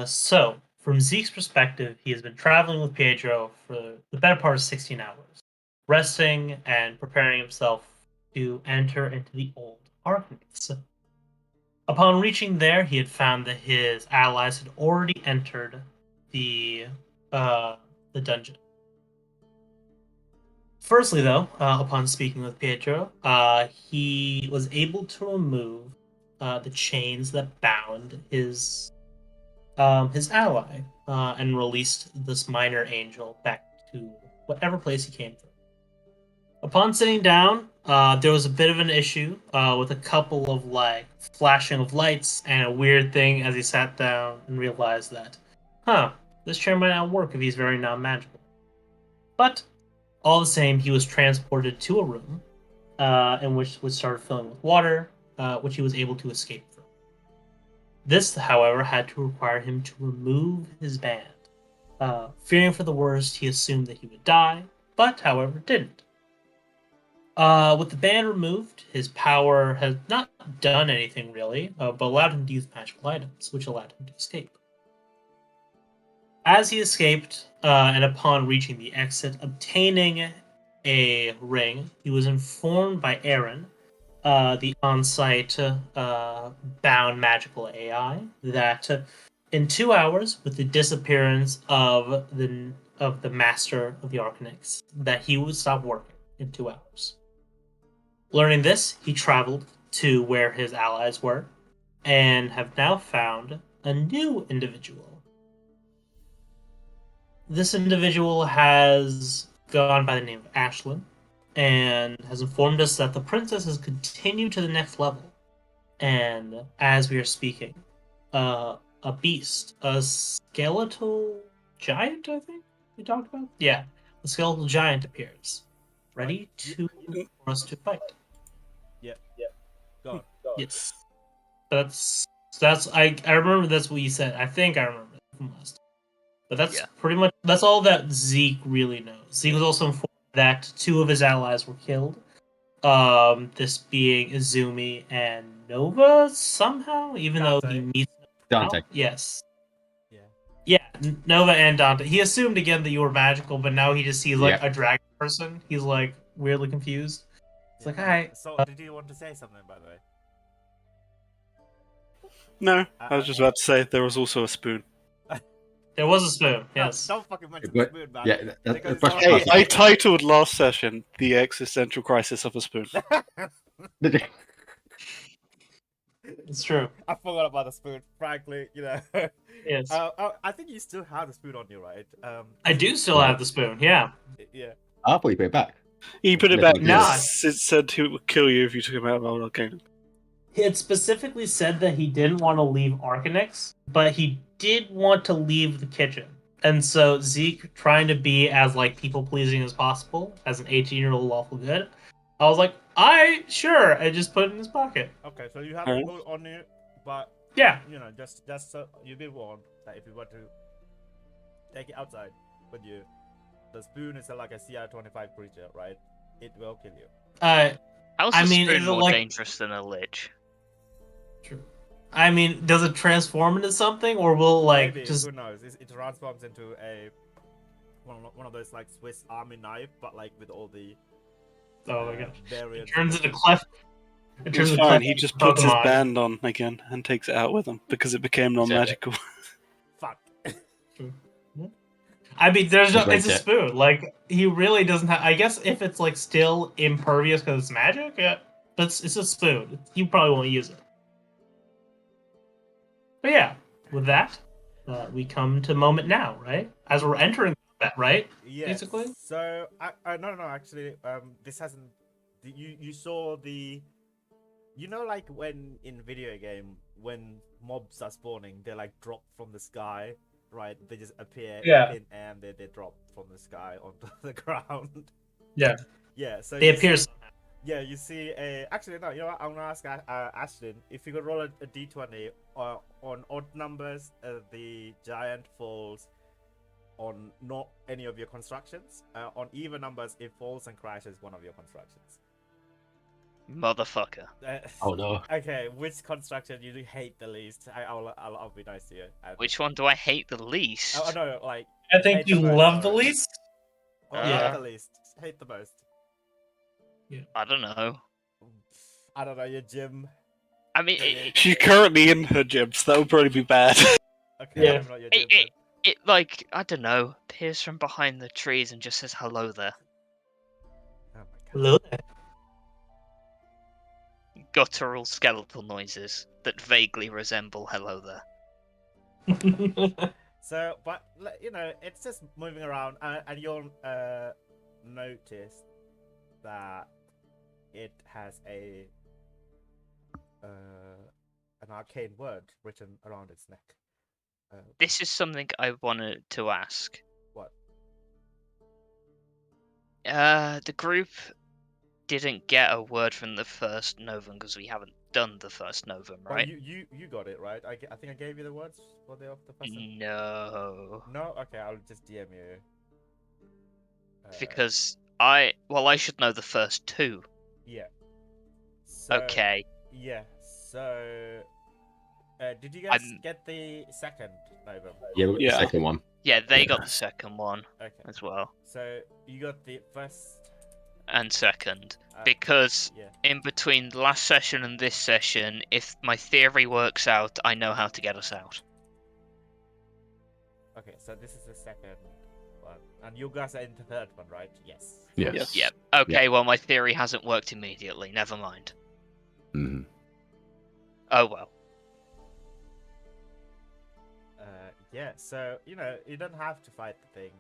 So, from Zeke's perspective, he has been traveling with Pietro for the better part of 16 hours, resting and preparing himself to enter into the old Arcanics. Upon reaching there, he had found that his allies had already entered the uh, the dungeon. Firstly, though, upon speaking with Pietro, he was able to remove the chains that bound his ally, and released this minor angel back to whatever place he came from. Upon sitting down, there was a bit of an issue with a couple of like flashing of lights and a weird thing as he sat down and realized that, this chair might not work if he's very non-magical. But all the same, he was transported to a room in which was started filling with water, which he was able to escape from. This, however, had to require him to remove his band. Fearing for the worst, he assumed that he would die, but, however, didn't. With the band removed, his power has not done anything really, but allowed him to use magical items, which allowed him to escape. As he escaped, and upon reaching the exit, obtaining a ring, he was informed by Aaron, the on-site bound magical AI, that in 2 hours, with the disappearance of the master of the Arcanics, that he would stop working in 2 hours. Learning this, he traveled to where his allies were, and have now found a new individual. This individual has gone by the name of Ashlyn, and has informed us that the princess has continued to the next level. And as we are speaking, a beast, a skeletal giant, I think we talked about? Yeah, a skeletal giant appears, ready for us to fight. Yeah. Go on. Yes. That's I remember that's what you said. I think I remember it from last time. But that's pretty much that's all that Zeke really knows. Zeke was also informed that two of his allies were killed. This being Izumi and Nova somehow, even though he meets Dante. Yes. Yeah. Yeah, Nova and Dante. He assumed again that you were magical, but now he just sees like a dragon person. He's like weirdly confused. It's like, hi. So, did you want to say something, by the way? No, I was just about to say there was also a spoon. There was a spoon, yes. Don't fucking mention the spoon, man. Yeah, Hey, I titled last session The Existential Crisis of a Spoon. It's true. I forgot about the spoon, frankly, Yes. I think you still have the spoon on you, right? I do still have the spoon, yeah. Yeah. I thought you put it back. He put it back. Nah. It said he would kill you if you took him out of Old Arcane. It specifically said that he didn't want to leave Arcanix, but he did want to leave the kitchen. And so Zeke, trying to be as like people-pleasing as possible, as an 18-year-old lawful good, I was like, sure, I just put it in his pocket. Okay, so you have the spoon on you, but yeah, just so you've been warned that if you want to take it outside with you, the spoon is like a CR-25 creature, right? It will kill you. How's a spoon more dangerous than a lich? True. I mean, does it transform into something, or will like maybe, just? Who knows? It transforms into a one of those like Swiss Army knife, but like with all the. Oh my god! It turns into Clef. It's fine. He just puts his band on again and takes it out with him because it became non-magical. Fuck. I mean, it's a spoon. Like he really doesn't have. I guess if it's like still impervious because it's magic, yeah, but it's a spoon. You probably won't use it. But yeah, with that, we come to moment now, right? As we're entering that, right? Yeah. Basically. So no. Actually, this hasn't. You saw the. Like when in video game when mobs are spawning, they like drop from the sky, right? They just appear in and they drop from the sky onto the ground. Yeah. Yeah. So they appear. Yeah, you see a. Actually, no. You know what? I'm gonna ask Ashton if you could roll a d20 on odd numbers. The giant falls on not any of your constructions. On even numbers, it falls and crashes one of your constructions. Motherfucker. Oh no. Okay, which construction you hate the least? I'll be nice to you. Which one do I hate the least? Oh no, like I think hate you the most, love the sorry. least. Well, Yeah. not the least. Hate the most. I don't know. I don't know, your gym. I mean, She's currently in her gym, so that would probably be bad. Okay, Yeah. I'm not your gym. then. it like, I don't know, appears from behind the trees and just says hello there. Oh my god. Hello there. Guttural skeletal noises that vaguely resemble hello there. So, but you know, it's just moving around, and you'll notice that it has an arcane word written around its neck. This is something I wanted to ask. What? The group didn't get a word from the first Novum because we haven't done the first Novum, Well, right? you got it right. I think I gave you the words for the first. No. No, okay, I'll just DM you. Because I should know the first two. Yeah. So, Okay. Yeah. So, did you guys get the second Novum? Yeah, we got Yeah. the second one. Yeah, they got the second one Okay. as well. So you got the first. And second. Because Yeah. in between the last session and this session, if my theory works out, I know how to get us out. Okay, so this is the second one, and you guys are in the third one, right? Yes. Yes. Yep. Okay, well, my theory hasn't worked immediately. Never mind. hmm Oh well. Yeah. So you know you don't have to fight the thing,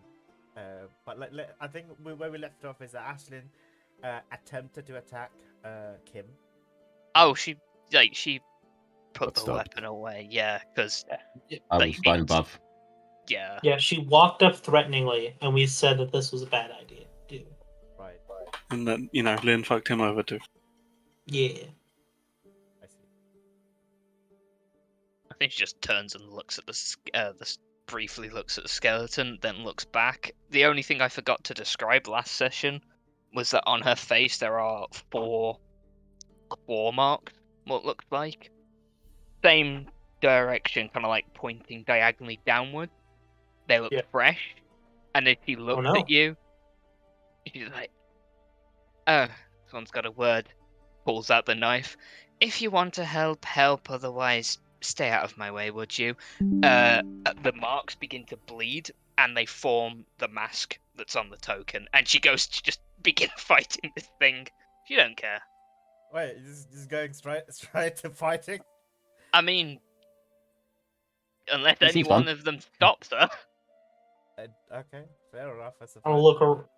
but I think where we left off is that Ashlyn attempted to attack Kim. Oh, she put Got the stopped. weapon away. Yeah, because I Like, was flying above. yeah. Yeah, she walked up threateningly, and we said that this was a bad idea to do. Right. And then, Lynn fucked him over too. Yeah. I see. I think she just turns and looks at briefly looks at the skeleton, then looks back. The only thing I forgot to describe last session was that on her face there are 4 claw marks. What looked like same direction, kind of like pointing diagonally downward. They look fresh, and if she looks at you, she's like, "Oh, someone's got a word." Pulls out the knife. "If you want to help, help. Otherwise, stay out of my way, would you?" The marks begin to bleed, and they form the mask that's on the token. And she goes to just begin fighting this thing. She don't care. Wait, just going straight to fighting? I mean, unless It any seems one fun. of them stops her. Okay, fair enough. I suppose. I'll look.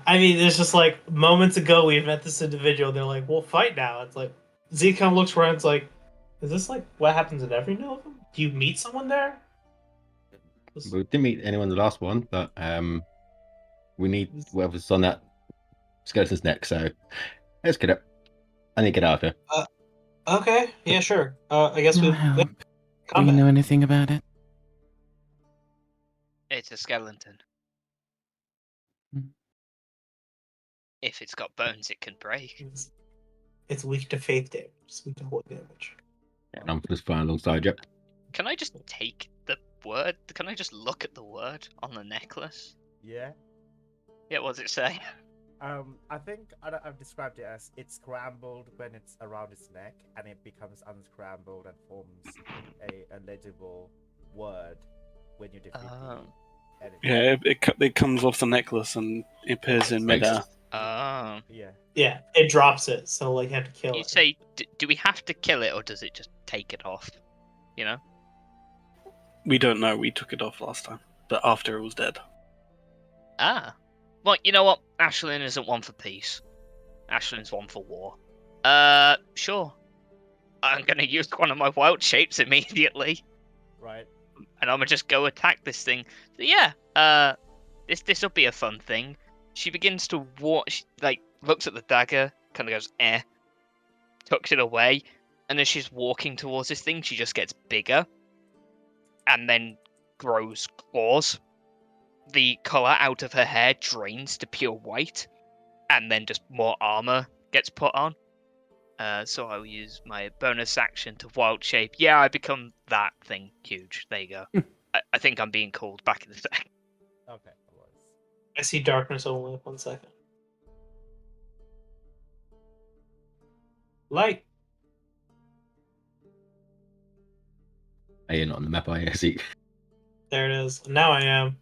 I mean, there's just like moments ago we met this individual. They're like, "We'll fight now." It's like Z kind of looks around. It's like, is this like what happens at every Novum? Do you meet someone there? We didn't meet anyone in the last one, but we need whoever's on that skeleton's neck. So let's get it. I need to get out of here. Okay, yeah, sure. I guess we. Do you know anything about it? It's a skeleton. Hmm. If it's got bones, it can break. It's weak to faith damage. It's weak to holy damage. I'm just flying alongside you. Can I just take the word? Can I just look at the word on the necklace? Yeah. Yeah, what does it say? I think I've described it as it's scrambled when it's around its neck, and it becomes unscrambled and forms a legible word when you defeat the enemy. Yeah, it comes off the necklace and it appears in midair. Oh. Yeah. Yeah, it drops it, so like you have to kill You it. say, do we have to kill it, or does it just take it off? You know? We don't know. We took it off last time, but after it was dead. Ah. Well, you know what? Ashlyn isn't one for peace. Ashlyn's one for war. Sure. I'm gonna use one of my wild shapes immediately. Right. And I'm gonna just go attack this thing. So yeah, this'll be a fun thing. She begins to walk, looks at the dagger, kind of goes, tucks it away, and as she's walking towards this thing, she just gets bigger, and then grows claws. The colour out of her hair drains to pure white, and then just more armor gets put on. So I will use my bonus action to wild shape. Yeah, I become that thing huge. There you go. I think I'm being called back in the deck. Okay. I see darkness only. 1 second. Light. Are you not on the map, are you? See. There it is. Now I am.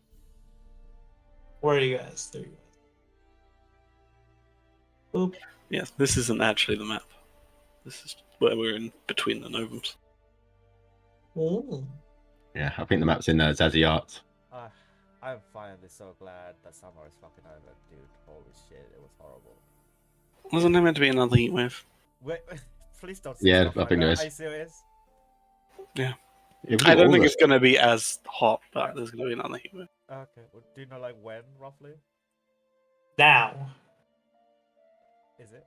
Where are you guys? There you go. Boop. Yes, this isn't actually the map. This is where we're in between the Novums. Ooh. Yeah, I think the map's in Zazzy Arts. I'm finally so glad that summer is fucking over, dude. Holy shit, it was horrible. Wasn't there meant to be another heatwave? Wait, please don't say Yeah, stuff I like think that. there is. Are you serious? Yeah. It was I don't all think the- it's going to be as hot, but there's going to be another heatwave. Okay, well, do you know like when roughly? Now. Is it?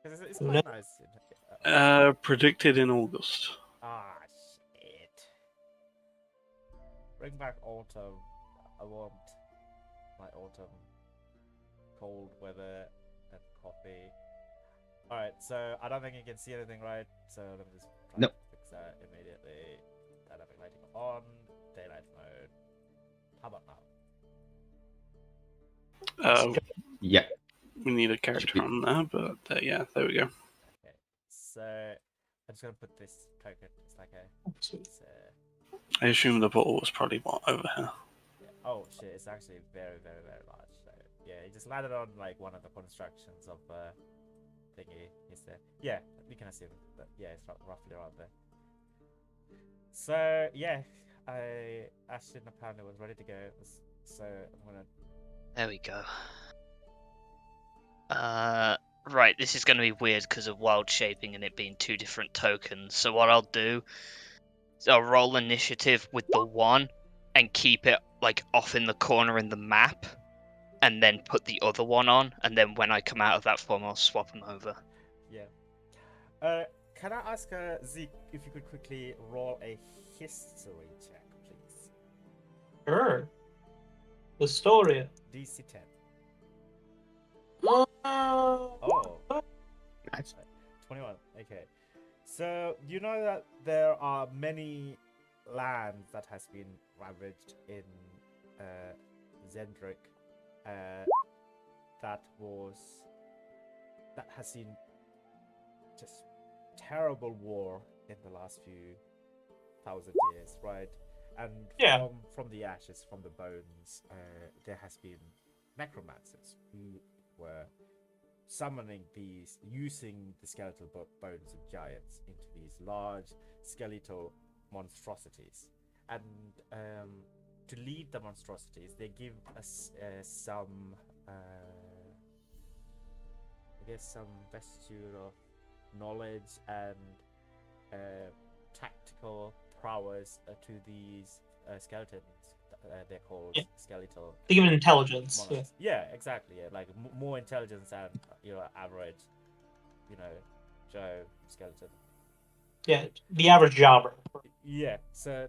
Because it's quite No. nice. Predicted in August. Ah, shit. Bring back autumn. I want my autumn. Cold weather and coffee. Alright, so I don't think you can see anything, right? So let me just try Nope. to fix that immediately. Dynamic lighting on. Daylight mode. How about now? Yeah. We need a character on there, but yeah, there we go. Okay, so I'm just gonna put this token. It's like a. It's a I assume the bottle was probably over here. yeah. Oh shit! It's actually very, very, very large. So yeah, it just landed on like one of the constructions of thingy. Is there? Yeah, we can assume that. Yeah, it's roughly around there. So yeah, Ashton apparently was ready to go. So I'm gonna. There we go. Right, this is going to be weird because of wild shaping and it being 2 different tokens. So what I'll do is I'll roll initiative with the 1 and keep it like off in the corner in the map, and then put the other one on, and then when I come out of that form, I'll swap them over. Yeah. Can I ask Zeke if you could quickly roll a history check, please? Sure. Historia. DC 10. Oh. Oh. Nice. 21. Okay. So you know that there are many lands that has been ravaged in Zendrick. That has seen just terrible war in the last few thousand years, right? And Yeah. from the ashes, from the bones, there has been necromancers who were summoning these, using the skeletal bones of giants into these large skeletal monstrosities. And to lead the monstrosities, they give us some, I guess, some vesture of knowledge and tactical prowess to these skeletons. They're called skeletal. Think of it intelligence. Yeah. Monarchs. Yeah, exactly. Yeah, like more intelligence than average, Joe skeleton. Yeah, the average jobber. Yeah, so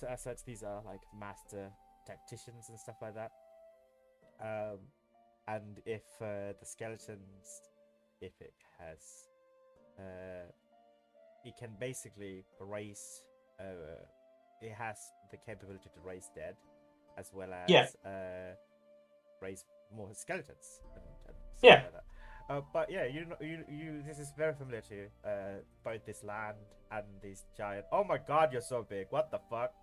as such, these are like master tacticians and stuff like that. And if the skeletons, if it has, it can basically raise. It has the capability to raise dead, as well as raise more skeletons and stuff like that. But yeah, you this is very familiar to you. Both this land and these giant. Oh my god, you're so big! What the fuck?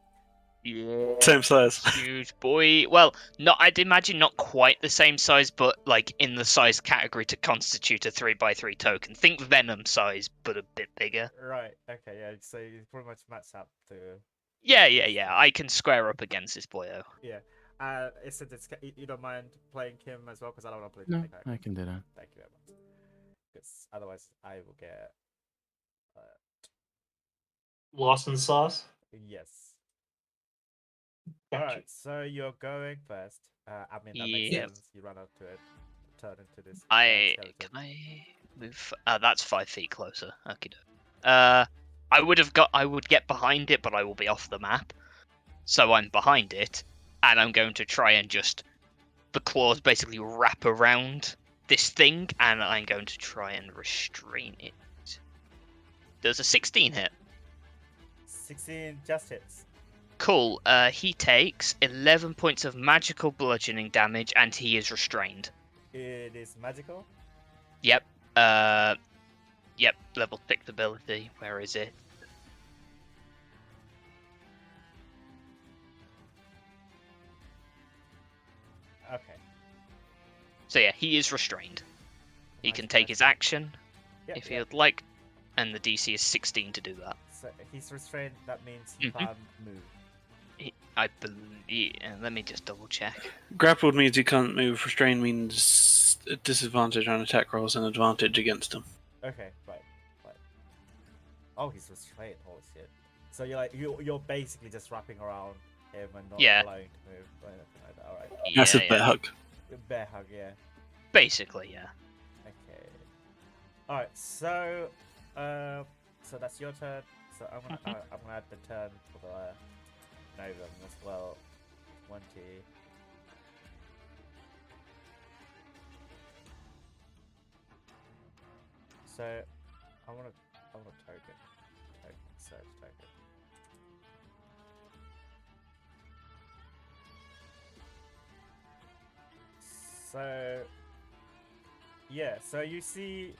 Yeah. Same size. Huge boy. Well, I'd imagine not quite the same size, but like in the size category to constitute a 3x3 token. Think Venom size, but a bit bigger. Right. Okay. Yeah. So you pretty much match up to. Yeah. I can square up against this boyo. Yeah. You don't mind playing Kim as well, because I don't want to play. No, Kim. I can do that. Thank you very much. Because otherwise, I will get. Lost in sauce. Yes. Gotcha. All right. So you're going first. I mean that makes Yeah. sense. You run up to it, turn into this. Can skeleton. I move? That's 5 feet closer. Okay. I would get behind it, but I will be off the map. So I'm behind it, and I'm going to try and just the claws basically wrap around this thing, and I'm going to try and restrain it. Does a 16 hit? 16 just hits. Cool. He takes 11 points of magical bludgeoning damage, and he is restrained. It is magical. Yep. Yep. Level 6 ability. Where is it? Okay. So yeah, he is restrained. He Nice, can take nice. his action Yeah, if he yeah. would like, and the DC is 16 to do that. So he's restrained. That means he Mhm. can't move. I believe. Let me just double check. Grappled means he can't move. Restrained means a disadvantage on attack rolls and advantage against him. Okay, right. Oh, he's restrained. Holy shit. So you're basically just wrapping around him and not Yeah. allowing to move or anything like that. All right. Yeah, That's a yeah. bear hug. Bear hug, yeah. Basically, yeah. Okay. All right. So that's your turn. So I'm gonna add the turn for the Novum as well. 20. So I want a token. Search token. So yeah, so you see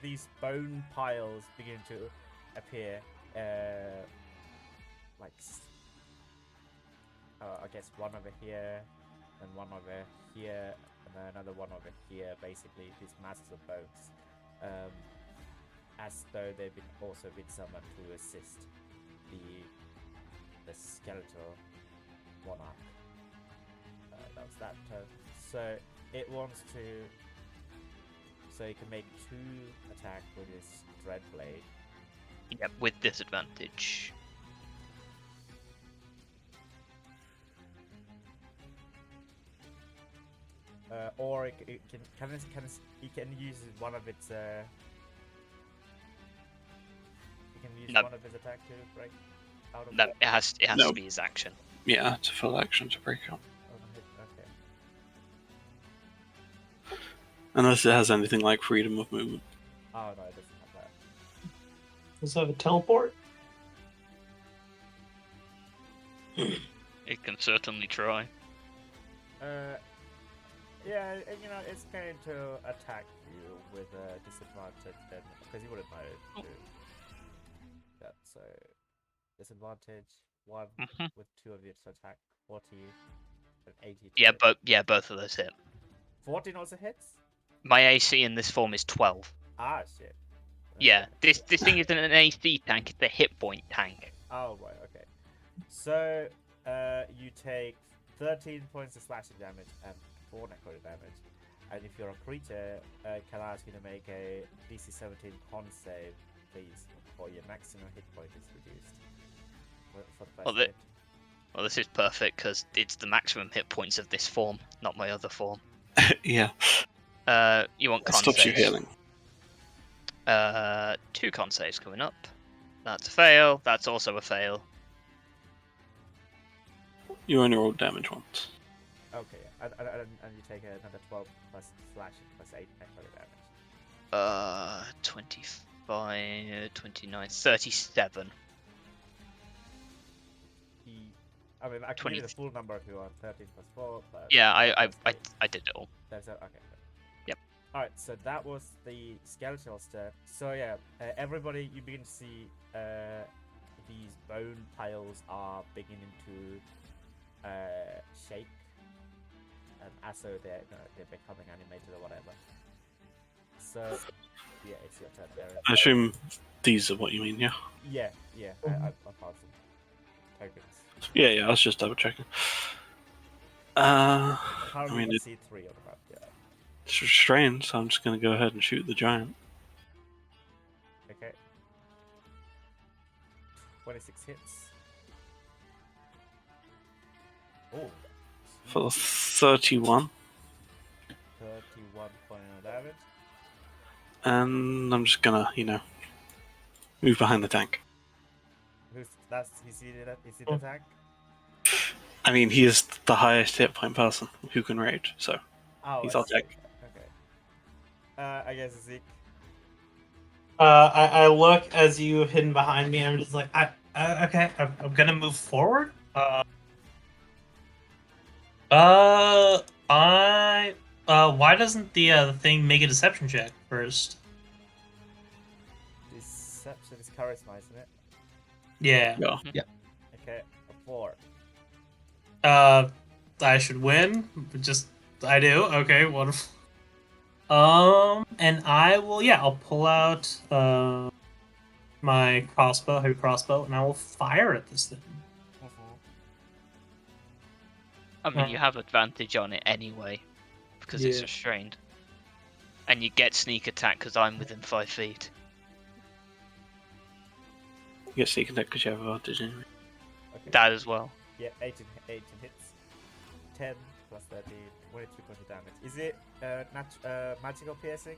these bone piles begin to appear, I guess one over here, and one over here, and then another one over here. Basically, these masses of bones, as though they've also been summoned to assist the skeletal monarch. That was that turn. So it wants to. So you can make 2 attacks with his dread blade. Yep, with disadvantage. Or it can use one of its. It can use No. one of his attack to break out of. No, it has No. to be his action. Yeah, it's a full action to break up. Okay. Unless it has anything like freedom of movement. Oh no, it doesn't have that. Does it have a teleport? It can certainly try. Yeah, it's going to attack you with a disadvantage then, because you wouldn't know to that. So disadvantage 1 Mhm. with 2 of its attack, 40 and 80. Yeah, both of those hit. 14 also hits. My AC in this form is 12. Ah shit. Yeah, this thing isn't an AC tank; it's a hit point tank. Oh right, okay. So you take 13 points of slashing damage and 4 necrotic damage. And if you're a creature, can I ask you to make a DC 17 con save, please, or your maximum hit point is reduced. For the first Well, hit. Well, this is perfect because it's the maximum hit points of this form, not my other form. Yeah, You want it con stops you saves? healing. 2 con saves coming up. That's a fail. That's also a fail. You only rolled damage once. Okay, and you take another 12 plus slashing plus 8 necrotic damage. 25, 29, 37. I mean, I can 20. give you the full number if you want. 13 plus 4. But Yeah, I did it all. That's it. Okay. Yep. All right. So that was the skeletal stuff. So yeah, everybody, you begin to see these bone piles are beginning to shake, and as though they're becoming animated or whatever. So yeah, it's your turn, Darren. I assume these are what you mean, yeah? Yeah. I found some tokens. Yeah, I was just double checking. Apparently, mean, you it- see 3 on the map. Yeah. It's restrained, so I'm just going to go ahead and shoot the giant. Okay. 26 hits. Oh. For 31. 31 point of damage. And I'm just going to, move behind the tank. Is he the tank? I mean, he is the highest hit point person who can rage, so Oh, he's I our see. tank. Okay. I guess Zeke. I look as you have hidden behind me. I'm just like, okay, I'm gonna move forward. Why doesn't the thing make a deception check first? Deception is charisma, isn't it? Yeah. Yeah. Okay, a 4. I should win. Just I do. Okay, wonderful. And I will. Yeah, I'll pull out my crossbow, heavy crossbow, and I will fire at this thing. I mean, you have advantage on it anyway, because it's Yeah. restrained. And you get sneak attack because I'm within 5 feet. You get sneak attack because you have advantage anyway. Okay. That as well. Yeah, 18 hits. 10 plus 13, 23 points of damage. Is it magical piercing?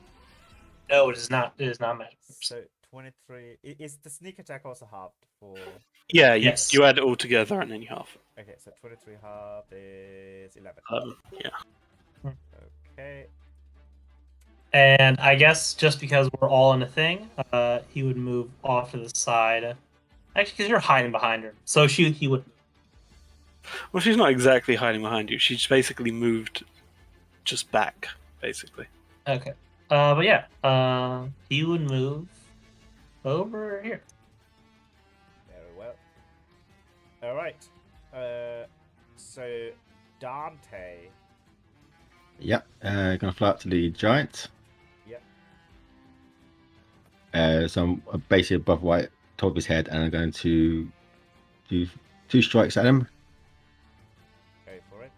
No, it is not. It is not magic. So 23. Is the sneak attack also halved for? Yeah, Yes. you add it all together and then you half it. Okay, so 23 halved is 11. Yeah. Okay. And I guess just because we're all in a thing, he would move off to the side. Actually, because you're hiding behind her, so he would. Well, she's not exactly hiding behind you. She's basically moved just back, basically. Okay. But yeah, he would move over here. Very well. All right. So Dante. Yep. Gonna fly up to the giant. Yep. So I'm basically above right, top of his head, and I'm going to do 2 strikes at him. Go for it.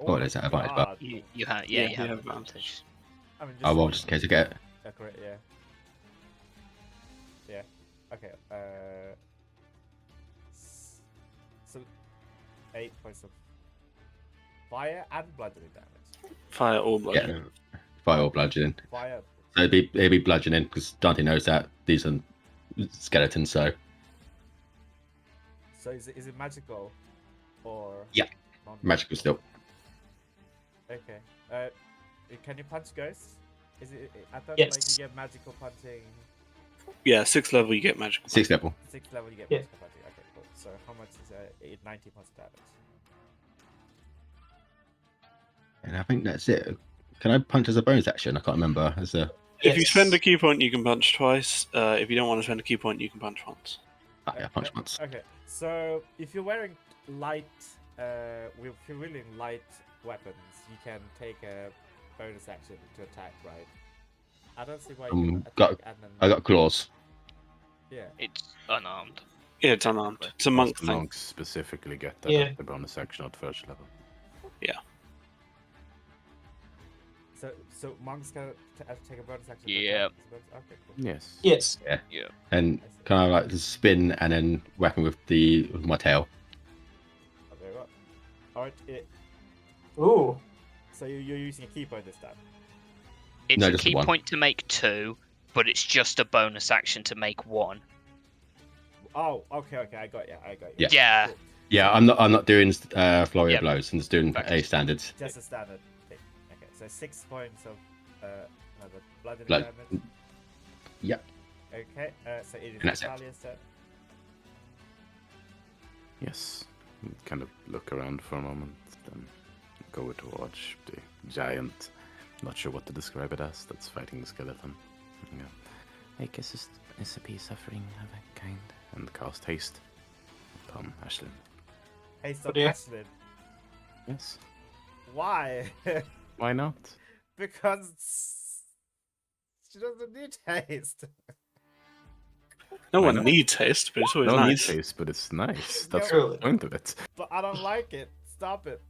Oh, there's that advantage, but- God. You have, Yeah, you you have have advantage. I mean, Oh well, just in case I get it. Correct, yeah. Yeah. Okay. So 8 points of fire and bludgeoning damage. Fire or blood. Yeah, fire or bludgeoning. Fire. So it'd be bludgeoning because Dante knows that these are skeletons. So So is it magical or? Yeah. magical still. Okay. Can you punch ghosts? Is it? I thought Yes. like you get magical punching. Yeah, 6th level you get magical. 6th level. 6th level you get Yeah. magical punching. Okay, cool. So how much is 90 points of damage? And I think that's it. Can I punch as a bonus action? I can't remember. As a If you Yes. spend a key point, you can punch twice. If you don't want to spend a key point, you can punch once. yeah, punch once. Okay, so if you're wearing light, if you're wielding light weapons, you can take a bonus action to attack, right? I don't see why you can attack got- and then. I got claws. Yeah. It's unarmed. Yeah, it's unarmed. It's a monk thing. Monks specifically get that Yeah. at the bonus action at first level. So monks can take a bonus action. to Yep. attack. Okay, cool. Yes. Yes. And kind of like just spin and then whacking with my tail. Okay, well. Alright, Ooh. so you're using a key point this time. It's No, a just key one. point to make 2, but it's just a bonus action to make 1. Oh, okay, I got you. Yeah. Yeah. Cool. Yeah, I'm not doing flurry Yep. of blows. I'm just doing Back. a standard. Just a standard thing. Okay, so 6 points of another bludgeoning Blood. damage. Yep. Okay, so it is And that's it. Natalia's turn. Yes. Kind of look around for a moment, then go towards the giant. Not sure what to describe it as. That's fighting the skeleton. Yeah. I guess it's a peace offering of a kind. And cast haste upon Ashlyn. Hey, stop dear. Ashlyn. Yes. Why? Why not? Because she doesn't need haste. No Why one not? needs haste, but it's always No nice. need haste, but it's nice. That's Really? the point of it. But I don't like it. Stop it.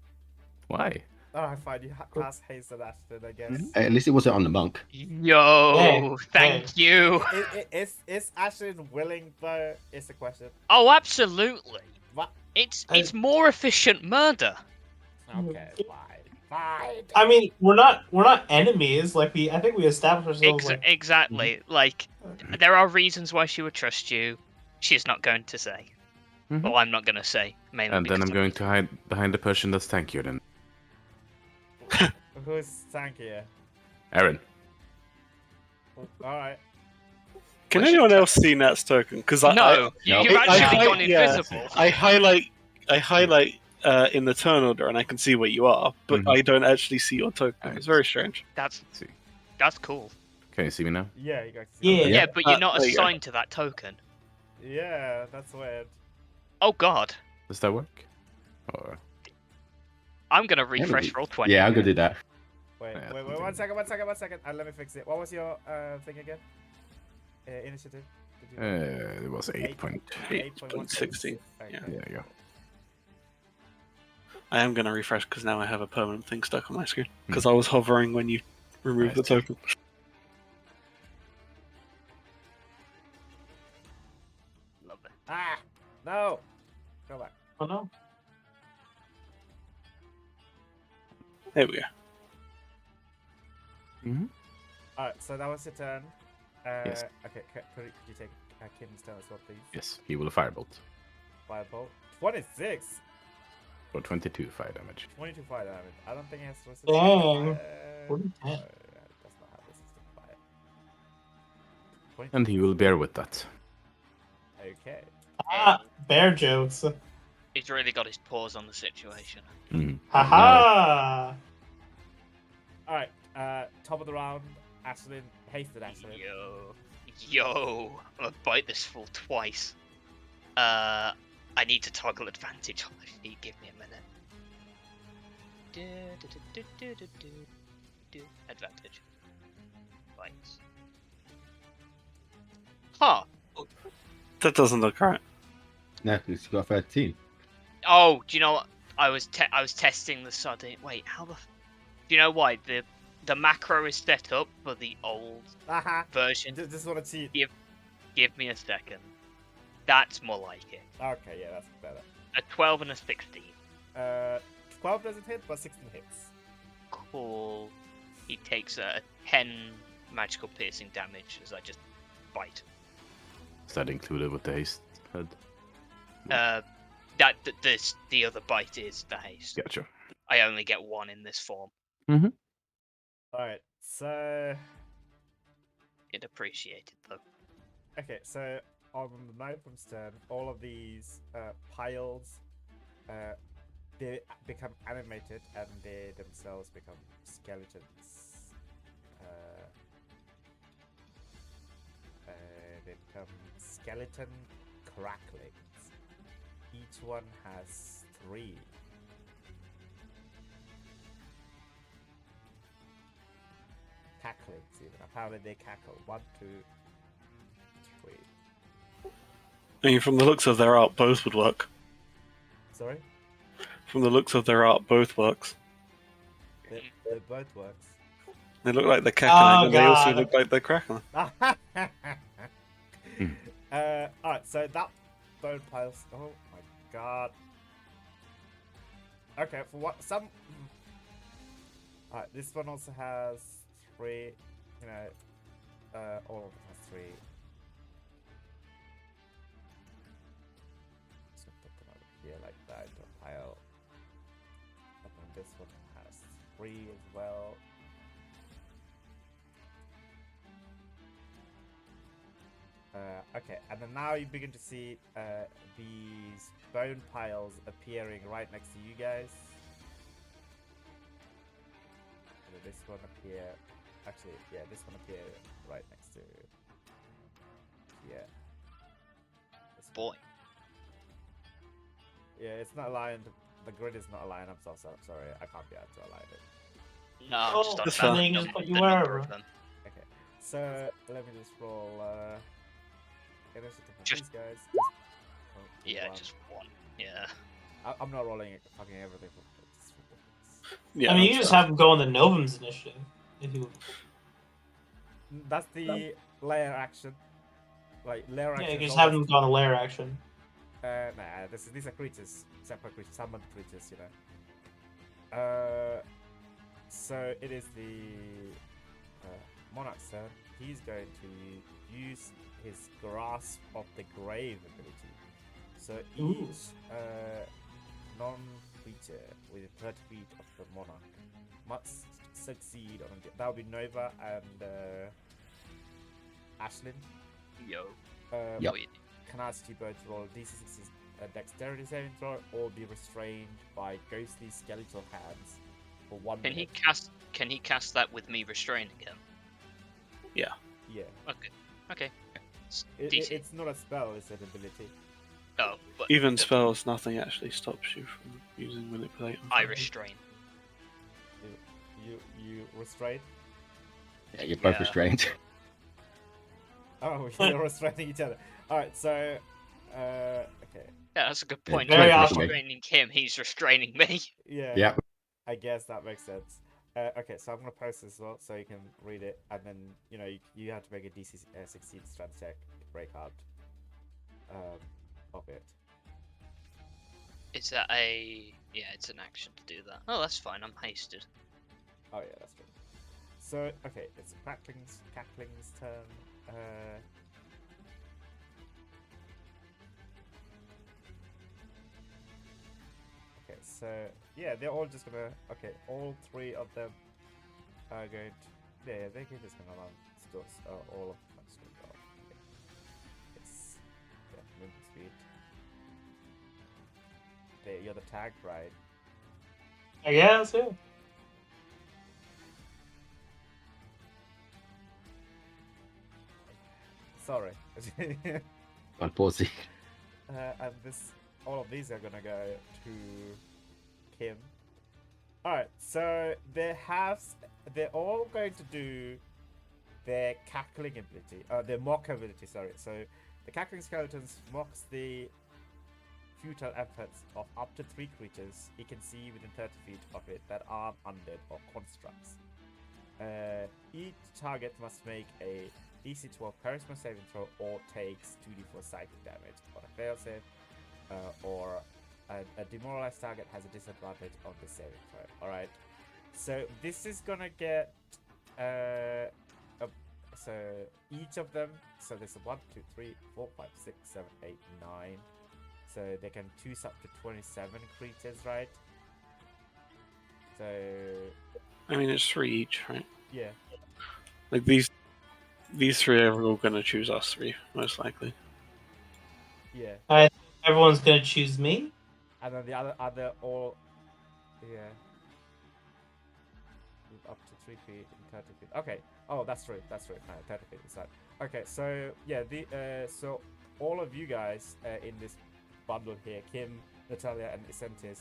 Why? Alright, fine. You cast haste on Ashlyn, I guess. At least it wasn't on the monk. Yo, Hey, thank you. Is Ashlyn willing though? Is the question. Oh, absolutely. What? It's more efficient murder. Okay, fine. I mean, we're not enemies. Like I think we established ourselves. Exactly. Like, there are reasons why she would trust you. She's not going to say. Mhm. Well, I'm not going to say. Mainly And then because I'm going to hide behind the person that's tankier than Who's tankier? Aaron. Alright. Can What's anyone your else see Nat's token? Because No, Nope. you've I- actually I- gone yeah. invisible. I highlight in the turn order, and I can see where you are, but Mhm. I don't actually see your token. Nice. It's very strange. That's Let's see. that's cool. Can you see me now? Yeah, you guys Yeah. Yeah, but you're not there you go. assigned to that token. Yeah, that's weird. Oh god. Does that work? Or I'm gonna refresh Maybe. roll 20. Yeah, I'm gonna do that. Wait, Yeah, wait, something. one second. Let me fix it. What was your thing again? Initiative? Did you... it was 8.16. 8.16. Okay. Yeah. There you go. I am going to refresh because now I have a permanent thing stuck on my screen. Because I was hovering when you removed the Nice. token. Love it. Ah! No! Go back. Oh no. There we go. Mm-hmm. Alright, so that was your turn. Yes. Okay, could you take Kim's turn as well, please? Yes, he will firebolt Firebolt. 26! for 22 fire damage. 22 fire damage. I don't think it has resistance. Dang. Fire. 40. No, it does not have resistance to fire. 22. And he will bear with that. Okay. Ah, bear jokes. He's really got his paws on the situation. Mm-hmm. Haha. Alright, top of the round, Ashlyn, hasted Ashlyn. Yo, I'm gonna bite this fool twice. I need to toggle advantage on the feet. Give me a minute. Advantage. Bites. Huh. That doesn't look right. No, because you got 13. Oh, do you know what? I was testing the sudden. Wait, how the? Do you know why the macro is set up for the old Aha! version? Just wanna cheat. Give me a second. That's more like it. Okay, yeah, that's better. A 12 and a 16. 12 doesn't hit, but 16 hits. Cool. He takes a 10 magical piercing damage as I just bite. Is that included with the haste head? The other bite is the haste. Gotcha. I only get one in this form. Alright, so... It appreciated though. Okay, so on the Nightfront's turn, all of these piles, they become animated and they themselves become skeletons. They become skeleton cracklings. Each one has 3. Cacklings even. Apparently they cackle. 1, 2, 3. I mean, from the looks of their art, both would work. Sorry? From the looks of their art, both works. They both works. They look like they're cackling, Oh, and they also God. look like they're crackling. Alright, so that bone piles. Oh my god. Okay, for what some. Alright, this one also has 3. You know, all of them has 3. So put them over here like that into a pile. And then this one has 3 as well. Okay, and then now you begin to see these bone piles appearing right next to you guys. And then this one appear. Actually, yeah, this one appear right next to. Yeah. This one. Boy. Yeah, it's not aligned. The grid is not aligned. I'm so sorry. I can't be able to align it. No, I'm Oh, just on that's about fine. the Just put you number wherever. of them. Okay, so let me just roll. Initiative for Just- these guys. Yeah, one. just one. Yeah. I'm not rolling fucking everything. It's ridiculous. Yeah, I mean, you that's just right. have them go on the Novum's initiative. If you, That's the layer action. Like layer yeah, action. you is just have them always- go on the lair action. Nah, these are creatures, separate creatures, summoned creatures, you know. So it is the Monarch's turn. He's going to use his Grasp of the Grave ability. So Ooh. each non-creature within 30 feet of the Monarch must succeed on that would be Nova and Ashlyn. Yo. Yep. Oh, yeah. Can I ask you both to roll a DC 60 dexterity saving throw or be restrained by ghostly skeletal hands for 1 Can minute? Can he cast that with me restraining him? Yeah. Okay. Okay. It, DC. it's not a spell, it's an ability. Oh, but Even spells, nothing actually stops you from using manipulate. I restrain. You restrain? Yeah, you're both Yeah. restrained. Oh, you're restraining each other. Alright, so okay. Yeah, that's a good Yeah, point. very I'm awkward. restraining him. He's restraining me. Yeah. Yeah. I guess that makes sense. Okay, so I'm gonna post this as well so you can read it, and then you have to make a DC 16 strength check to break out of it. Is that a? Yeah, it's an action to do that. Oh, that's fine. I'm hasted. Oh yeah, that's true. So okay, it's Cackling's turn. Okay, so yeah, they're all just gonna. Okay, all 3 of them are going to. Yeah, they're just gonna run. All of them just gonna go. Okay. Yes. Yeah, movement speed. Okay, you're the tag, right? I guess, yeah. Sorry. On pause. And all of these are gonna go to Kim. Alright, so they're all going to do their cackling ability, their mock ability, sorry. So the cackling skeletons mocks the futile efforts of up to 3 creatures he can see within 30 feet of it that are undead or constructs. Each target must make a DC 12 charisma saving throw or takes 2d4 psychic damage on a fail save, or a demoralized target has a disadvantage on the saving throw. Alright, so this is gonna get so each of them, so there's a 1, 2, 3, 4, 5, 6, 7, 8, 9. So they can choose up to 27 creatures, right? So I mean, it's 3 each, right? yeah. Like these 3 are all going to choose us 3, most likely. Yeah. Everyone's gonna choose me. And then the other all, yeah. Move up to 3 feet and 30 feet. Okay. Oh, that's true. No, 30 feet inside. Okay, so yeah, so all of you guys in this bundle here, Kim, Natalia, and Essentis,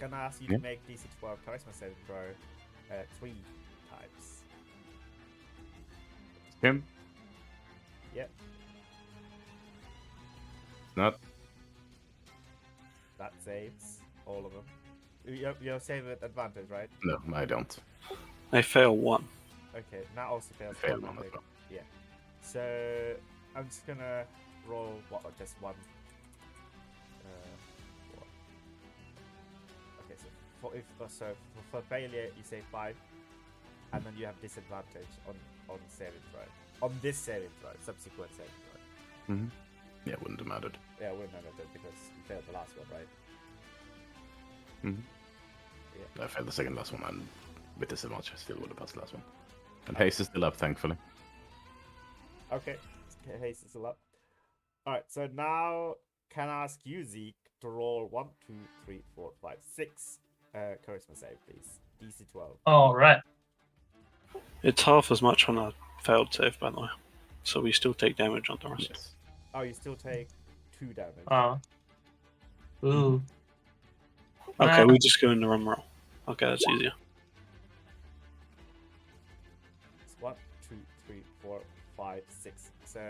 can I ask you to make DC 12 charisma saving throw 3 times? Kim? Yep. Not. That saves all of them. You're saving with advantage, right? No, I don't. I fail 1. Okay, that also fails. Fail one as well. Yeah. So I'm just gonna roll just one. Okay, so for failure you say 5, and then you have disadvantage on saving throw. On this saving throw, subsequent saving throw. Mm-hmm. Yeah, wouldn't have mattered. Yeah, wouldn't have mattered because you failed the last one, right? Mm-hmm. Yeah. I failed the second last one, and with disadvantage, I still would have passed the last one. And haste is still up, thankfully. Okay, haste is still up. Alright, so now can I ask you, Zeke, to roll 1, 2, 3, 4, 5, 6 charisma save, please. DC 12. All right. It's half as much on a failed save, by the way. So we still take damage on the rest. Yes. Oh, you still take 2 damage. Ooh. Okay, we just go in the run roll. Okay, that's easier. It's 1, 2, 3, 4, 5, 6. So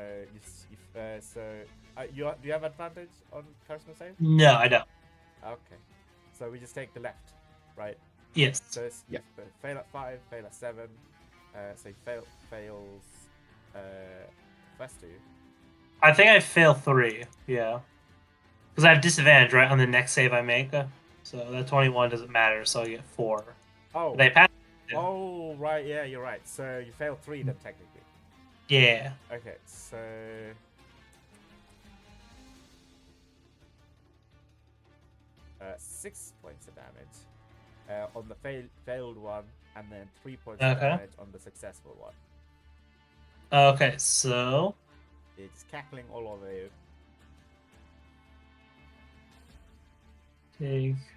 do you have advantage on charisma save? No, I don't. Okay. So we just take the left, right? Yes. So it's fail at 5, fail at 7. So he fails first 2. I think I fail 3. Yeah. Because I have disadvantage right on the next save I make. So that 21 doesn't matter. So I get 4. Oh. They pass. Yeah. Oh, right. Yeah, you're right. So you fail 3 then technically. Yeah. Okay, so 6 points of damage on the failed one, and then 3 points of damage on the successful one. Okay, so It's cackling all over you.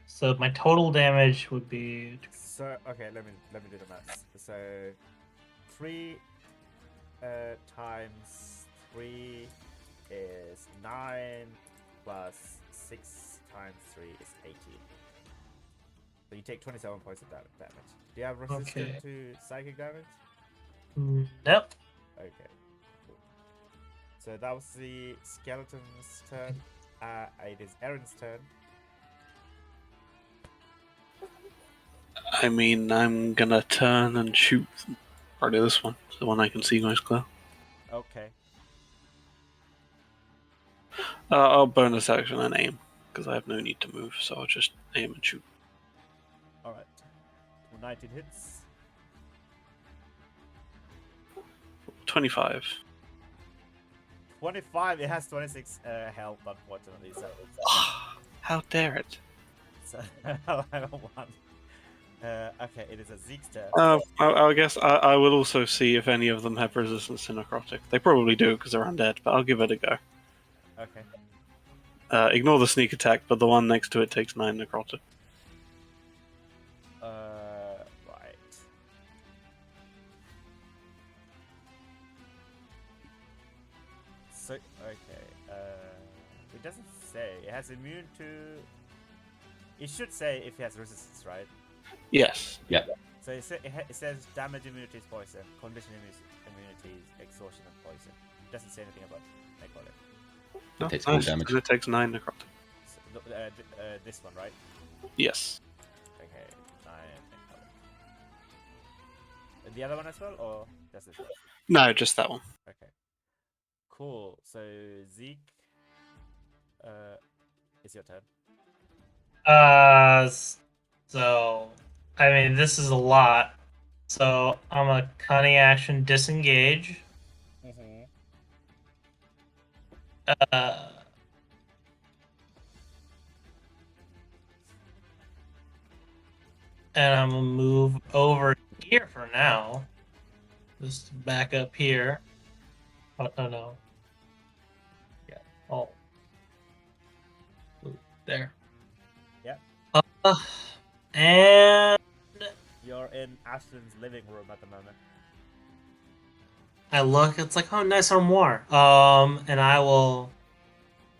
so my total damage would be So okay, let me do the maths. So 3 times 3 is 9 plus 6 times 3 is 18. So you take 27 points of damage. Do you have resistance Okay. to psychic damage? Nope. Okay. Cool. So that was the skeleton's turn. It is Aaron's turn. I mean, I'm gonna turn and shoot probably this one, the one I can see most clear. Okay. I'll bonus action and aim because I have no need to move, so I'll just aim and shoot. All right. 19 hits. 25. 25. It has 26 health, unfortunately. How dare it? So I don't want. Okay, it is a Zeke's turn. I guess I will also see if any of them have resistance to necrotic. They probably do because they're undead, but I'll give it a go. Okay. Ignore the sneak attack, but the one next to it takes 9 necrotic. Right. So okay. It doesn't say. It has immune to. It should say if it has resistance, right? Yes. Yeah. So it says damage immunity is poison, condition immunity is exhaustion and poison. It doesn't say anything about necrotic. No, It takes full nice. damage. And it takes 9 necrotic. So, this one, right? Yes. Okay, 9 necrotic. And the other one as well, or just this one? No, just that one. Okay. Cool. So Zeke, it's your turn. So I mean this is a lot. So I'm a cunning action disengage. Mm-hmm. And I'm gonna move over here for now. Just back up here. Oh no. Yeah. Oh. Ooh, there. Yep. And You're in Ashton's living room at the moment. I look. It's like, oh, nice armoire. And I will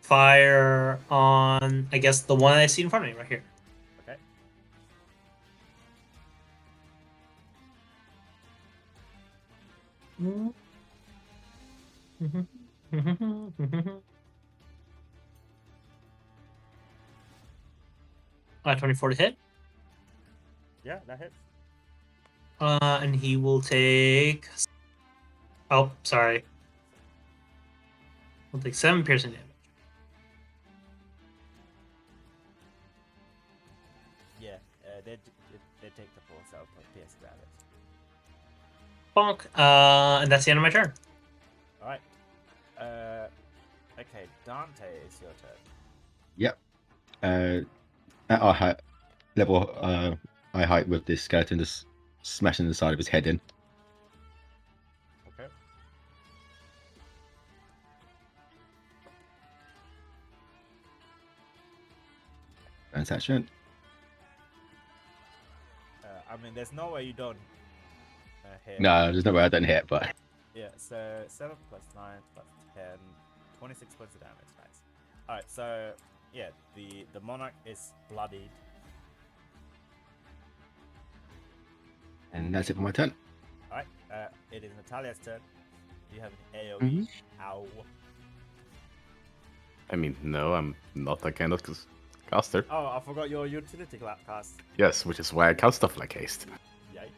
fire on, I guess, the one I see in front of me right here. Okay. Mm-hmm. 24 to hit. Yeah, that hits. And he will take. Oh, sorry. He'll take 7 piercing damage. Yeah, they take the full self pierce damage. Bonk. And that's the end of my turn. All right. Okay, Dante, it's your turn. Yep. At our height, level eye height with this skeleton, just smashing the side of his head in. Okay. Transaction. I mean, there's no way you don't hit. No, there's no way I don't hit, but Yeah, so 7 plus 9 plus 10, 26 points of damage. Nice. Alright, so yeah, the monarch is bloodied. and that's it for my turn. Alright, it is Natalia's turn. You have an AoE. Mhm. Ow. I mean, no, I'm not that kind of caster. Oh, I forgot your utility cast. Yes, which is why I cast stuff like haste. Yikes.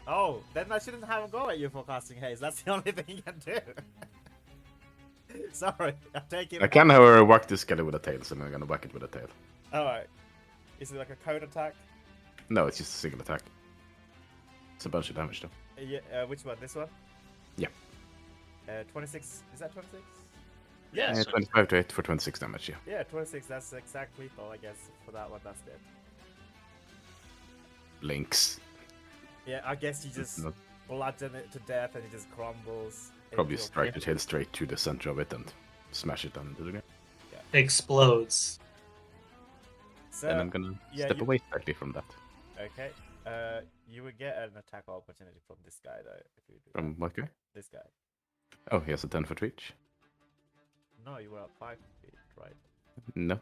Oh, then I shouldn't have a go at you for casting haste. That's the only thing you can do. Sorry, I'm taking. I can, however, whack this skeleton with a tail, so I'm gonna whack it with a tail. Alright. Is it like a code attack? No, it's just a single attack. It's a bunch of damage, though. Yeah, which one? This one? Yeah. 26. Is that 26? Yeah, Yeah, so 25 to 8 for 26 damage, yeah. Yeah, 26. That's exact lethal, I guess. For that one, that's it. Blinks. Yeah, I guess you just Not- bludgeon it to death and it just crumbles. Probably It'll- strike the tail straight to the center of it and smash it down into the ground. Explodes. So, Then I'm gonna yeah, step you- away slightly from that. okay. You would get an attack opportunity from this guy though. If you do From what guy? this guy. Oh, he has a 10-foot reach. No, you were at 5 feet, right? No.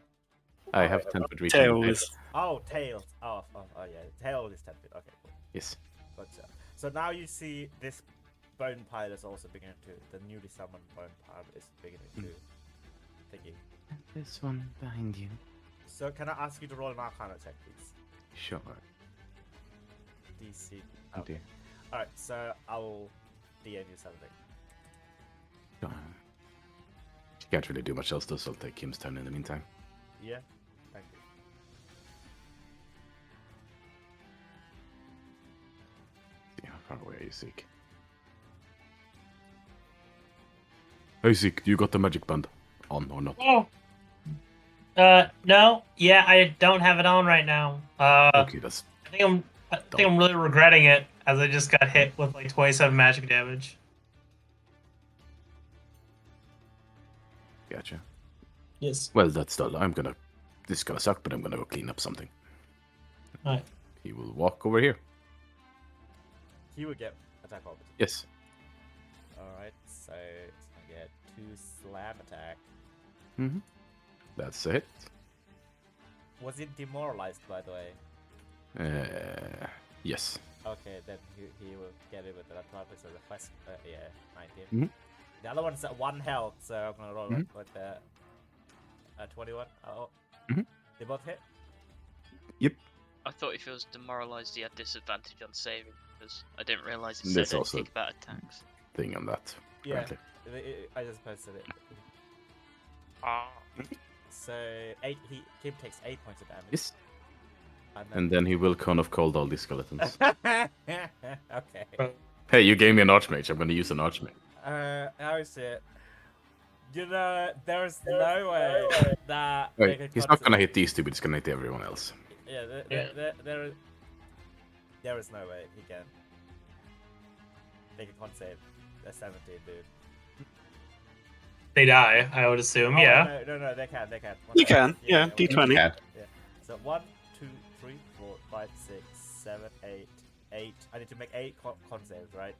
I have 10-foot reach. Tail on the is. Oh, tails. Oh, yeah. Tail is 10 feet. Okay, cool. Yes. Gotcha. So now you see this bone pile is also beginning to. The newly summoned bone pile is beginning to. Thingy. This one behind you. So can I ask you to roll an Arcana check, please? Sure. DC. Oh dear. Alright, so I'll DM you something. Sure. She can't really do much else, though, so I'll take Kim's turn in the meantime. Yeah? Thank you. See how far away are you, Zeke? Hey, Zeke, you got the magic band on or not? Oh. No. Yeah, I don't have it on right now. Okay, that's I think I'm really regretting it, as I just got hit with like 27 magic damage. gotcha. Yes. Well, that's still. This is gonna suck, but I'm gonna go clean up something. Alright. He will walk over here. He will get attack opportunity. Yes. Alright, so it's gonna get 2 slam attack. Mm-hmm. That's a hit. Was it demoralized, by the way? Yes. Okay, then he will get it with the advantage of the first, 19. Mhm. The other one's at 1 health, so I'm gonna roll it with the 21. Oh, Mhm. they both hit. I thought if it was demoralized, he had disadvantage on saving because I didn't realize it There's said also- anything about attacks. Thing on that. Yeah, Apparently. I just posted it. Ah. So Kim takes 8 points of damage. Yes. And And then he will cone of cold all these skeletons. okay. Hey, you gave me an archmage. I'm gonna use an archmage. How is it? You know, there's no way that they Wait, could he's not consi- gonna hit these two, but he's gonna hit everyone else. Yeah, there is no way he can. They can con save a 17, dude. They die, I would assume. Oh, yeah. No, they can. You can, yeah, D20. Yeah. So 1, 2, 3, 4, 5, 6, 7, 8, 8. I need to make 8 con saves, right?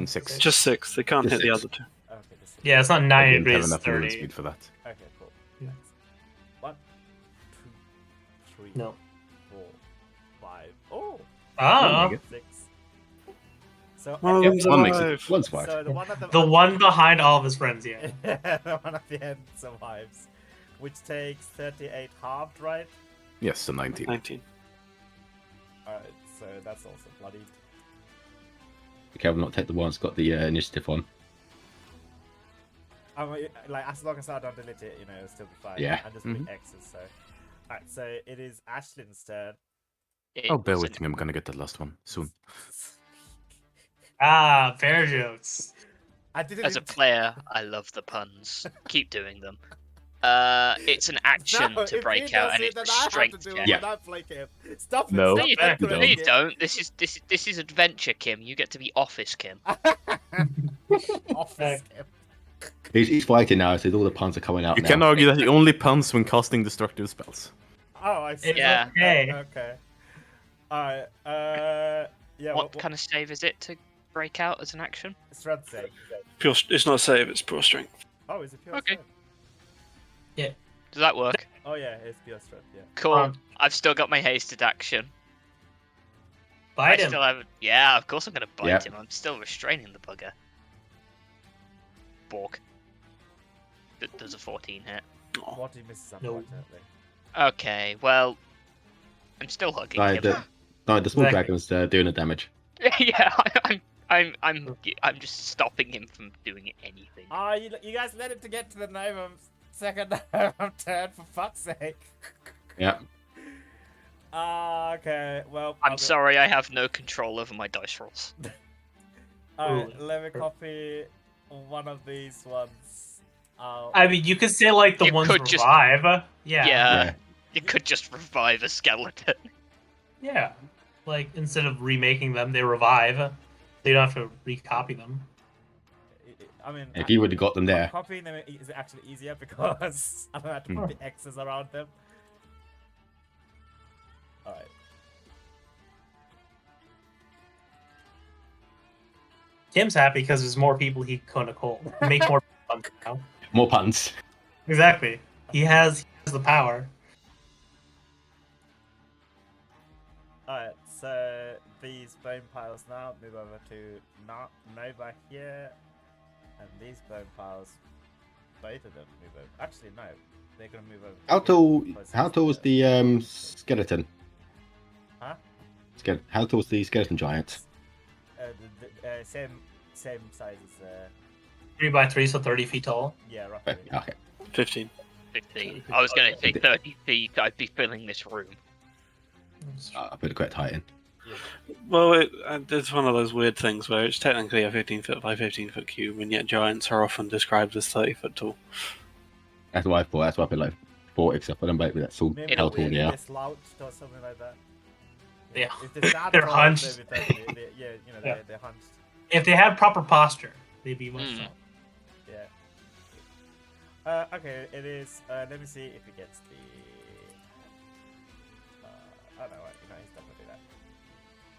6. Just 6. They can't Just hit the 6. other two. Okay, this is Yeah, it's not I 9 didn't have degrees, enough movement 30. speed for that. Okay, cool. Yeah. 1, 2, 3, No. 4, 5. Oh, Oh, make it. 6. So One of Yeah, them's one makes it. alive. One's fine. So the one at the one behind all of his friends, yeah. the one at the end survives, which takes 38 halved, right? Yes, so 19. 19. Alright, so that's also bloodied. Okay, I will not take the one that's got the initiative on. I mean, like, as long as I don't delete it, you know, it'll still be fine. Yeah. I'm just big X's, so. Alright, so it is Ashlyn's turn. Oh, bear was with me. I'm gonna get that last one soon. Ah, bear jokes. I didn't As a even- player, I love the puns. Keep doing them. It's an action No, to if break he out, does and it, it's then a I have to strength do check. it Yeah. when I play Kim. Stop it! No. Stop No, you don't. decorating No, you it. don't. This is adventure, Kim. You get to be office, Kim. Office Kim. He's fighting now, so all the puns are coming out You now. can argue that he only puns when casting destructive spells. Oh, I see. Yeah. Okay. Okay. Alright. Yeah. What kind of save is it to break out as an action? Strength save? Pure, it's not a save, it's pure strength. Oh, is it pure Okay. strength? Does that work? Oh yeah, it's pure strength. Yeah. Cool. Um, I've still got my hasted action. Bite I him. still haven't. Yeah, of course I'm gonna bite Yep. him. I'm still restraining the bugger. Bork. Does a 14 hit? Oh, 40 misses, No. unfortunately. Okay, well, I'm still hugging No, him. the small Exactly. dragon's doing the damage. Yeah, I'm just stopping him from doing anything. Oh, you guys let it to get to the Nova second turn, for fuck's sake. Yeah. Okay, well. I'm sorry, I have no control over my dice rolls. Alright, let me copy one of these ones. I mean, you could say like the You ones could just- revive. Yeah. Yeah. You could just revive a skeleton. Yeah. Like instead of remaking them, they revive. So you don't have to recopy them. I mean, If you would have got them there. copying them is actually easier because I don't have to put the X's around them. Alright. Kim's happy because there's more people he could have called. Make more puns now. More puns. Exactly. He has the power. Alright, so these bone piles now move over to Nova here. And these bone piles, both of them move over. Actually, no. They're going to move over. How tall is the skeleton? Huh? How tall is the skeleton giant? Same size as 3x3, so 30 feet tall. yeah, roughly. Okay. 15. 15. I was going to say 30 feet. I'd be filling this room. I put the correct height in. Well, it's one of those weird things where it's technically a 15 foot by 15 foot cube, and yet giants are often described as 30 foot tall. That's what I thought. That's why I put like 40, except I don't believe that's all Maybe how tall they are. they're slouched or something like that. Yeah. If they're sad They're tall, hunched. yeah, Yeah. they're hunched. If they had proper posture, they'd be much taller. Yeah. Okay, it is. Let me see if it gets the. Oh no, he's not gonna do that.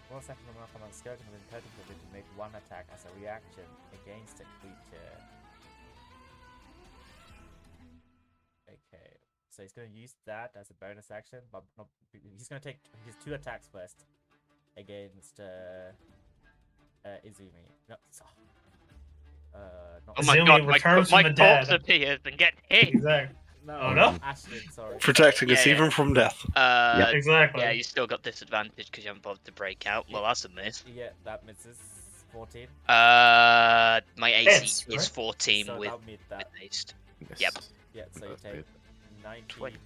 1 second from now, command skeleton within 30 feet to make one attack as a reaction against a creature. Okay, so he's gonna use that as a bonus action, but not, he's gonna take his 2 attacks first against Izumi. No, not Oh my Izumi god, returns my from the corpse dead. appears and gets hit! Exactly. no, Oh, no? Ashlyn, sorry. Protecting us Yeah. even from death. Exactly. Yeah, you still got disadvantage because you haven't bothered to break out. Well, that's a miss. Yeah, that misses. 14. My AC Hits, is right? 14 So with that'll meet that. haste. Yes. Yep. Yeah, so you That's take it. 19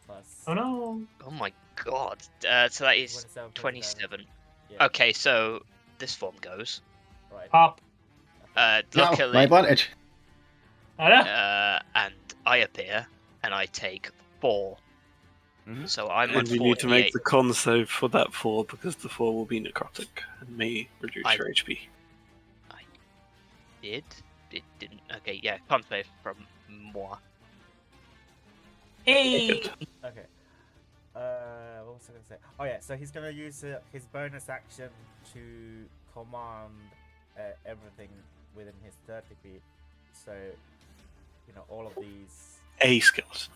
plus Oh no. Oh my god. So that is 27. Yeah, Okay, so this form goes. right. Pop. No, Luckily, my advantage. I know. and I appear, and I take 4. Mhm. So I'm on And you 48. need to make the con save for that 4 because the 4 will be necrotic and may reduce I- your HP. It didn't. Okay, yeah, con save from moi. Hey. Okay. What was I gonna say? Oh yeah, so he's gonna use his bonus action to command everything within his 30 feet. So, all of these. A skeleton.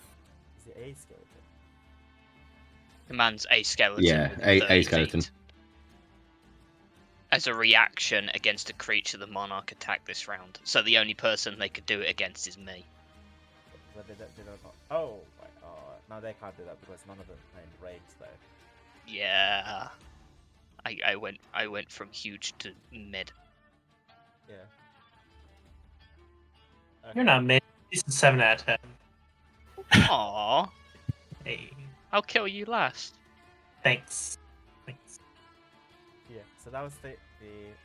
Is it a skeleton? Commands a skeleton. Yeah, within a 30 skeleton. feet. As a reaction against a creature the monarch attacked this round. So the only person they could do it against is me. But they don't. Oh, right. No, they can't do that because none of them are in range though. Yeah. I went from huge to mid. Yeah. You're not mid. It's a 7 out of 10. Aww. Hey. I'll kill you last. Thanks. Thanks. Yeah, so that was the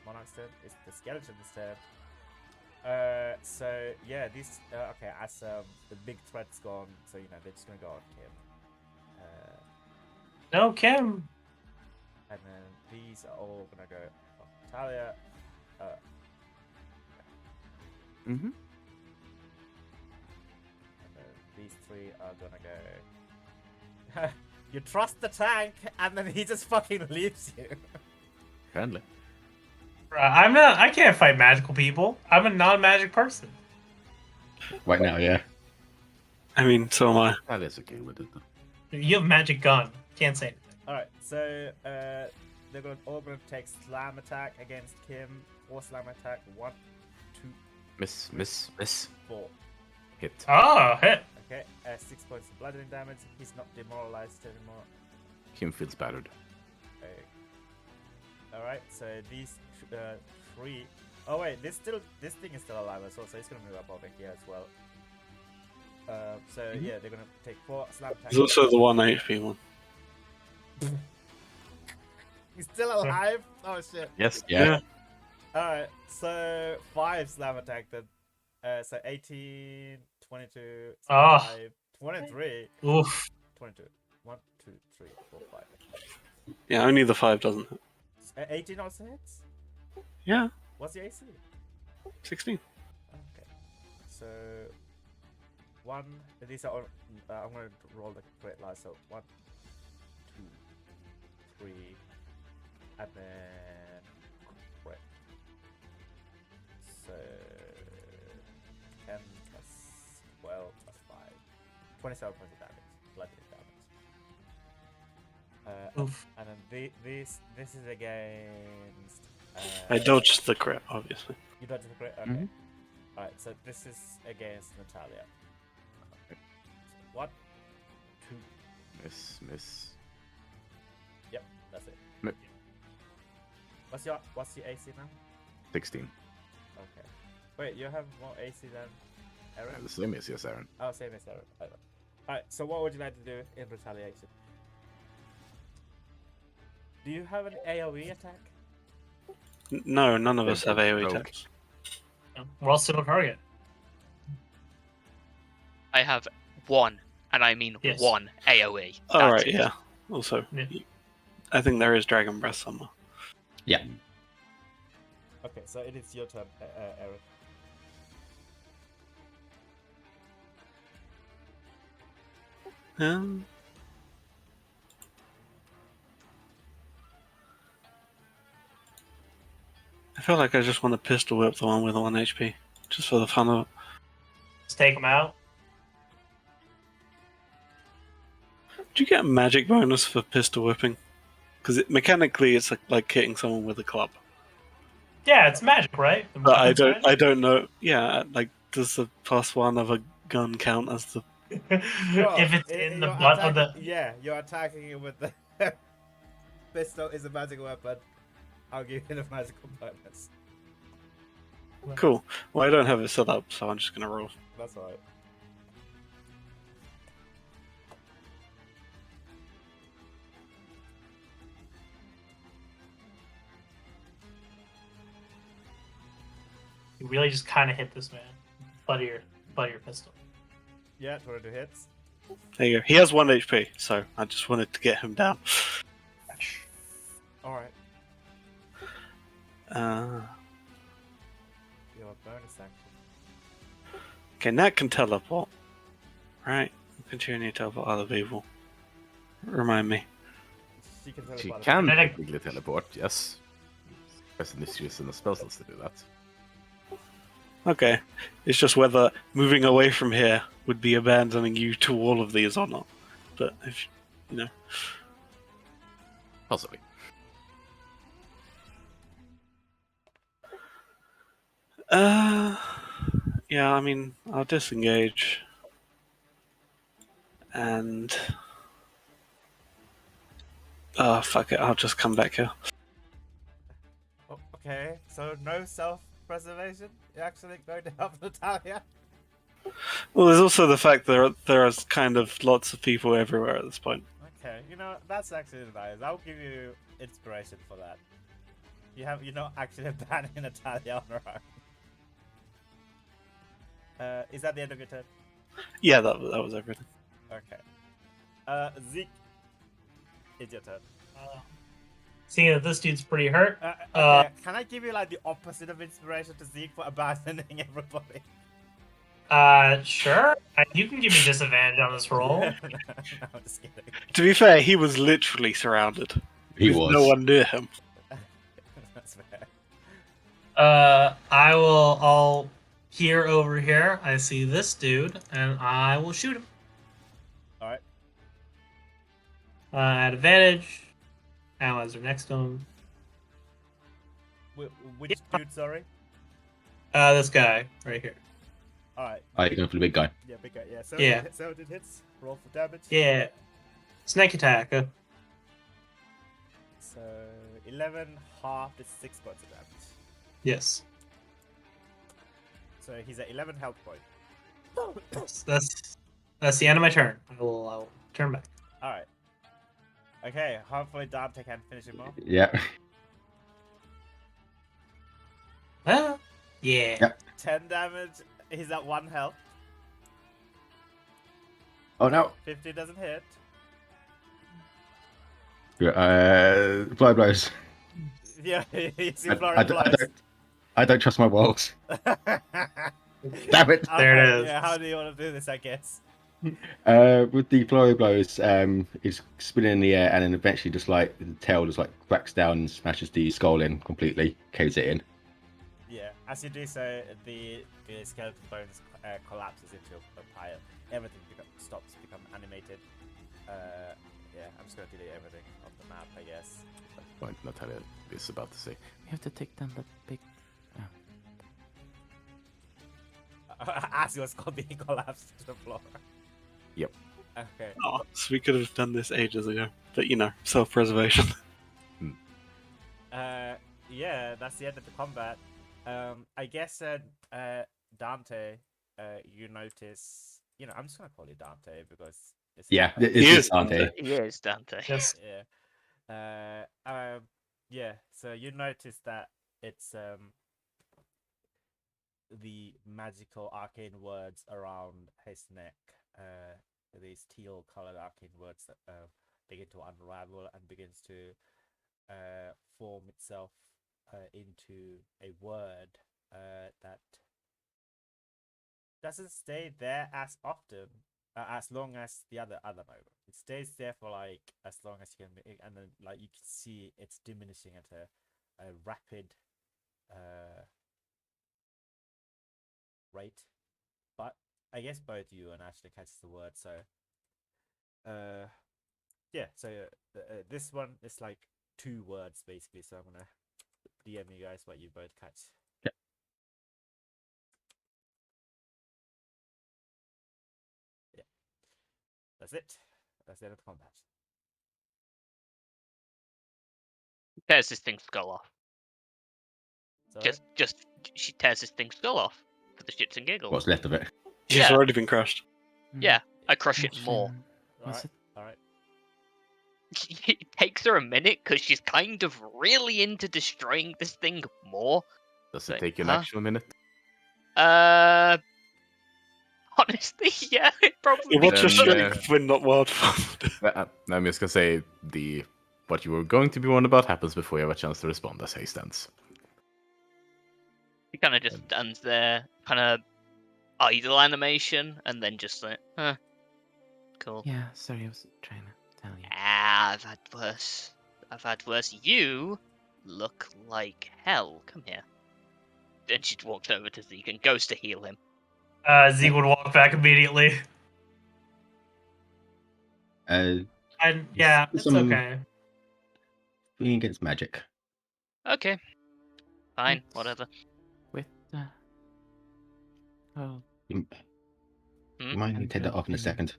monarch's turn. It's the skeleton's turn. So yeah, this okay. As the big threat's gone, so they're just gonna go on Kim. No, Kim. And then these are all gonna go on Talia. Mm-hmm. And then these 3 are gonna go. You trust the tank, and then he just fucking leaves you. Apparently. I'm not. I can't fight magical people. I'm a non-magic person. Right now, yeah. I mean, so am I. Ali's okay with it though. You have magic gun. Can't say anything. All right, so they're all going to take slam attack against Kim. 4 slam attack. 1, 2, Miss. 4. Hit. Oh, hit. Okay, 6 points of bludgeoning damage. He's not demoralized anymore. Kim feels battered. Okay. All right, so these 3. Oh wait, this thing is still alive as well, so he's gonna move up over here as well. So yeah, they're gonna take 4 slam attacks. There's also the 1 HP one. He's still alive. Oh shit. Yes. Yeah. All right, so 5 slam attack then. So 18, 22, Ah. 5, 23, Oof. 22. 1, 2, 3, 4, 5. Yeah, only the 5 doesn't hit. 18 also hits. Yeah, What's the AC? 16. Oh, So one. These are all. I'm gonna roll the crit line. So 1, 2, 3, and then crit. So 10 plus 12 plus 5, 27 points of damage, bludgeoning damage. Oof. And then this is against. I dodged the crit, obviously. You dodged the crit. Okay. Mhm. Alright, so this is against Natalia. So 1, 2. Miss. Yep, that's it. Mi- What's your AC now? 16. Okay. Wait, you have more AC than Aaron? The same as yes, Aaron. Oh, same as Aaron. Alright, so what would you like to do in retaliation? Do you have an AoE attack? No, none of us have AoE Rogue. attacks. We're all single target. I have one, and I mean Yes. one AoE. All That's right, it. yeah. Also, Yeah. I think there is Dragon Breath somewhere. Yeah. Okay, so it is your turn, Aaron. Um, I feel like I just want to pistol whip the one with 1 HP, just for the fun of it. Let's take them out. Do you get a magic bonus for pistol whipping? Because mechanically, it's like hitting someone with a club. Yeah, it's magic, right? The But weapon's magic? I don't know. Yeah, like does the +1 of a gun count as the? If it's in the you're butt of the. attacking- Yeah, you're attacking it with the pistol is a magical weapon. I'll give you the magical bonus. Cool. Well, I don't have it set up, so I'm just gonna roll. That's alright. You really just kind of hit this man. Butt of your pistol. Yeah, 22 hits. There you go. He has 1 HP, so I just wanted to get him down. Alright, Uh, your bonus action. okay, Nat can teleport, right? Continue to teleport other people. Remind me. She can tell She us can Medic- technically teleport, yes. There's an issue in the spell slots to do that. Okay, it's just whether moving away from here would be abandoning you to all of these or not. But if you know, Possibly. yeah, I mean, I'll disengage, and fuck it, I'll just come back here. Oh, okay, so no self-preservation? You're actually going to help Natalia? Well, there's also the fact that there are kind of lots of people everywhere at this point. Okay, you know, that's actually nice. I'll give you inspiration for that. You're not actually abandoning Natalia on her own. Is that the end of your turn? Yeah, that was everything. Okay. Zeke, it's your turn. Seeing that this dude's pretty hurt. Okay, can I give you like the opposite of inspiration to Zeke for abandoning everybody? Sure. You can give me disadvantage on this roll. No, I'm just kidding. To be fair, he was literally surrounded. He with was. no one near him. That's fair. I'll here over here. I see this dude, and I will shoot him. Alright. At advantage. Allies are next to him. Which dude, sorry? This guy right here. Alright, Oh, you're going for the big guy. yeah, big guy, yeah. So Yeah. 17 hits, roll for damage. Yeah. Snake attack. So 11 half is 6 points of damage. Yes. So he's at 11 health points. That's the end of my turn. I'll turn back. Alright. Okay, hopefully Dante can finish him off. Yeah. Yeah. Yep. 10 damage, he's at 1 health. Oh no. 50 doesn't hit. Fly blows. Yeah, you see I flurry blows. don't trust my walls. Damn it! There it is. Yeah, how do you want to do this? I guess. With the flurry blows, he's spinning in the air and then eventually just like the tail just like cracks down and smashes the skull in completely, caves it in. Yeah, as you do so, the skeleton bones collapses into a pile. Everything stops becoming animated. Yeah, I'm just gonna delete everything off the map, I guess. Point Natalia is about to say. We have to take down that big. As your skull being collapsed to the floor. Yep. Okay. Oh, so we could have done this ages ago. But self-preservation. Yeah, that's the end of the combat. I guess Dante, you notice. I'm just gonna call you Dante because it's It's is Dante. He is Dante. Yes. Yeah. Yeah. So you notice that it's the magical arcane words around his neck. These teal-colored arcane words that begin to unravel and begins to form itself into a word that doesn't stay there as often as long as the other moment. It stays there for like as long as you can, and then like you can see it's diminishing at a rapid rate. But I guess both you and Ashley catches the word, so yeah. So this one is like 2 words basically. So I'm gonna DM you guys what you both catch. Yeah, that's it. That's the end of the combat. Tears this thing's skull off. Sorry? She tears this thing's skull off for the shits and giggles. What's left of it? She's Yeah. already been crushed. Yeah, I crush it more. Was it? All right. It takes her a minute because she's kind of really into destroying this thing more. Does it Like, take you an huh? actual minute? Honestly, yeah, it probably. What's your Then, strength when not wild formed? I'm just gonna say what you were going to be warned about happens before you have a chance to respond as he stands. He kind of just stands there, kind of idle animation, and then just like, huh, cool. Yeah, sorry, I was trying to tell you. I've had worse. I've had worse. You look like hell. Come here. Then she walks over to Zeke and goes to heal him. Zeke would walk back immediately. Uh, And yeah, it's some- okay. Being against magic. Okay. Fine, It's whatever. With oh, You Hmm? might need to take that off in a Andrew, second.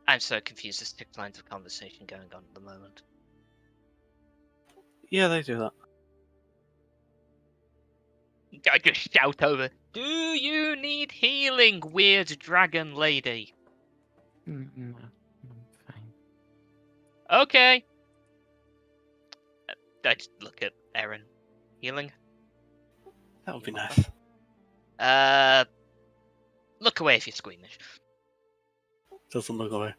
I'm so confused. There's 6 lines of conversation going on at the moment. Yeah, they do that. I just shout over, "Do you need healing, weird dragon lady?" no, I'm fine. Okay. I just look at Erin. Healing? That would be nice. Look away if you're squeamish. Doesn't look away.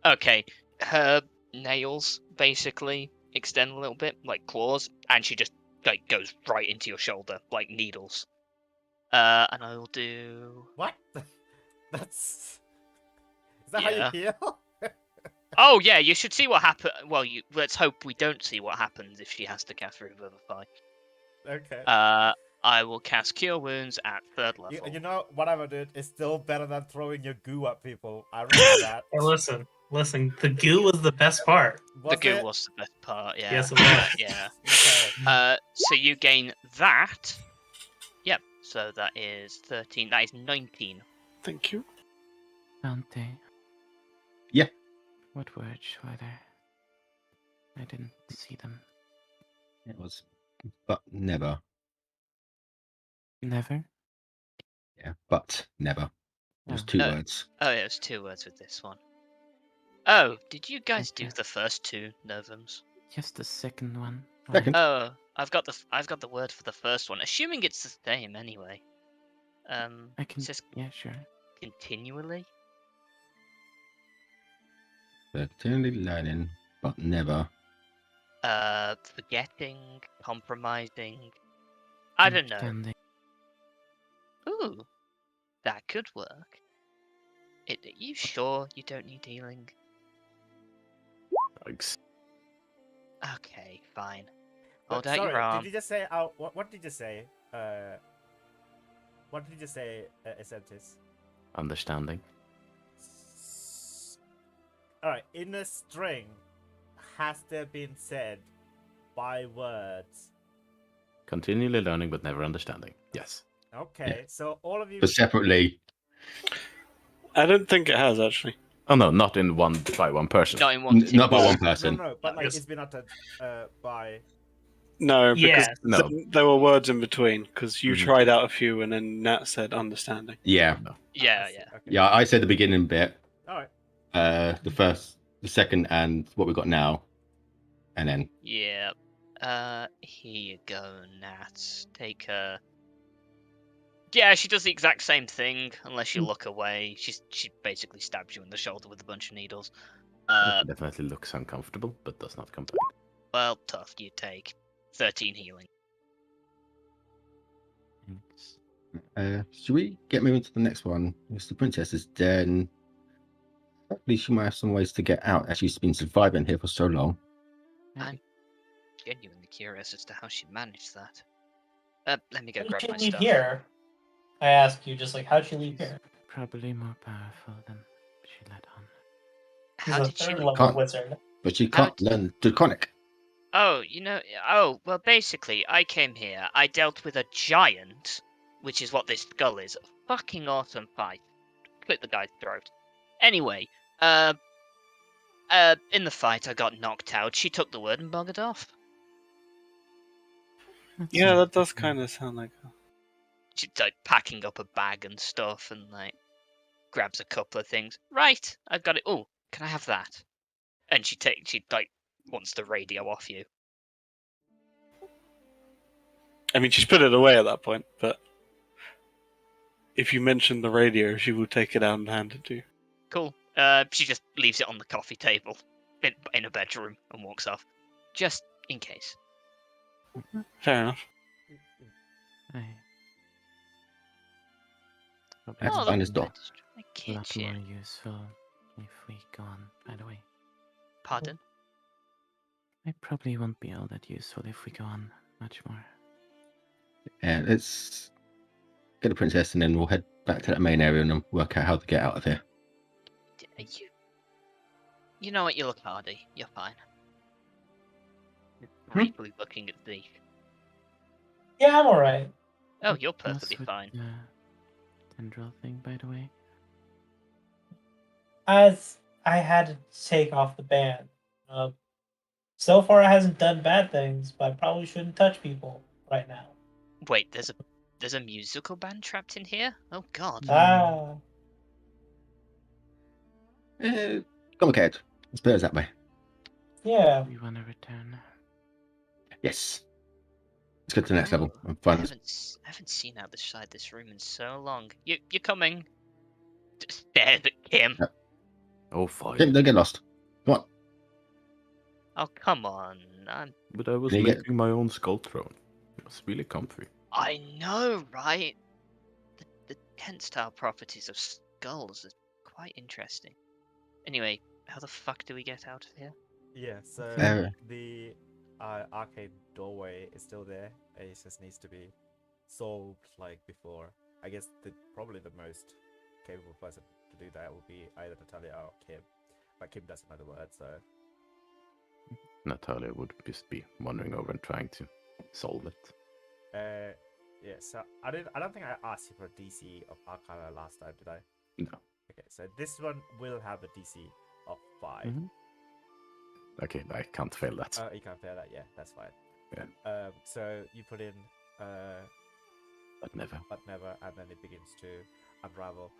Okay, her nails basically extend a little bit, like claws, and she just like goes right into your shoulder, like needles. And I'll do. What? Is that how Yeah. you heal? Oh yeah, you should see what happens. Well, let's hope we don't see what happens if she has to cast Revivify. Okay. I will cast Cure Wounds at 3rd level. You know, whatever, dude, is still better than throwing your goo at people. I remember that. Hey, listen. The goo was the best part. The Was goo it? was the best part. Yeah. Yes, it was. Yeah. Okay. So you gain that. Yep. So that is 13. That is 19. Thank you. Dante. Yeah. What words were there? I didn't see them. It was, but never. Never. Yeah, but never. It was Oh. 2 words. Oh, yeah, it was 2 words with this one. Oh, did you guys do Okay. the first 2 Novums? Just the second one. Second. Oh, I've got the word for the first one. Assuming it's the same anyway. I can. It says Yeah, sure. continually. Certainly learning, but never. Forgetting, compromising. I don't know. Understanding. Ooh, that could work. Are you sure you don't need healing? Yikes. Okay, fine. Hold out Sorry, your arm. did you just say? What did you say? What did you say, Essentis? Understanding. All right. In a string, has there been said by words? Continually learning but never understanding. Yes. Okay, so all of you. But separately, I don't think it has actually. Oh no, not in one by one person. Not in one not by particular- one person. No, but like Yes. it's been uttered by. No, because Yes. No. there were words in between. Because you Mhm. tried out a few, and then Nat said understanding. Yeah, No. Yeah, I see, yeah. Okay. yeah. I said the beginning bit, All right. the first, the second, and what we got now, and then Yeah. Here you go, Nat. Take her. Yeah, she does the exact same thing, unless you look away. She basically stabs you in the shoulder with a bunch of needles. Definitely looks uncomfortable, but does not complain. Well, tough. You take 13 healing. should we get moving to the next one? It's the princess's den. Hopefully, she might have some ways to get out, as she's been surviving here for so long. I'm genuinely curious as to how she managed that. Let me go How grab did my she leave stuff. here? I ask you, just like, how'd she leave She's here? probably more powerful than she let on. She's How a did she? third level Can't- wizard. But she How can't learn Draconic. Oh, well, basically, I came here, I dealt with a giant, which is what this skull is. A fucking awesome fight. Clip the guy's throat. Anyway, in the fight, I got knocked out. She took the word and buggered off. Yeah, that does kind of sound like her. She's like packing up a bag and stuff, and like grabs a couple of things. Right, I've got it. Oh, can I have that? And she like wants the radio off you. I mean, she's put it away at that point, but if you mention the radio, she will take it out and hand it to you. Cool. She just leaves it on the coffee table in a bedroom and walks off, just in case. Fair enough. I That's Oh, fine as door. let's try a lot more kitchen. useful if we go on, by the way. Pardon? I probably won't be all that useful if we go on much more. Yeah, let's get the princess, and then we'll head back to that main area and then work out how to get out of here. Are you? You know what? You look hardy. You're fine. Briefly looking at the. Yeah, I'm alright. Oh, you're What's perfectly with fine. the tendril thing, by the way? As I had to take off the ban. So far, it hasn't done bad things, but I probably shouldn't touch people right now. Wait, there's a musical band trapped in here? Oh God. Ah, Complicated. Let's put it that way. yeah. We want to return. Yes. Let's go to the next level and find us. I haven't seen out this side this room in so long. You're coming. Just stares at Kim. Oh, fine. Don't get lost. Come on. Oh come on. But I was Can you get- making my own skull throne. It was really comfy. I know, right? The tent-style properties of skulls are quite interesting. Anyway, how the fuck do we get out of here? Yeah. So Uh, the arcade doorway is still there. It just needs to be solved like before. I guess probably the most capable person to do that would be either Natalia or Kim. But Kim doesn't know the word, so Natalia would just be wandering over and trying to solve it. yeah. So I don't think I asked you for a DC of Arcana last time, did I? No. Okay, so this one will have a DC of 5. Mhm. Okay, I can't fail that. You can't fail that. Yeah, that's fine. Yeah. So you put in But never. but never, and then it begins to unravel,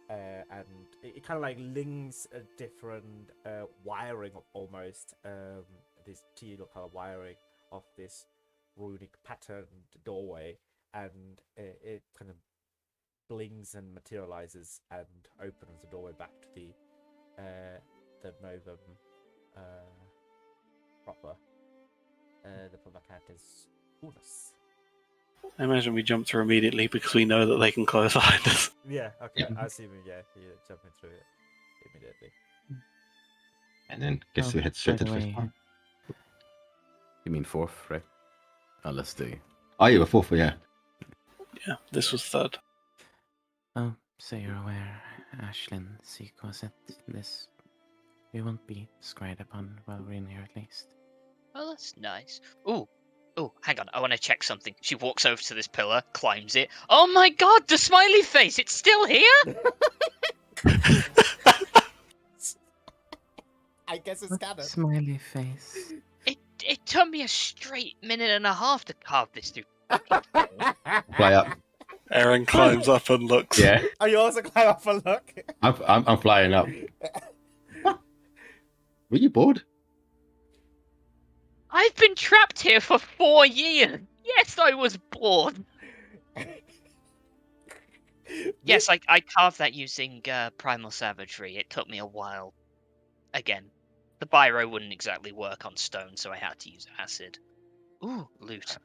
and it kind of like links a different wiring almost. This teal color wiring of this runic patterned doorway, and it kind of blinks and materializes and opens the doorway back to the Novum proper. The proper cat is Unus. I imagine we jump through immediately because we know that they can close behind us. Yeah. Okay. Yeah. I assume you're jumping through it immediately. And then guess Oh, we head straight by to the the first way, one. You mean fourth, right? Unless they. Oh, you were fourth, yeah. Yeah, this was third. oh, so you're aware, Ashlyn, Sequos, that this we won't be scried upon while we're in here at least. Oh, that's nice. Ooh. Oh, hang on. I want to check something. She walks over to this pillar, climbs it. Oh my god, the smiley face! It's still here? I guess it's canon. Smiley face. It took me a straight minute and a half to carve this through. Fly up. Aaron climbs up and looks. Yeah, Are you also climb up and look? I'm flying up. Were you bored? I've been trapped here for 4 years. Yes, I was bored. Yes, I carved that using primal savagery. It took me a while. Again, the biro wouldn't exactly work on stone, so I had to use acid. Ooh, loot.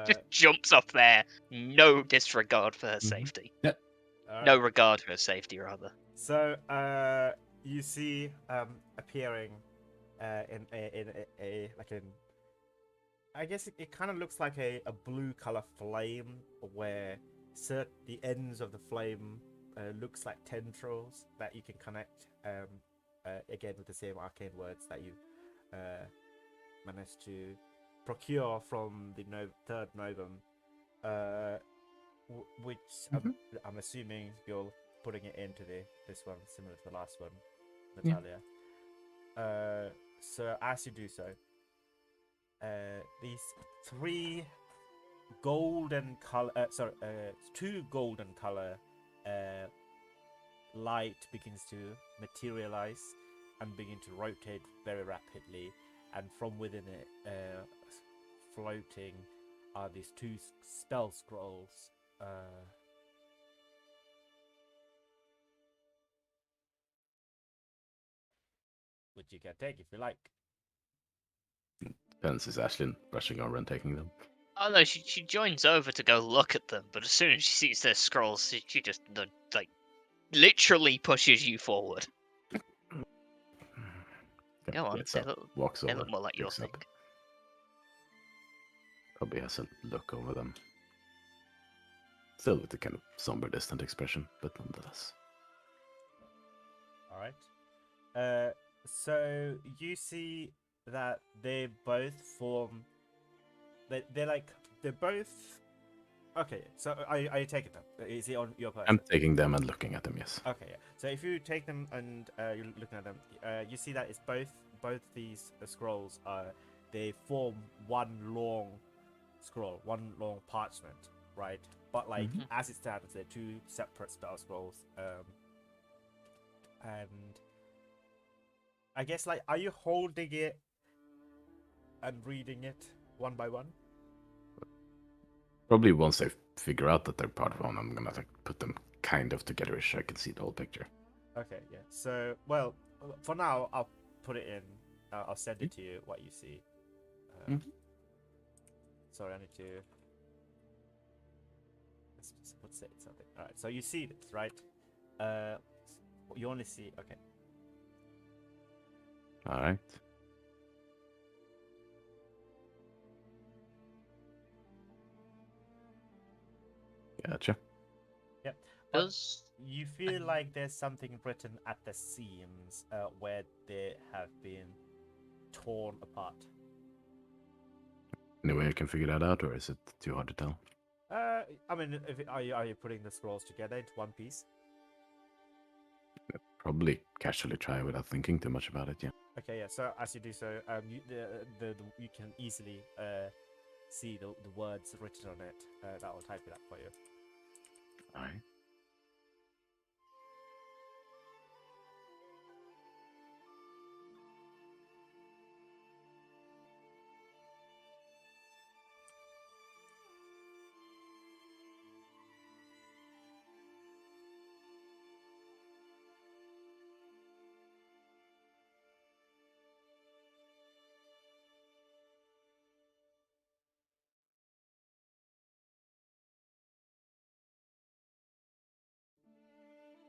Just jumps up there. No disregard for her safety. No regard for her safety, rather. So, you see appearing in a like an. I guess it kind of looks like a blue color flame where the ends of the flame looks like tendrils that you can connect again with the same arcane words that you managed to procure from the third novum, which I'm assuming you're putting it into this one similar to the last one, Natalia. So as you do so, these two golden color light begins to materialize and begin to rotate very rapidly, and from within it floating are these two spell scrolls. Which you can take if you like. Depends, is Ashlyn rushing over and taking them? Oh no, she joins over to go look at them, but as soon as she sees their scrolls, she just like literally pushes you forward. Go on, Gets up, walks they over, look more like your picks thing. up. Probably has a look over them. Still with a kind of somber, distant expression, but nonetheless. All right. So you see that they both form. They're both. Okay. So are you taking them? Is it on your person? I'm taking them and looking at them, yes. Okay. Yeah. So if you take them and you're looking at them, you see that it's both these scrolls. They form one long scroll, one long parchment, right? But like as it stands, they're two separate spell scrolls. And I guess like, are you holding it and reading it one by one? Probably once I figure out that they're part of one, I'm gonna like put them kind of together-ish so I can see the whole picture. Okay, yeah. So, well, for now, I'll put it in. I'll send it to you, what you see. Sorry, I need to... Let's say something. Alright, so you see this, right? You only see... Okay. Alright. Gotcha. Yep. Does You feel like there's something written at the seams where they have been torn apart. Any way I can figure that out, or is it too hard to tell? I mean, are you putting the scrolls together into one piece? Probably casually try without thinking too much about it, yeah. Okay, yeah. So as you do so, you can easily see the words written on it. That will type it up for you. Alright.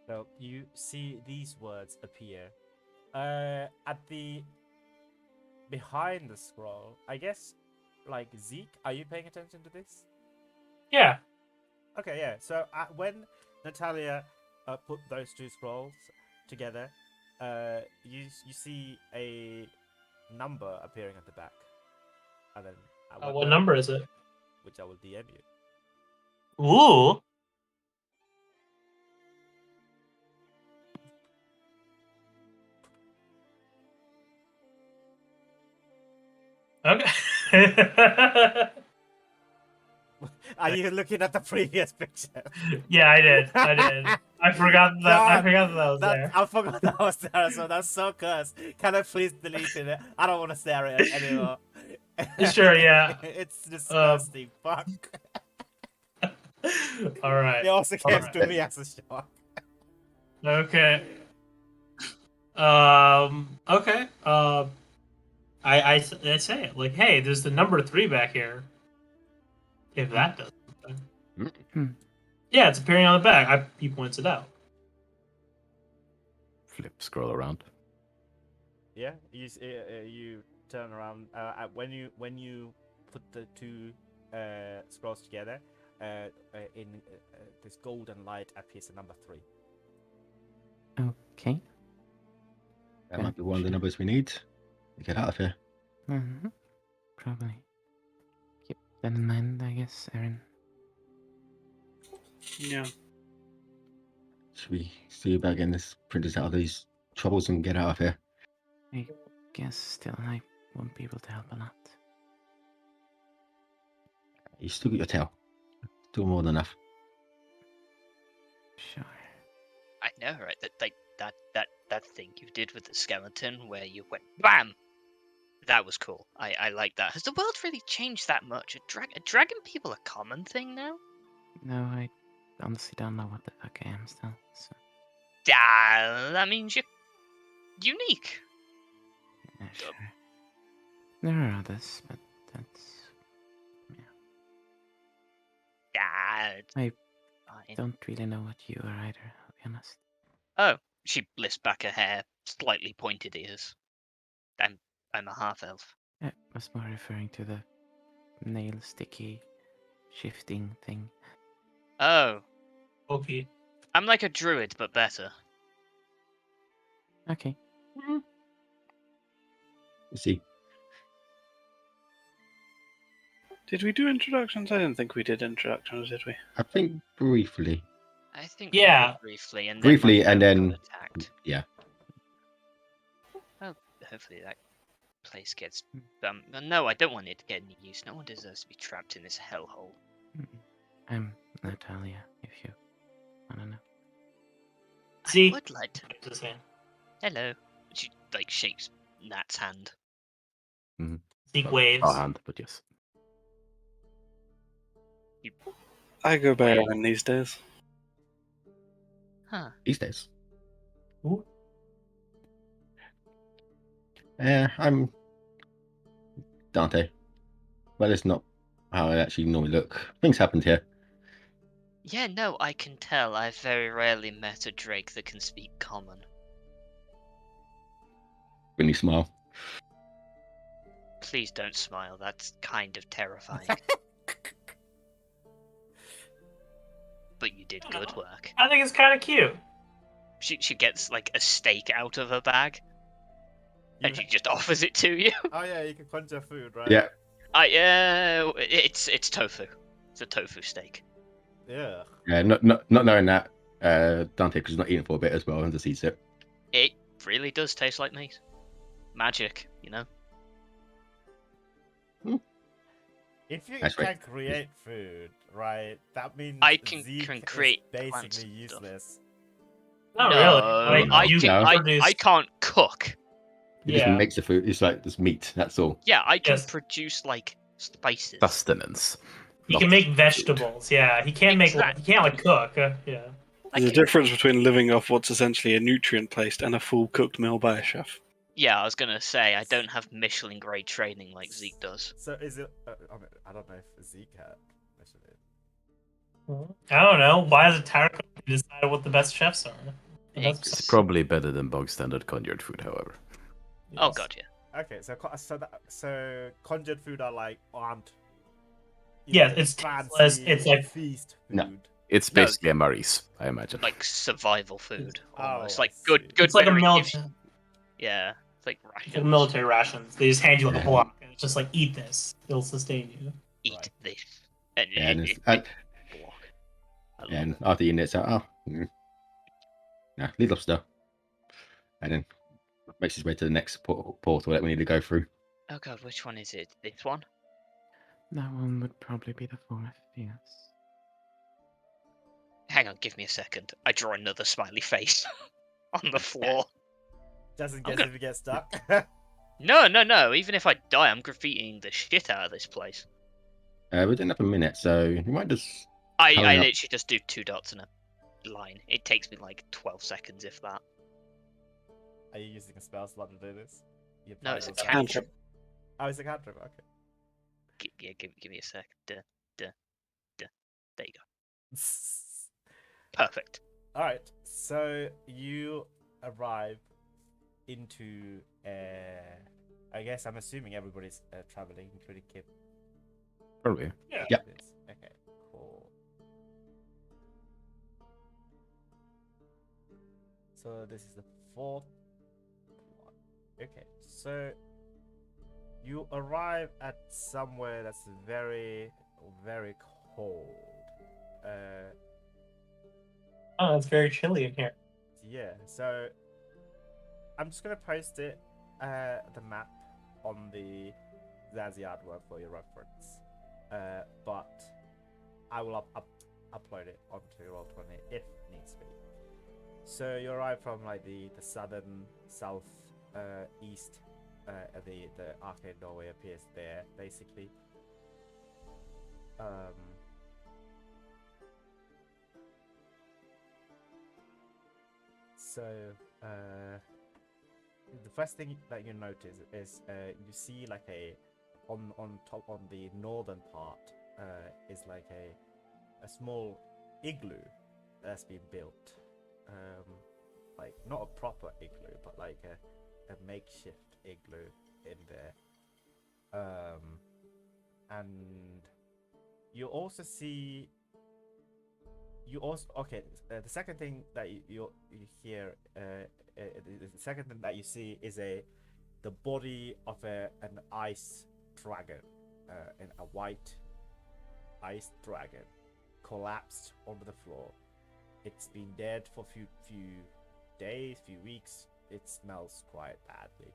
So you see these words appear. At the behind the scroll, I guess, like Zeke, are you paying attention to this? Yeah. Okay, yeah. So when Natalia put those two scrolls together, you see a number appearing at the back, and then What number is it? which I will DM you. Ooh. Okay. Are you looking at the previous picture? Yeah, I did. I forgot that. I forgot that was there. I forgot that was there. So that's so cursed. Can I please delete it? I don't want to stare at it anymore. Sure, yeah. It's disgusting. Fuck. All right. It also came Alright. to me as a shock. Okay. Okay. I say it like, hey, there's the number 3 back here. If that does something. Hmm. Yeah, it's appearing on the back. He points it out. Flip, scroll around. Yeah, you turn around when you put the two scrolls together. In this golden light appears a number 3. Okay. That might be one of the numbers we need to get out of here. Mm-hmm. Probably. Keep that in mind, I guess, Erin. Yeah. Should we see about getting this princess out of these troubles and get out of here? I guess still I won't be able to help a lot. You still got your tail. Still more than enough. Sure. I know, right? That thing you did with the skeleton, where you went BAM. That was cool. I like that. Has the world really changed that much? Are dragon people a common thing now? No, I honestly don't know what the fuck I am still. So That means you're unique. yeah, sure. There are others, but that's It's I fine. don't really know what you are either. I'll be honest. Oh, she lifts back her hair, slightly pointed ears. I'm a half elf. I was more referring to the nail sticky shifting thing. Oh, Okay. I'm like a druid, but better. Okay. You see, Did we do introductions? I didn't think we did introductions, did we? I think briefly. I think Yeah. briefly, and then Briefly, my and goat then- got attacked. Yeah. Well, hopefully that place gets. No, I don't want it to get any use. No one deserves to be trapped in this hellhole. I'm Natalia, if you wanna know. See? I would like to. What's his hand? Hello. She like shakes Nat's hand. Zeke Well, waves. our hand, but yes. I go by Aaron these days. Huh. These days. Ooh. I'm Dante. Well, it's not how I actually normally look. Things happened here. Yeah, no, I can tell. I've very rarely met a Drake that can speak common. When you smile. Please don't smile. That's kind of terrifying. But you did good work. I think it's kind of cute. She gets like a steak out of her bag, and she just offers it to you. Oh yeah, you can conjure food, right? Yeah. It's tofu. It's a tofu steak. Yeah. Yeah, not knowing that, Dante, because he's not eating for a bit as well, and just eats it. It really does taste like meat. Magic, you know. If you That's can right. create food, right, that means I can Zeke create is plants basically and stuff. useless. Not No, really. Like, you can- produce. I can't cook. He just Yeah. makes the food. It's like just meat. That's all. Yeah, I can Yes. produce like spices. Sustenance. He not can make food. vegetables. Yeah. He can't make. Exactly. He can't like cook. Yeah. I There's a can- difference between living off what's essentially a nutrient paste and a full cooked meal by a chef. Yeah, I was gonna say I don't have Michelin grade training like Zeke does. So is it? I don't know if Zeke had actually. I don't know. Why does a tower company decide what the best chefs are? It's probably better than bog standard conjured food, however. Oh Yes. god, yeah. Okay, so conjured food aren't. Yeah, it's tasteless. fancy It's like feast food. No. It's No. basically a Maurice, I imagine. Like survival food, almost I like see. good it's like a where it gives military, you- Yeah, it's like it's like rations. military rations. They just hand you like a Yeah. block, and it's just like eat this. It'll sustain you. Eat Right. this, and Yeah, and, it and, block. I love and it. after eating it, it's like, leave lobster. And then makes his way to the next portal that we need to go through. Oh god, which one is it? This one? That one would probably be the fourth, yes. Hang on, give me a second. I draw another smiley face on the floor. Just in I'm case gonna- if you get stuck. No. Even if I die, I'm graffitiing the shit out of this place. We didn't have a minute, so you might just. I Hurry up. literally just do 2 dots in a line. It takes me like 12 seconds, if that. Are you using a spell slot to do this? You No, it's a apply cantrip. Oh, it's a cantrip. Okay. Give me a sec. There you go. Perfect. All right. So you arrive into. I guess I'm assuming everybody's traveling, including Kip. Probably. Yeah. Yep. Okay. Cool. So this is the fourth one. Okay. So you arrive at somewhere that's very, very cold. Oh, it's very chilly in here. Yeah, so I'm just gonna post it, the map on the Zazie artwork for your reference. But I will upload it onto Roll20 if needs be. So you arrive from like the southern south east. The arcade doorway appears there basically. So, the first thing that you notice is you see like on top on the northern part is like a small igloo that's been built. Like not a proper igloo, but like a makeshift igloo in there. And you also see. The second thing that you hear, the second thing that you see is the body of an ice dragon, and a white ice dragon, collapsed onto the floor. It's been dead for few days, few weeks. It smells quite badly.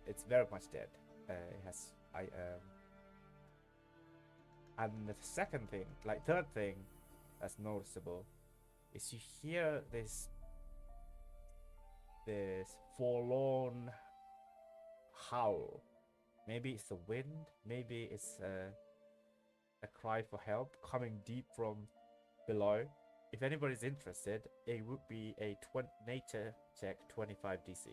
It's very much dead. And the second thing, third thing that's noticeable is you hear this forlorn howl. Maybe it's the wind, maybe it's a cry for help coming deep from below. If anybody's interested, it would be a nature check 25 DC.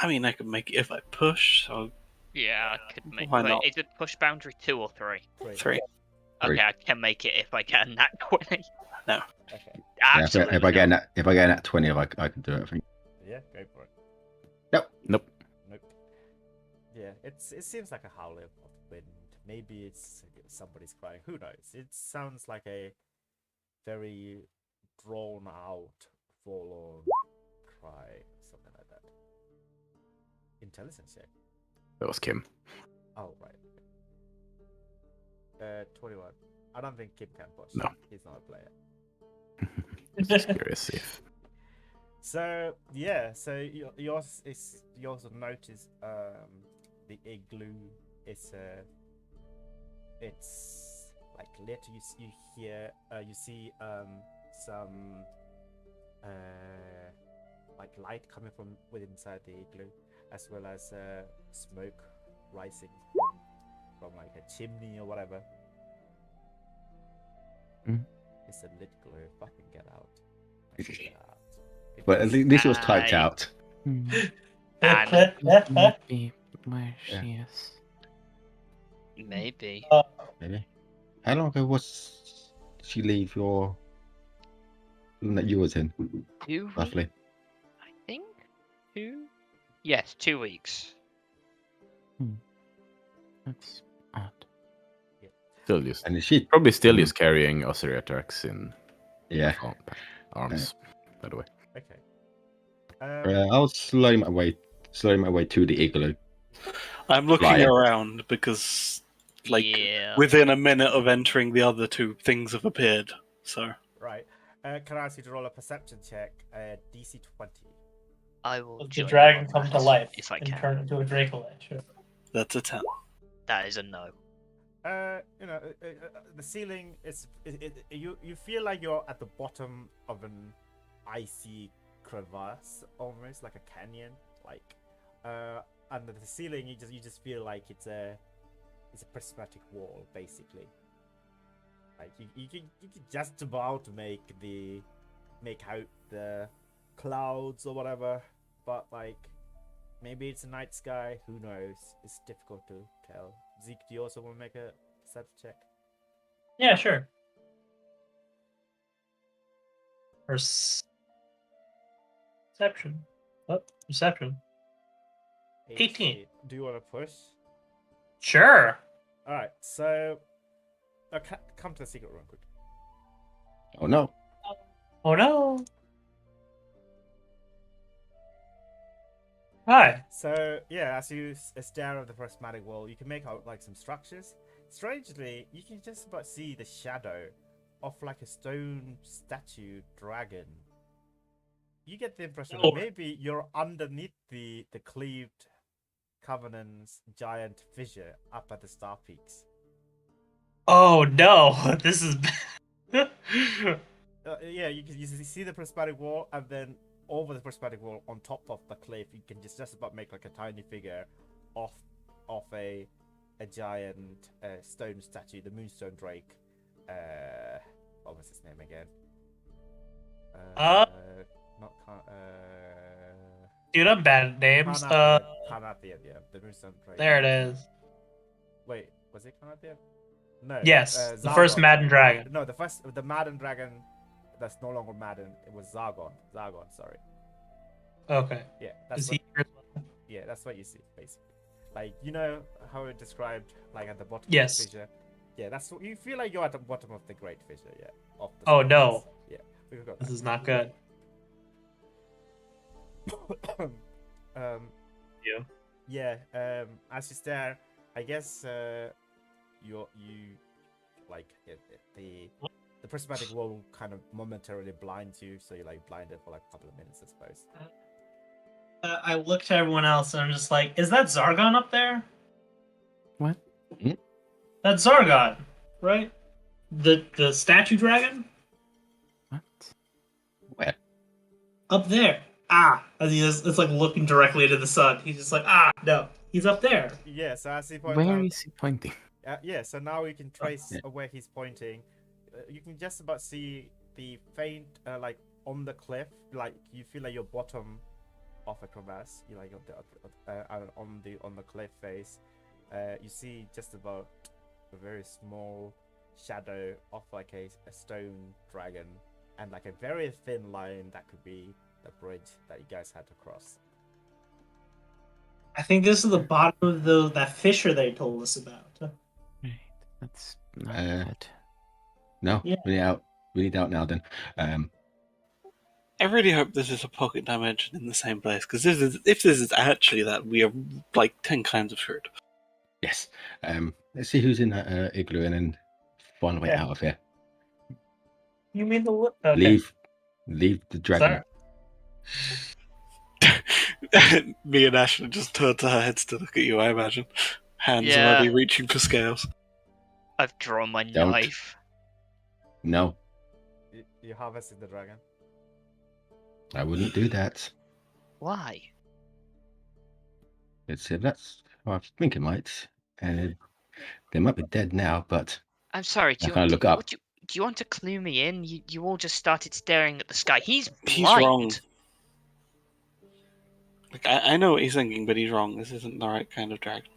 I mean, I could make it if I push, so Yeah, I could make. Why Wait, not? is it push boundary 2 or 3? 3. Three. Okay, I can make it if I get a nat 20. No. Okay. Yeah, Absolutely. if I get that 20, I can do it. I think. Yeah, go for it. Nope. Nope. Yeah, it seems like a howl of wind. Maybe it's somebody's crying. Who knows? It sounds like a very drawn out, forlorn cry, something like that. Intelligence check. That was Kim. Oh right. 21. I don't think Kim can push. No. He's not a player. Just curious if. So yeah, so you also notice the igloo is it's like lit. You hear you see some like light coming from within inside the igloo, as well as smoke rising from like a chimney or whatever. Mhm. It's a lit glue. Fucking get out. Get out. But at least it was typed out. Hmm. And Might be where Yeah. she is. maybe. maybe. How long ago did she leave your room that you was in? 2 weeks, Roughly. I think. 2? Yes, 2 weeks. That's odd. Still just And is she? probably still just carrying Osiretrax in Yeah. arms, by the way. Okay. I'll slow my way to the igloo. I'm looking Right. around because, like, yeah. within a minute of entering the other two, things have appeared. So Right. Can I ask you to roll a perception check? DC 20. I will. The join dragon you on come to that life if I and can. turn into a Dracolet. Sure. that's a 10. That is a no. The ceiling is you feel like you're at the bottom of an icy crevasse, almost like a canyon. Like under the ceiling, you just feel like it's a prismatic wall, basically. Like you can just about make out the clouds or whatever, but like maybe it's a night sky. Who knows? It's difficult to tell. Zeke, do you also want to make a perception check? Yeah, sure. Perception. What? Perception. 18. Do you want to push? Sure. All right. So, come to the secret room quick. Oh no. Oh no. Hi. So yeah, as you stare at the prismatic wall, you can make out like some structures. Strangely, you can just about see the shadow of like a stone statue dragon. You get the impression that maybe you're underneath the cleaved Covenant's giant fissure up at the Star Peaks. Oh no. This is. Yeah, you see the prismatic wall, and then over the prismatic wall, on top of the cliff, you can just about make like a tiny figure of a giant stone statue, the Moonstone Drake. What was his name again? Not Dude, I'm bad at names. Carnathian, yeah, the Moonstone Drake. There it is. Wait, was it Carnathian? No. Yes, the Zargon. first Madden Dragon. No, the Madden Dragon. That's no longer Madden. It was Zargon. Sorry. Okay. Yeah, Is that's what you see basically. Like, you know how it described like at the bottom Yes. of the fissure. Yeah, that's what you feel like you're at the bottom of the Great Fissure. Yeah. Of the Oh, stars. no. Yeah, we forgot This that. is not good. Yeah. As you stare, I guess you like the prismatic wall kind of momentarily blinds you, so you're like blinded for like a couple of minutes, I suppose. I look to everyone else and I'm just like, is that Zargon up there? What? That's Zargon, right? The statue dragon? What? Where? Up there. It's like looking directly into the sun. He's just like, no. He's up there. Yeah, so as he points Where out, is he pointing? yeah, so now we can trace Yeah. where he's pointing. You can just about see the faint, like on the cliff, like you feel like your bottom of a crevasse. You like on the cliff face. You see just about a very small shadow of like a stone dragon, and like a very thin line that could be the bridge that you guys had to cross. I think this is the bottom of that fissure they told us about. Right. That's not Uh, good. No, Yeah. we need out now then. I really hope this is a pocket dimension in the same place, because if this is actually that, we are like 10 kinds of screwed. Yes. Let's see who's in that igloo and then find a way Yeah. out of here. You mean the what? Okay. Leave the dragon. Sorry. Me and Ashley just turned our heads to look at you, I imagine. Hands Yeah. already reaching for scales. I've drawn my Don't. knife. No, You harvested the dragon. I wouldn't do that. Why? That's how I think it might. And they might be dead now, but I'm sorry. I can't look up. Do you want to clue me in? You all just started staring at the sky. He's blind. He's wrong. Like, I know what he's thinking, but he's wrong. This isn't the right kind of dragon.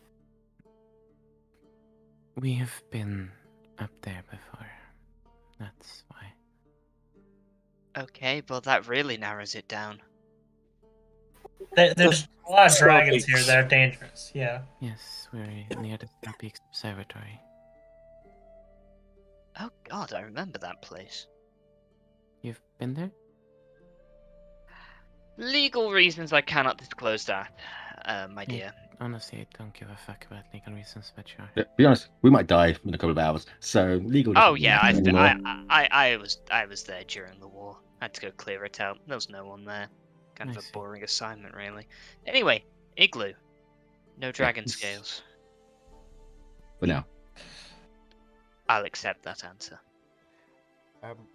We have been up there before. That's why. Okay, well that really narrows it down. There's a lot of Star dragons here Peaks. that are dangerous. Yeah. Yes, we're near the Star Peaks Observatory. Oh god, I remember that place. You've been there? Legal reasons I cannot disclose that, my Yeah. dear. Honestly, I don't give a fuck about legal reasons, but sure. Yeah, be honest, we might die in a couple of hours, so legal doesn't Oh yeah, matter anymore. I was there during the war. I had to go clear it out. There was no one there. Kind of I a see. boring assignment, really. Anyway, igloo. No dragon it's- scales. For now. I'll accept that answer.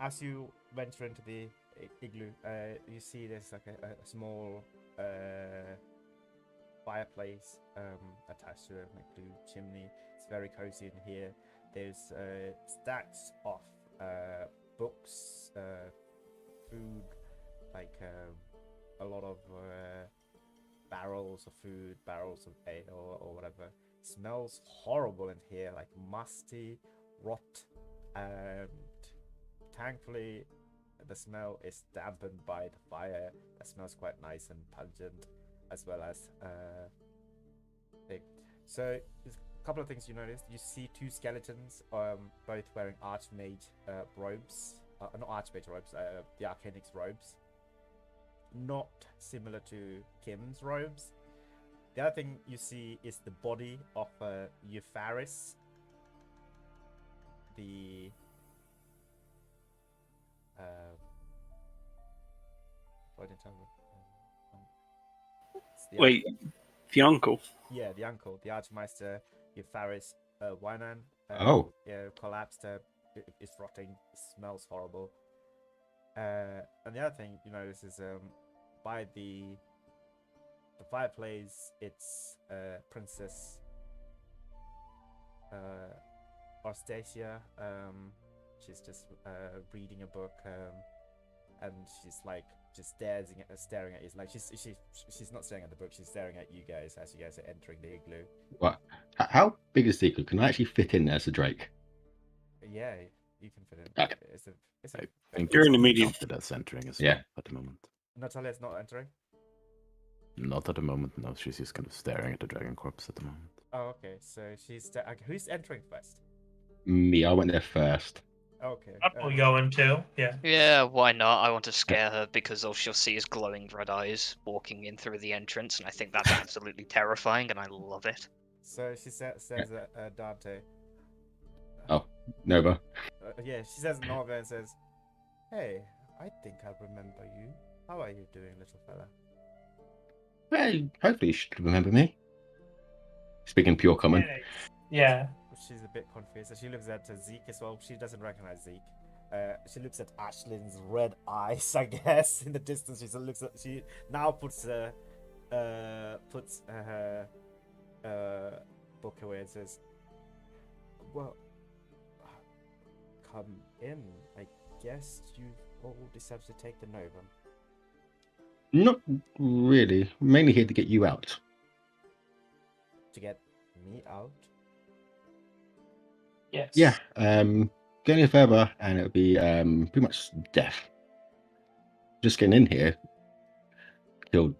As you venture into the igloo, you see there's like a small fireplace attached to an igloo chimney. It's very cozy in here. There's stacks of books, food, like a lot of barrels of food, barrels of ale or whatever. It smells horrible in here, like musty, rot, and thankfully the smell is dampened by the fire. That smells quite nice and pungent, as well as thing. So there's a couple of things you notice. You see two skeletons, both wearing archmage robes. Not archmage robes, the arcanix robes. Not similar to Kim's robes. The other thing you see is the body of Eupharis, the Wait, the uncle. Yeah, the uncle, the Archmeister Eupharis Wynan. Oh. Yeah, collapsed. It's rotting. It smells horrible. And the other thing you notice is by the fireplace, it's Princess Orstasia. She's just reading a book, and she's like just staring at you. Like she's not staring at the book. She's staring at you guys as you guys are entering the igloo. What? How big is the igloo? Can I actually fit in there as a Drake? Yeah, you can fit in. Okay. It's I a think You're it's in the medium. counted as entering as Yeah. well at the moment. Natalia's not entering. Not at the moment, no. She's just kind of staring at the dragon corpse at the moment. Oh, okay. So she's okay, who's entering first? Me, I went there first. Okay. I'll go in too. Yeah. Yeah, why not? I want to scare her because all she'll see is glowing red eyes walking in through the entrance, and I think that's absolutely terrifying, and I love it. So she says Dante. Oh, Nova. Yeah, she says Nova and says, "Hey, I think I remember you. How are you doing, little fella?" Hey, hopefully you should remember me. Speaking pure common. Yeah. She's a bit confused. She looks at Zeke as well. She doesn't recognize Zeke. She looks at Ashlyn's red eyes, I guess, in the distance. She now puts her book away and says, "Well, come in. I guess you all decided to take the Nova." Not really. Mainly here to get you out. To get me out? Yes. Yeah. Go any further and it'll be pretty much death. Just getting in here killed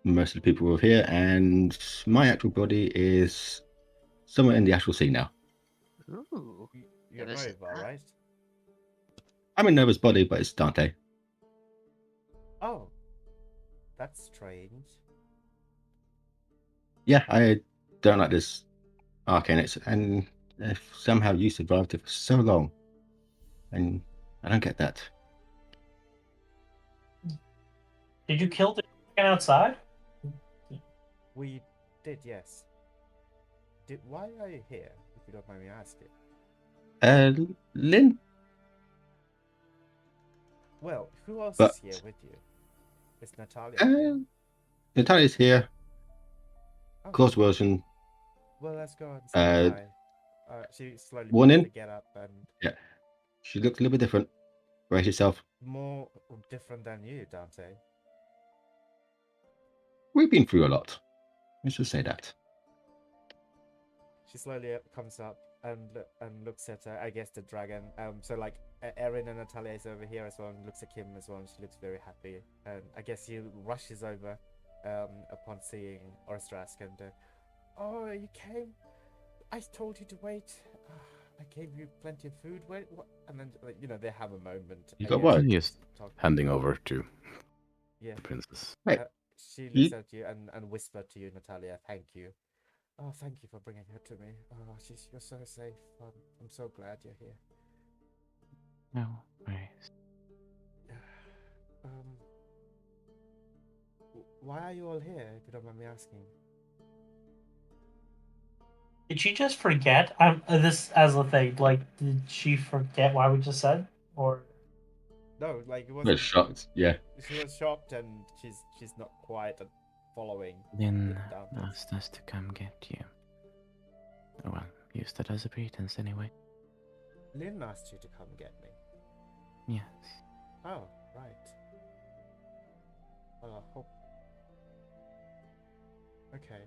most of the people who are here, and my actual body is somewhere in the actual sea now. Ooh. You're Yeah, this is Nova, that. right? I'm in Nova's body, but it's Dante. Oh, that's strange. Yeah, I don't like this Arcanix, and if somehow you survived it for so long, and I don't get that. Did you kill the dragon outside? We did, yes. Why are you here, if you don't mind me asking? Lynn? Well, who else But- is here with you? Is Natalia here? Natalia's here. Oh, Of course, Wilson. well, let's go and say goodbye. She slowly One begins in? to get up and She looks a little bit different. Brace yourself. more different than you, Dante. We've been through a lot. Let's just say that. she slowly comes up and looks at I guess the dragon. So like Erin and Natalia is over here as well, and looks at Kim as well. And she looks very happy, and I guess he rushes over, upon seeing Orstrask and, oh, you came. I told you to wait. I gave you plenty of food. Wait, what? And then they have a moment. You I got guess, what? to Just talk. handing over to Yeah. the princess. Wait, She you- looks at you and whispered to you, Natalia, thank you. Oh, thank you for bringing her to me. Oh, you're so safe. I'm so glad you're here. No worries. Why are you all here, if you don't mind me asking? Did she just forget? This as the thing. Like, did she forget why we just said? Or No, like it I wasn't. was shocked. Yeah. She was shocked, and she's not quite following. Lynn down this. asked us to come get you. Oh, well, use that as a pretense anyway. Lynn asked you to come get me. Yes. Oh, right. Well, I hope. Okay.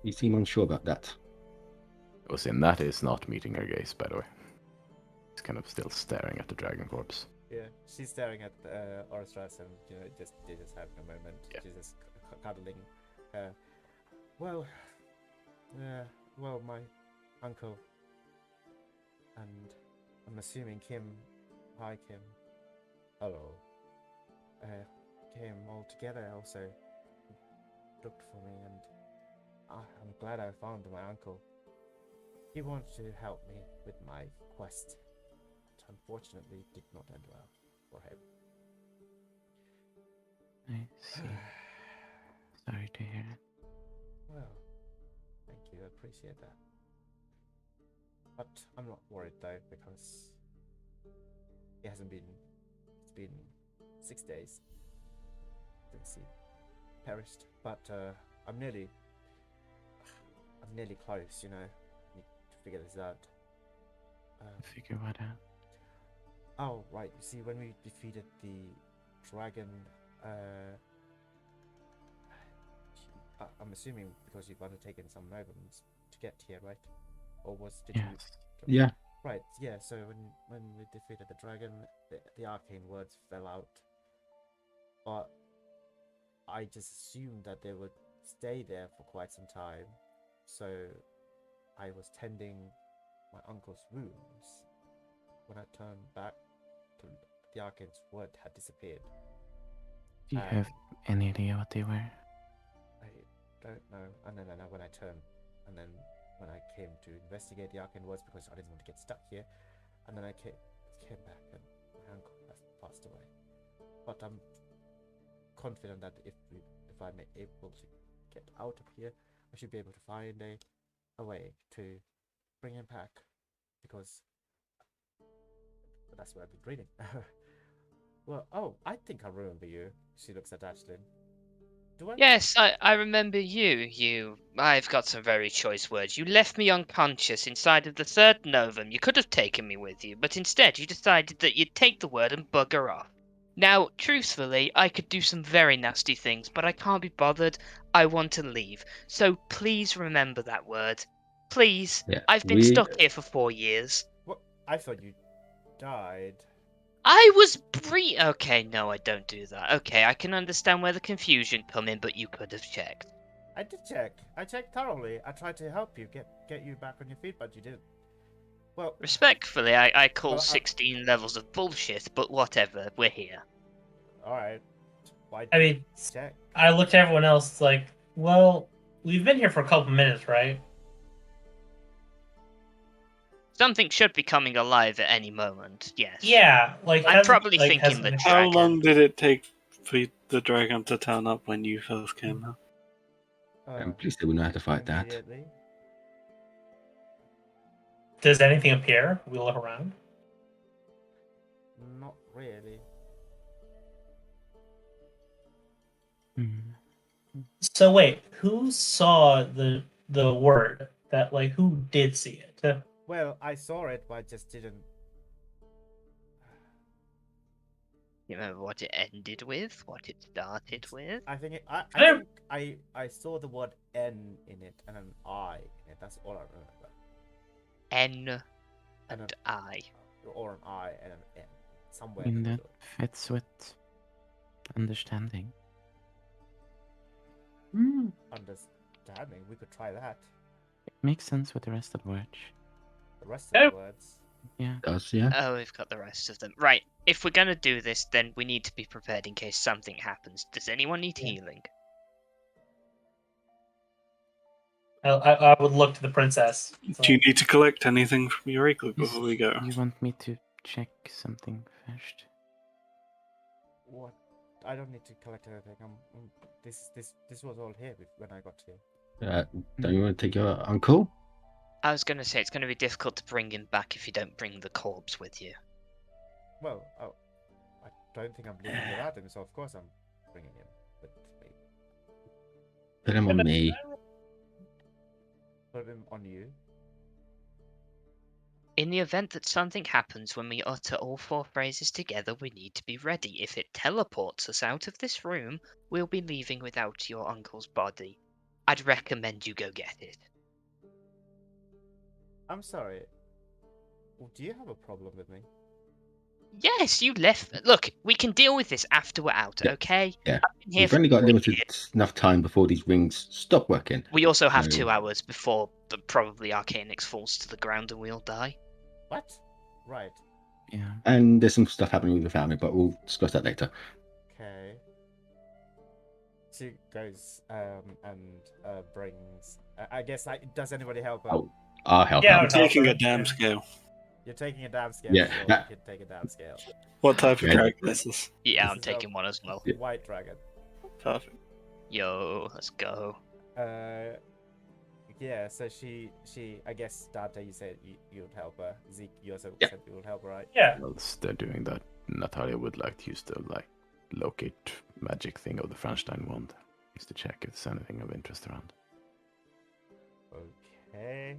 You seem unsure about that. Osin, that is not meeting her gaze, by the way. He's kind of still staring at the dragon corpse. Yeah, she's staring at Orstras, and they're just having a moment. Yeah. She's just cuddling her. Well, my uncle, and I'm assuming Kim. Hi, Kim. Hello. Came all together. Also looked for me, and I'm glad I found my uncle. He wanted to help me with my quest, but unfortunately it did not end well for him. I see. Sorry to hear it. Well, thank you, I appreciate that. But I'm not worried though, because it's been 6 days since he perished. But I'm nearly close, Need to figure this out. Figure what out? Oh, right. You see, when we defeated the dragon, I'm assuming because you've undertaken some movements to get here, right? Or did you? Yes. Yeah. Right. Yeah. So when we defeated the dragon, the arcane words fell out, but I just assumed that they would stay there for quite some time. So I was tending my uncle's wounds. When I turned back, the arcane's word had disappeared. Do you have any idea what they were? I don't know. And then when I turned, and then when I came to investigate the arcane words, because I didn't want to get stuck here, and then I came back, and my uncle has passed away. But I'm confident that if I'm able to get out of here, I should be able to find a way to bring him back, because that's what I've been reading. Well, oh, I think I remember you. She looks at Ashlyn. Do I? Yes, I remember you. I've got some very choice words. You left me unconscious inside of the third Novum. You could have taken me with you, but instead you decided that you'd take the word and bugger off. Now, truthfully, I could do some very nasty things, but I can't be bothered. I want to leave. So please remember that word. Please. Yeah. I've been stuck here for 4 years. What? I thought you died. I was Okay, no, I don't do that. Okay, I can understand where the confusion come in, but you could have checked. I did check. I checked thoroughly. I tried to help you get you back on your feet, but you didn't. Well, Respectfully, I call Well, 16 levels of bullshit, but whatever, we're here. all right. Why? I mean, check. I looked at everyone else like, well, we've been here for a couple minutes, right? Something should be coming alive at any moment, yes. Yeah, like I'm hasn't- probably like, thinking hasn't the been- How dragon. long did it take for the dragon to turn up when you first came out? Please say we know how to fight that. Immediately. Does anything appear? We look around. Not really. Hmm. So wait, who saw the word? That like who did see it? Well, I saw it, but I just didn't. You remember what it ended with? What it started with? I think I saw the word N in it and an I in it. That's all I remember. N And and I. or an I and an N I somewhere in mean, the that middle. fits with understanding. Understanding. We could try that. It makes sense with the rest of the words. The rest of the Yep. words. Yeah. Does yeah? Oh, we've got the rest of them. Right. If we're gonna do this, then we need to be prepared in case something happens. Does anyone need Yeah. healing? I would look to the princess. So. Do you need to collect anything from Eureka before we go? You want me to check something first? What? I don't need to collect anything. This was all here when I got here. Don't you want to take your uncle? I was gonna say it's gonna be difficult to bring him back if you don't bring the corpse with you. Well, I don't think I'm leaving without him, so of course I'm bringing him. But wait, Put him on me. put him on you. In the event that something happens when we utter all 4 phrases together, we need to be ready. If it teleports us out of this room, we'll be leaving without your uncle's body. I'd recommend you go get it. I'm sorry. Do you have a problem with me? Yes, you left. Look, we can deal with this after we're out, Yeah, okay? yeah. I've been here We've for only got 3 limited years. enough time before these rings stop working. We also have So- 2 hours before probably Arcanix falls to the ground and we'll die. What? Right. Yeah. And there's some stuff happening with the family, but we'll discuss that later. Okay. She goes and brings. I guess. Does anybody help her? Oh, I'll help Yeah, out. I'm taking her, a damn yeah. scale. You're taking a damn scale. Yeah, Sure, that- you can take a damn scale. What type of Yeah. character is this? Yeah, This I'm is taking one as well. Yeah. White dragon. Perfect. Yo, let's go. Yeah. So she. I guess Dante, you said you would help her. Zeke, you also Yeah. said you would help her, right? Yeah. Whilst they're doing that, Natalia would like to use the locate magic thing of the Frankenstein wand, just to check if there's anything of interest around. Okay.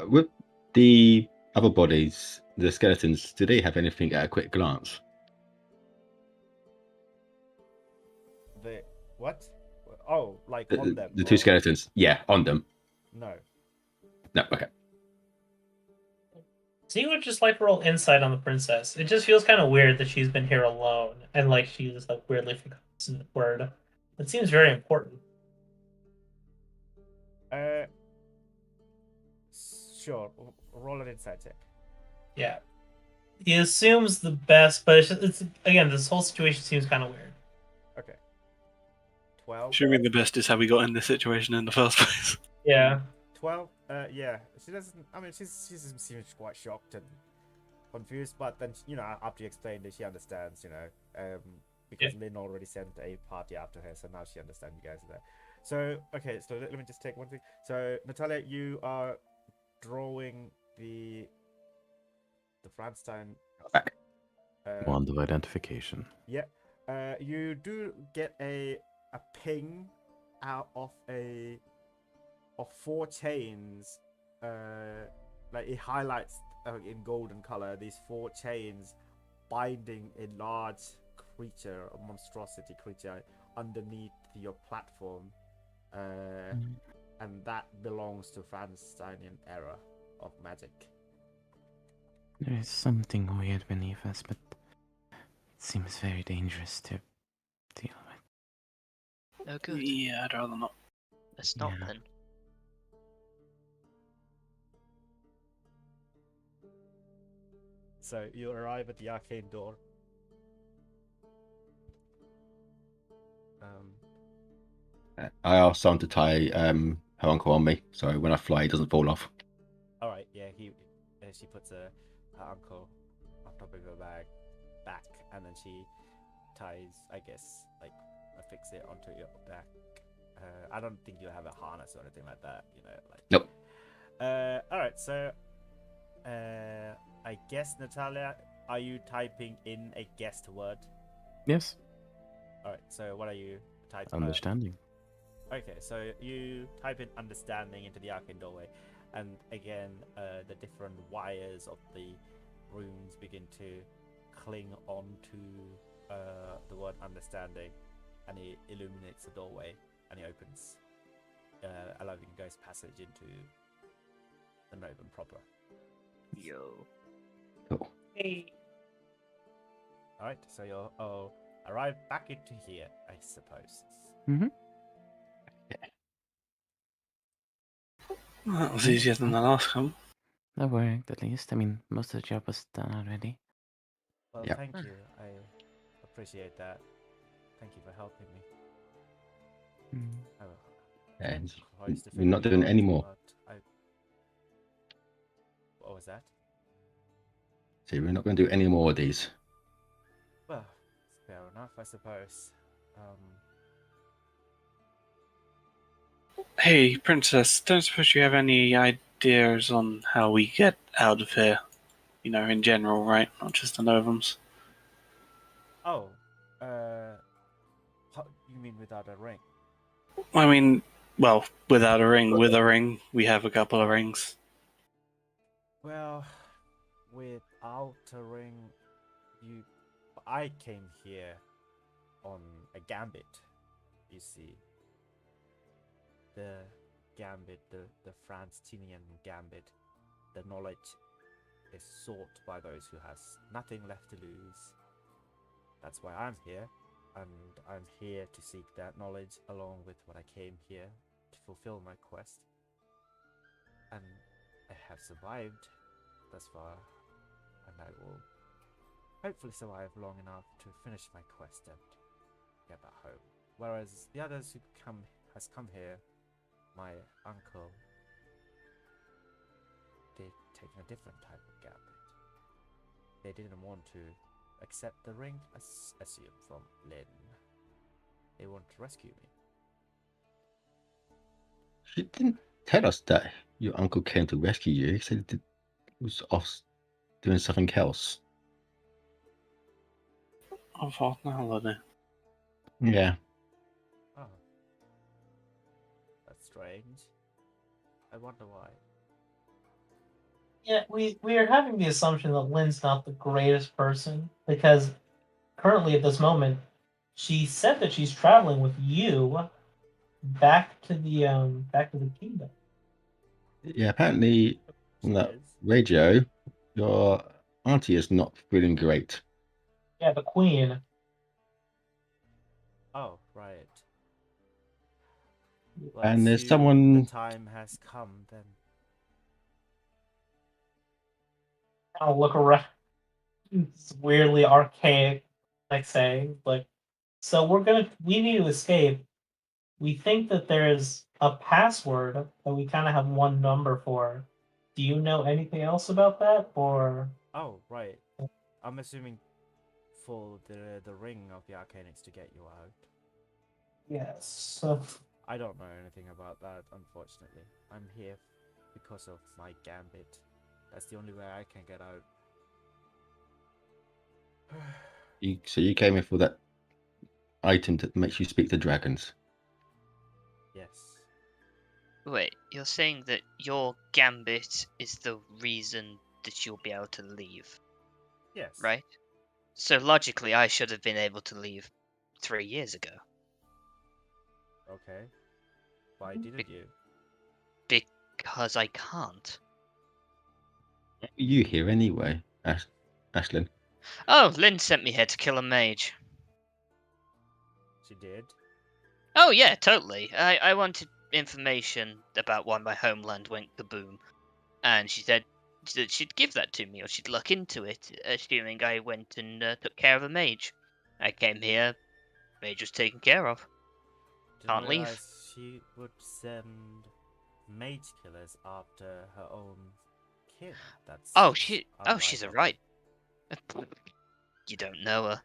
With the other bodies, the skeletons, do they have anything at a quick glance? The what? Oh, like The, on them. the two or- skeletons, yeah, on them. No. No, okay. So you would just like roll insight on the princess. It just feels kind of weird that she's been here alone and like she just like weirdly forgets the word. It seems very important. Sure. Roll an insight check. Yeah. He assumes the best, but it's again, this whole situation seems kind of weird. Okay. 12. Assuming the best is how we got in this situation in the first place. Yeah. 12. Yeah. She doesn't. I mean, she seems quite shocked and confused, but then after you explained it, she understands. Because Lynn already sent a party after her, so now she understands you guys are there. So okay, so let me just take one thing. So Natalia, you are drawing the Frankenstein Wand of identification. Yeah. You do get a ping out of 4 chains. Like it highlights in golden color these 4 chains binding a large creature, a monstrosity creature, underneath your platform. And that belongs to Frankensteinian era of magic. There is something weird beneath us, but it seems very dangerous to deal with. No good. Yeah, I'd rather not. Let's not Yeah. then. So you arrive at the arcane door. I asked Sam to tie her uncle on me, so when I fly, he doesn't fall off. All right, yeah. She puts her uncle on top of her back, and then she ties, I guess, like affix it onto your back. I don't think you have a harness or anything like that, like. Nope. All right, so I guess Natalia, are you typing in a guessed word? Yes, All right, so what are you typing? understanding. Okay, so you type in understanding into the arcane doorway, and again, the different wires of the runes begin to cling on to the word understanding, and he illuminates the doorway, and he opens, allowing you guys passage into the Novum proper. Yo. Cool. Hey. Alright, so you'll arrive back into here, I suppose. Well, that was easier than the last one. That worked, at least. I mean, most of the job was done already. Well, Yep. thank you. I appreciate that. Thank you for helping me. Mm. And Close to we're not figuring doing out, any more. but What was that? See, we're not going to do any more of these. Well, fair enough, I suppose. Hey, Princess, don't suppose you have any ideas on how we get out of here? You know, in general, right? Not just the Novums. Oh, you mean without a ring? I mean, well, without a ring. With a ring, we have a couple of rings. Well, without a ring, I came here on a gambit. You see, the gambit, the Franstinian gambit, the knowledge is sought by those who has nothing left to lose. That's why I'm here, and I'm here to seek that knowledge along with what I came here to fulfill my quest. And I have survived thus far, and I will hopefully survive long enough to finish my quest and get back home. Whereas the others who has come here, my uncle, they've taken a different type of gambit. They didn't want to accept the ring as assumed from Lynn. They want to rescue me. She didn't tell us that your uncle came to rescue you. He said he was off doing something else. I thought, now then. Yeah. Oh. That's strange. I wonder why. Yeah, we are having the assumption that Lynn's not the greatest person because currently at this moment, she said that she's traveling with you back to the kingdom. Yeah, apparently on She that is. radio, your auntie is not feeling great. Yeah, the queen. Oh, right. Well, And there's assume someone- the time has come then. I'll look around. It's weirdly archaic, like saying, like, so we need to escape. We think that there's a password that we kind of have one number for. Do you know anything else about that, or? Oh, right. I'm assuming for the ring of the Arcanics to get you out. Yes. I don't know anything about that, unfortunately. I'm here because of my gambit. That's the only way I can get out. So you came here for that item that makes you speak to dragons. Yes. Wait, you're saying that your gambit is the reason that you'll be able to leave, Yes. right? So logically, I should have been able to leave 3 years ago. Okay. Why didn't you? Because I can't. Why are you here anyway, Ashlyn? Oh, Lynn sent me here to kill a mage. She did. Oh yeah, totally. I wanted information about why my homeland went kaboom, and she said that she'd give that to me, or she'd look into it, assuming I went and took care of a mage. I came here, mage was taken care of. Didn't Can't leave. realize she would send mage killers after her own kin. That's She's unlike a of right. You don't know her.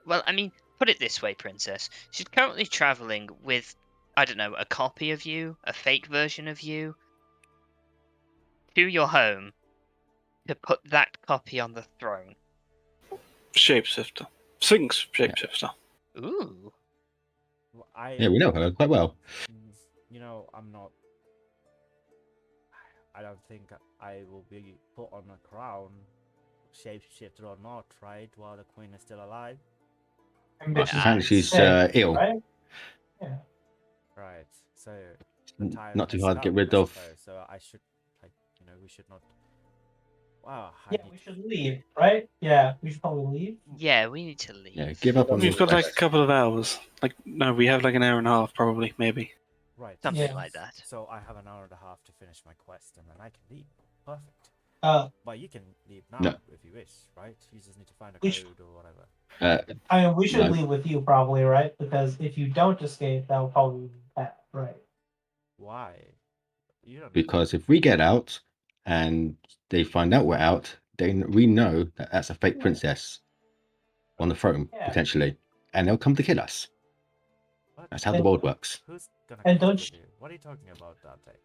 Well, I mean, put it this way, Princess. She's currently traveling with, I don't know, a copy of you, a fake version of you, to your home to put that copy on the throne. Shapeshifter. Sphinx shapeshifter. Ooh. Yeah, we know her quite well. You know, I'm not. I don't think I will be put on a crown, shapeshifter or not, right? While the queen is still alive. Well, Yeah, apparently she's sick, ill. right? Yeah. Right. So the time Not too has hard to get come, rid I of. suppose. So I should, like, we should not. Wow. Yeah, we should leave, right? Yeah, we should probably leave. yeah, we need to leave. Yeah, give up on We've the got like a quest. couple of hours. Like, no, we have like an hour and a half, probably, maybe. Right. Something Yeah. like that. So I have an hour and a half to finish my quest, and then I can leave. Perfect. But you can leave now No. if you wish, right? You just need to find a We code sh- or whatever. I mean, we should No. leave with you probably, right? Because if you don't escape, that will probably be bad, right? Why? You don't. Because if we get out and they find out we're out, then we know that that's a fake Yeah. princess on the throne, Yeah. potentially. And they'll come to kill us. What? That's how the And- world works. Who's gonna And come don't with you? What are you talking about, Dante?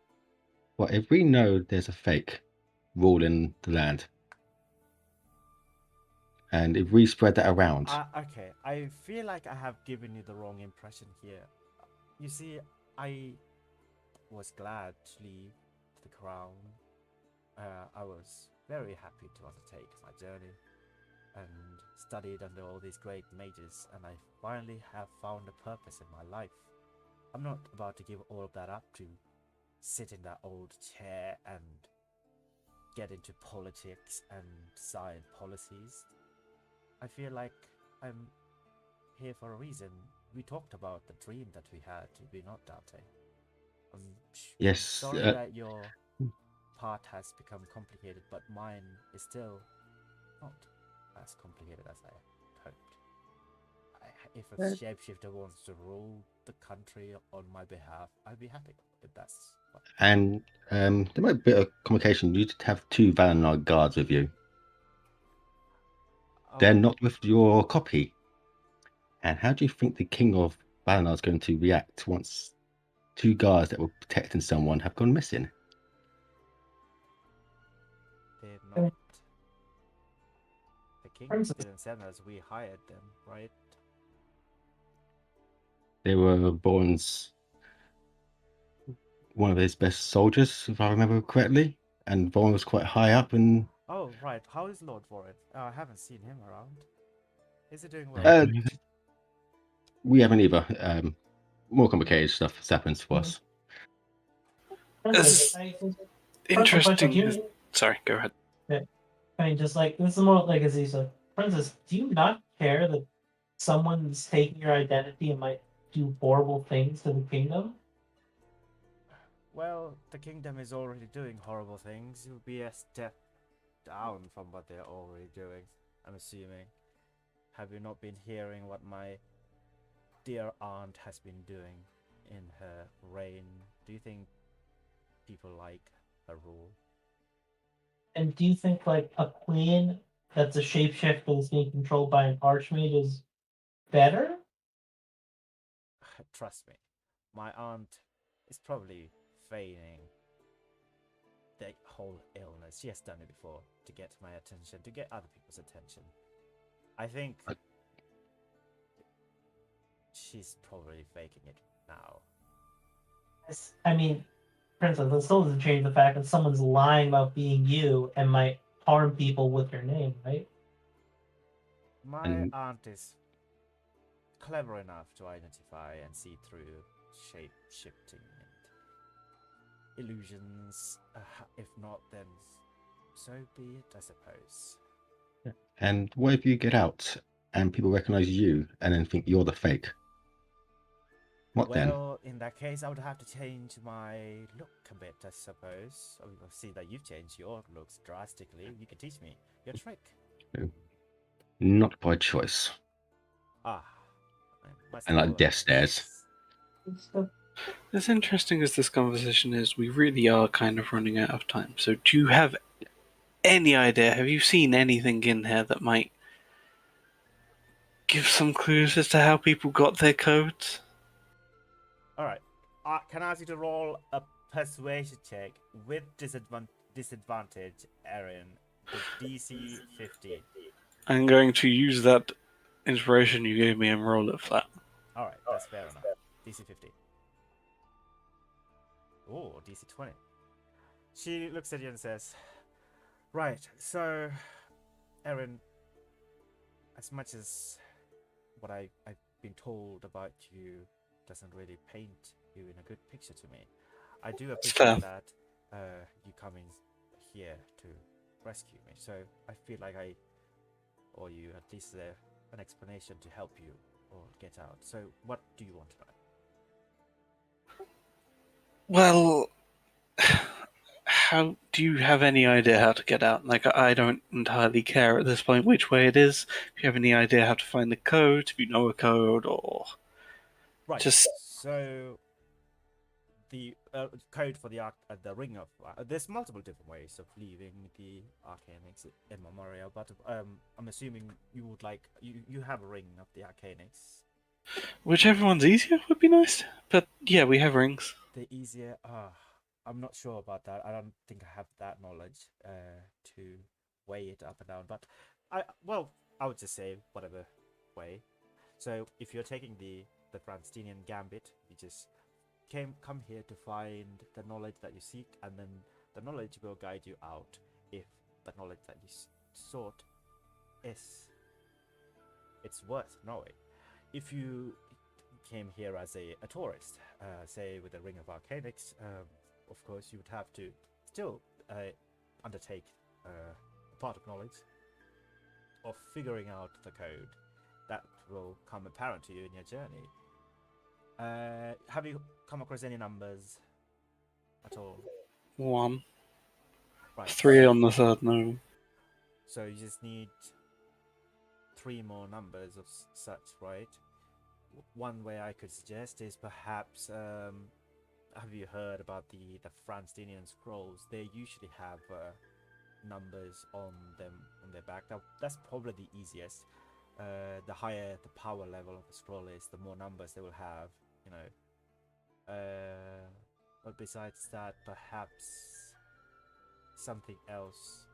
Well, if we know there's a fake ruling the land, and if we spread that around, Okay, I feel like I have given you the wrong impression here. You see, I was glad to leave the crown. I was very happy to undertake my journey and studied under all these great mages, and I finally have found a purpose in my life. I'm not about to give all of that up to sit in that old chair and get into politics and decide policies. I feel like I'm here for a reason. We talked about the dream that we had, did we not, Dante? I'm yes, sorry that your part has become complicated, but mine is still not as complicated as I hoped. If a shapeshifter wants to rule the country on my behalf, I'd be happy if that's what. and there might be a complication. You have 2 Valinor guards with you. They're Oh, not with your copy. And how do you think the king of Valinor is going to react once 2 guards that were protecting someone have gone missing? they're not. The king Princess. didn't send us, we hired them, right? They were Born's one of his best soldiers, if I remember correctly. And Born was quite high up, and Oh, right. How is Lord Warren? I haven't seen him around. Is he doing well? we haven't either. More complicated stuff has happened for us. Princess, Interesting. do you, Sorry, go ahead. I mean, just like this is more like as Aziza. Princess, do you not care that someone's taking your identity and might do horrible things to the kingdom? Well, the kingdom is already doing horrible things. It would be a step down from what they're already doing, I'm assuming. Have you not been hearing what my dear aunt has been doing in her reign? Do you think people like her rule? And do you think like a queen that's a shapeshifter that's being controlled by an archmage is better? Trust me, my aunt is probably feigning the whole illness. She has done it before to get my attention, to get other people's attention. I think she's probably faking it now. I mean, Princess, that still doesn't change the fact that someone's lying about being you and might harm people with your name, right? My aunt is clever enough to identify and see through shape shifting and illusions. If not, then so be it, I suppose. And what if you get out and people recognize you and then think you're the fake? What then? Well, in that case, I would have to change my look a bit, I suppose. I see that you've changed your looks drastically. You can teach me your trick. Not by choice. And like death stares. As interesting as this conversation is, we really are kind of running out of time. So do you have any idea, have you seen anything in here that might give some clues as to how people got their codes? Alright. Can I ask you to roll a persuasion check with disadvantage, Aaron? The DC 50. I'm going to use that inspiration you gave me and roll it flat. Alright, that's fair enough. DC 50. Oh, DC 20. She looks at you and says, "Right, so, Erin, as much as what I've been told about you doesn't really paint you in a good picture to me, I do It's fair. appreciate that you coming here to rescue me. So I feel like I owe you at least an explanation to help you or get out. So what do you want to know?" Well, how do you have any idea how to get out? Like, I don't entirely care at this point which way it is. If you have any idea how to find the code, if you know a code, or Right. just So the code for the ring of there's multiple different ways of leaving the Arcanix immemorial, but I'm assuming you would like you have a ring of the Arcanix. whichever one's easier would be nice. But yeah, we have rings. The easier, I'm not sure about that. I don't think I have that knowledge to weigh it up and down. But I would just say whatever way. So if you're taking the Franstinian Gambit, you just come here to find the knowledge that you seek, and then the knowledge will guide you out if the knowledge that you sought is it's worth knowing. If you came here as a tourist, say with a ring of Arcanix, of course you would have to still undertake a part of knowledge of figuring out the code that will come apparent to you in your journey. Have you come across any numbers at all? 1, Right. 3 on the third. No. So you just need 3 more numbers of such, right? One way I could suggest is perhaps, have you heard about the Franstinian scrolls? They usually have numbers on them on their back. That's probably the easiest. The higher the power level of the scroll is, the more numbers they will have. You know. But besides that, perhaps something else.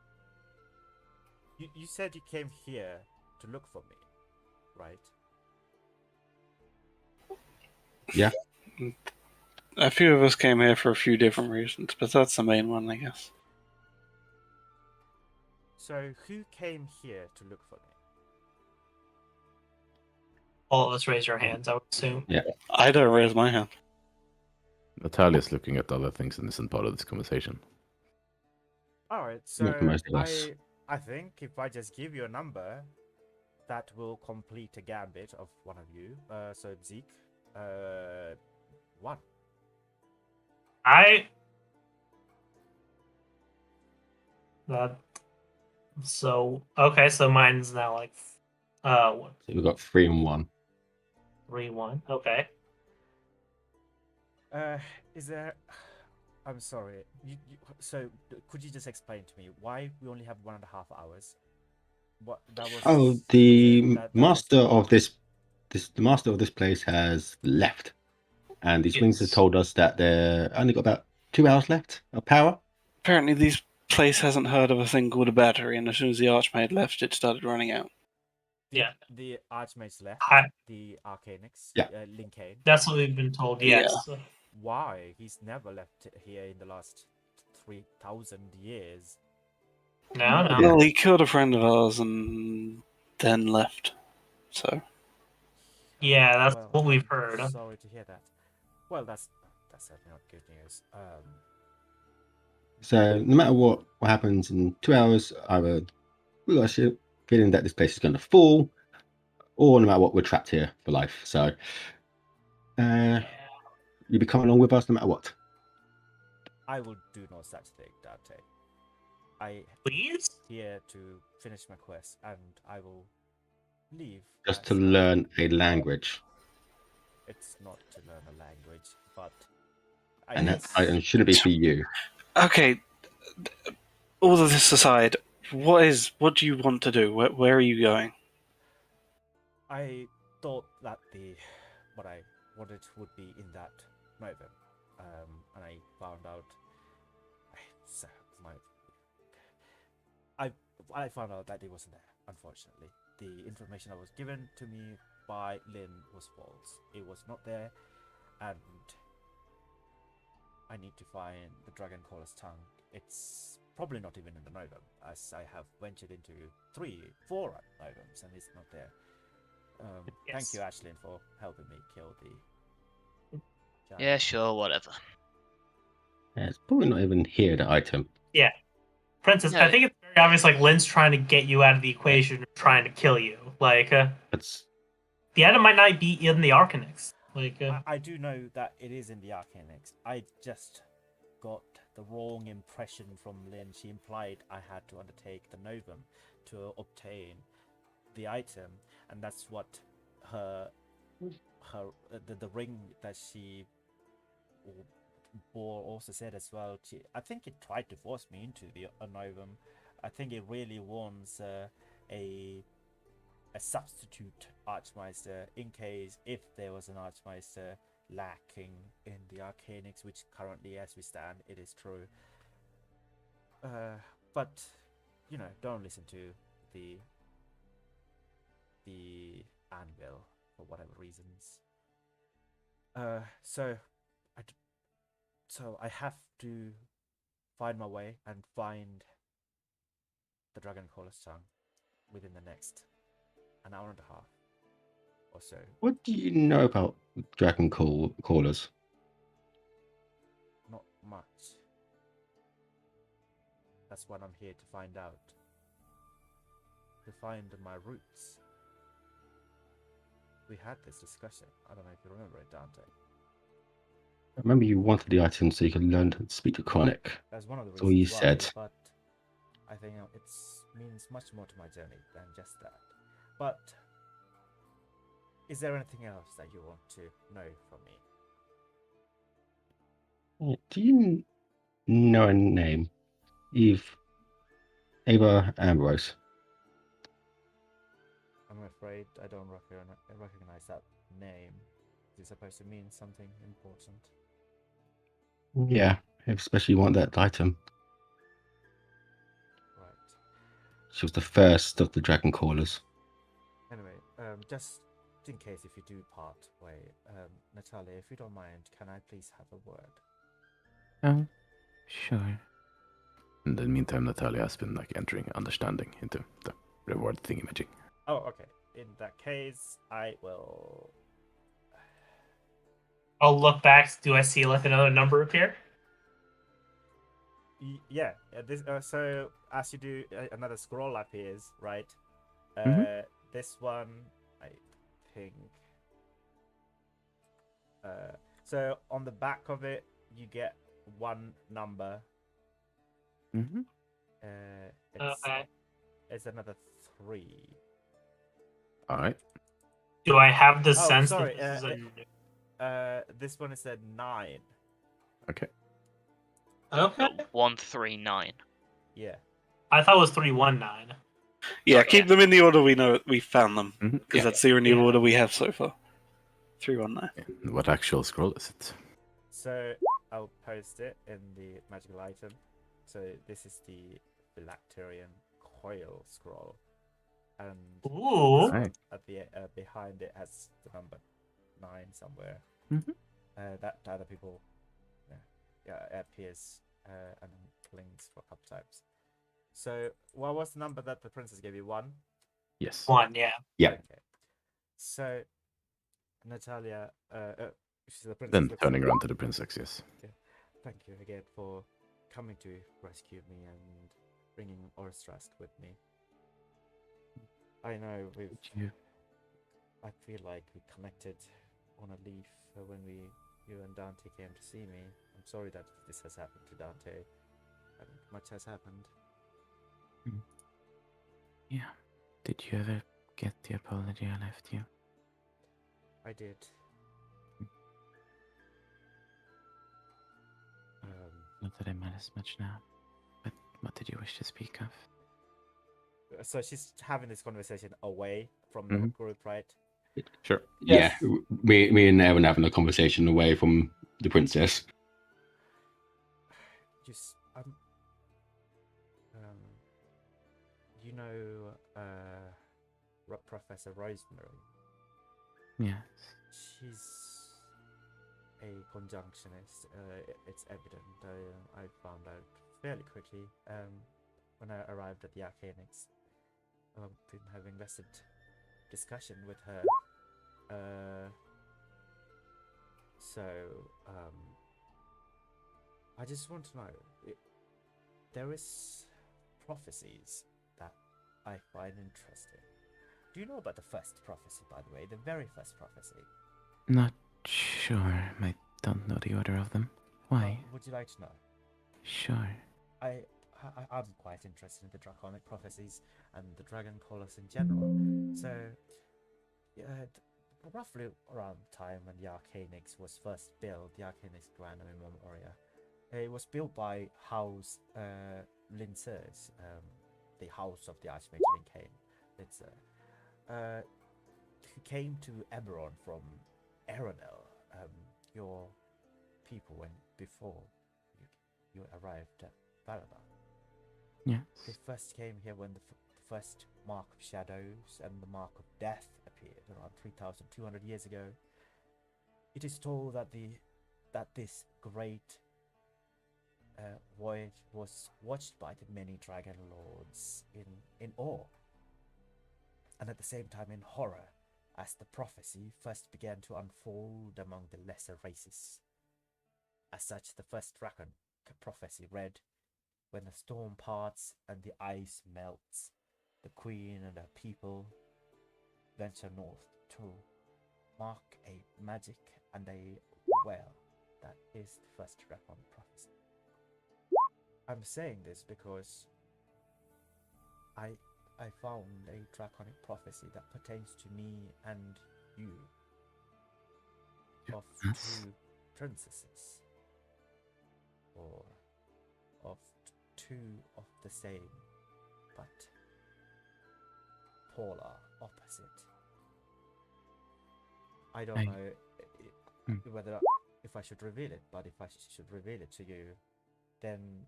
You said you came here to look for me, right? Yeah. A few of us came here for a few different reasons, but that's the main one, I guess. So who came here to look for me? All of us raise our hands, I would assume. I don't raise my hand. Natalia's looking at other things and isn't part of this conversation. All right, Not for so most of us. I think if I just give you a number, that will complete a gambit of one of you. So Zeke, 1. That so okay, so mine's now like what, So we've got 3 and 1. 3-1. Okay. Is there? I'm sorry. So could you just explain to me why we only have 1.5 hours? What that was? Oh, was the it that was master the of the master of this place has left, and these wings have Yes. told us that they're only got about 2 hours left of power. Apparently, this place hasn't heard of a thing called a battery, and as soon as the Archmaid left, it started running out. Yeah. the Archmage's left? The Arcanix, Yeah. Linkane. That's what we've been told. Yeah. Yes. Why? He's never left here in the last 3,000 years. No. Well, he killed a friend of ours and then left. So Yeah, that's Well, what we've I'm heard. Sorry to hear that. Well, that's certainly not good news. So no matter what happens in 2 hours, either we got a feeling that this place is going to fall, or no matter what, we're trapped here for life. So you'll be coming along with us no matter what. I will do no such thing, Dante. I Please? here to finish my quest, and I will leave. Just to as learn a language. It's not to learn a language, but And it shouldn't be for you. okay, all of this aside, what do you want to do? Where are you going? I thought that what I wanted would be in that Nova, and I found out. I found out that it wasn't there. Unfortunately, the information that was given to me by Lynn was false. It was not there, and I need to find the Dragon Caller's tongue it's probably not even in the Novum, as I have ventured into 4 Novums and it's not there. Thank you, Ashlyn, for helping me kill the giant. Yeah, sure, whatever. Yeah, it's probably not even here, the item. Yeah. Princess, No. I think it's very obvious, like, Lynn's trying to get you out of the equation, trying to kill you. Like, That's the item might not be in the Arcanix. Like, I do know that it is in the Arcanix. I just got the wrong impression from Lynn. She implied I had to undertake the Novum to obtain the item, and that's what the ring that she bore also said as well. I think it tried to force me into a Novum. I think it really wants a substitute Archmeister in case if there was an Archmeister lacking in the Arcanix, which currently, as we stand, it is true. But you know, don't listen to the anvil for whatever reasons. So I have to find my way and find the Dragon Caller's tongue within the next an hour and a half or so. what do you know about dragon callers? Not much. That's what I'm here to find out. To find my roots. We had this discussion. I don't know if you remember it, Dante. I remember you wanted the item so you could learn to speak to Chronic. That's one of the That's all you reasons why, said. but I think it means much more to my journey than just that. But is there anything else that you want to know from me? Do you know a name? Ava Ambrose. I'm afraid I don't recognize that name. Is it supposed to mean something important? Yeah, especially you want that item. Right. She was the first of the dragon callers. Anyway, just in case if you do part way, Natalia, if you don't mind, can I please have a word? Oh, sure. In the meantime, Natalia has been like entering understanding into the reward thingamajig. Oh, okay. In that case, I will. I'll look back. Do I see, like, another number appear? Yeah. This. So as you do, another scroll appears, right? Mhm. This one, I think. So on the back of it, you get one number. Mm-hmm. It's another 3. All right. Do I have the Oh, sense sorry, that this is this one is a 9. Okay. Okay. 139. Yeah. I thought it was 319. Yeah, Oh, keep yeah. them in the order we found them, Mhm. because Yeah. that's the only Yeah. order we have so far. 319. Yeah. What actual scroll is it? So I'll post it in the magical item. So this is the Phylacterian Coil scroll, and Ooh. Right. at the behind it has the number 9 somewhere. Mhm. That other people, yeah, it appears and clings for a couple times. So what was the number that the princess gave you? 1. Yes. 1, yeah. Yeah. Okay. So Natalia, she's the princess. Then looks turning at- around to the princess, yes. Thank you again for coming to rescue me and bringing Orstrast with me. I know You I feel like we connected on a leaf when you and Dante came to see me. I'm sorry that this has happened to Dante. And much has happened. Yeah. Did you ever get the apology I left you? I did. Not that it matters much now. But what did you wish to speak of? So she's having this conversation away from the Mhm. group, right? Sure. Yeah, me and Evan having a conversation away from the princess. Just you know Professor Rosemary. Yes. She's a conjunctionist. It's evident. I found out fairly quickly. When I arrived at the Arcanics, been having invested discussion with her. So, I just want to know, there is prophecies that I find interesting. Do you know about the first prophecy, by the way? The very first prophecy? Not sure. I don't know the order of them. Why? Would you like to know? Sure. I'm quite interested in the draconic prophecies and the dragon callers in general. So, roughly around the time when the Arcanix was first built, the Arcanix Grand Memoria, it was built by House Lincers, the house of the Archmage Lincoln Lincer, who came to Eberron from Eronel, your people when before you arrived at Valada. Yes. They first came here when the first Mark of Shadows and the Mark of Death appeared around 3,200 years ago. It is told that this great voyage was watched by the many dragon lords in awe, and at the same time in horror, as the prophecy first began to unfold among the lesser races. As such, the first dragon prophecy read, "When the storm parts and the ice melts, the queen and her people venture north to mark a magic and a well." That is the first dragon prophecy. I'm saying this because I found a draconic prophecy that pertains to me and you, of Yes. two princesses, or of two of the same but polar opposite. I don't know whether if I should reveal it, but if I should reveal it to you, then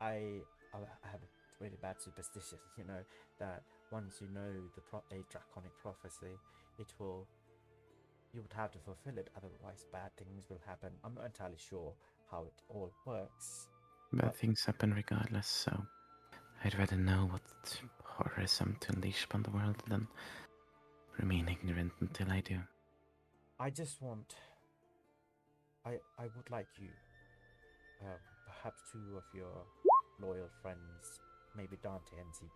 I have a really bad superstition, that once you know a draconic prophecy, you would have to fulfill it, otherwise bad things will happen. I'm not entirely sure how it all works. Bad things happen regardless, so I'd rather know what horrors I'm to unleash upon the world than remain ignorant until I do. I just want... I would like you, perhaps two of your loyal friends, maybe Dante and Zeke,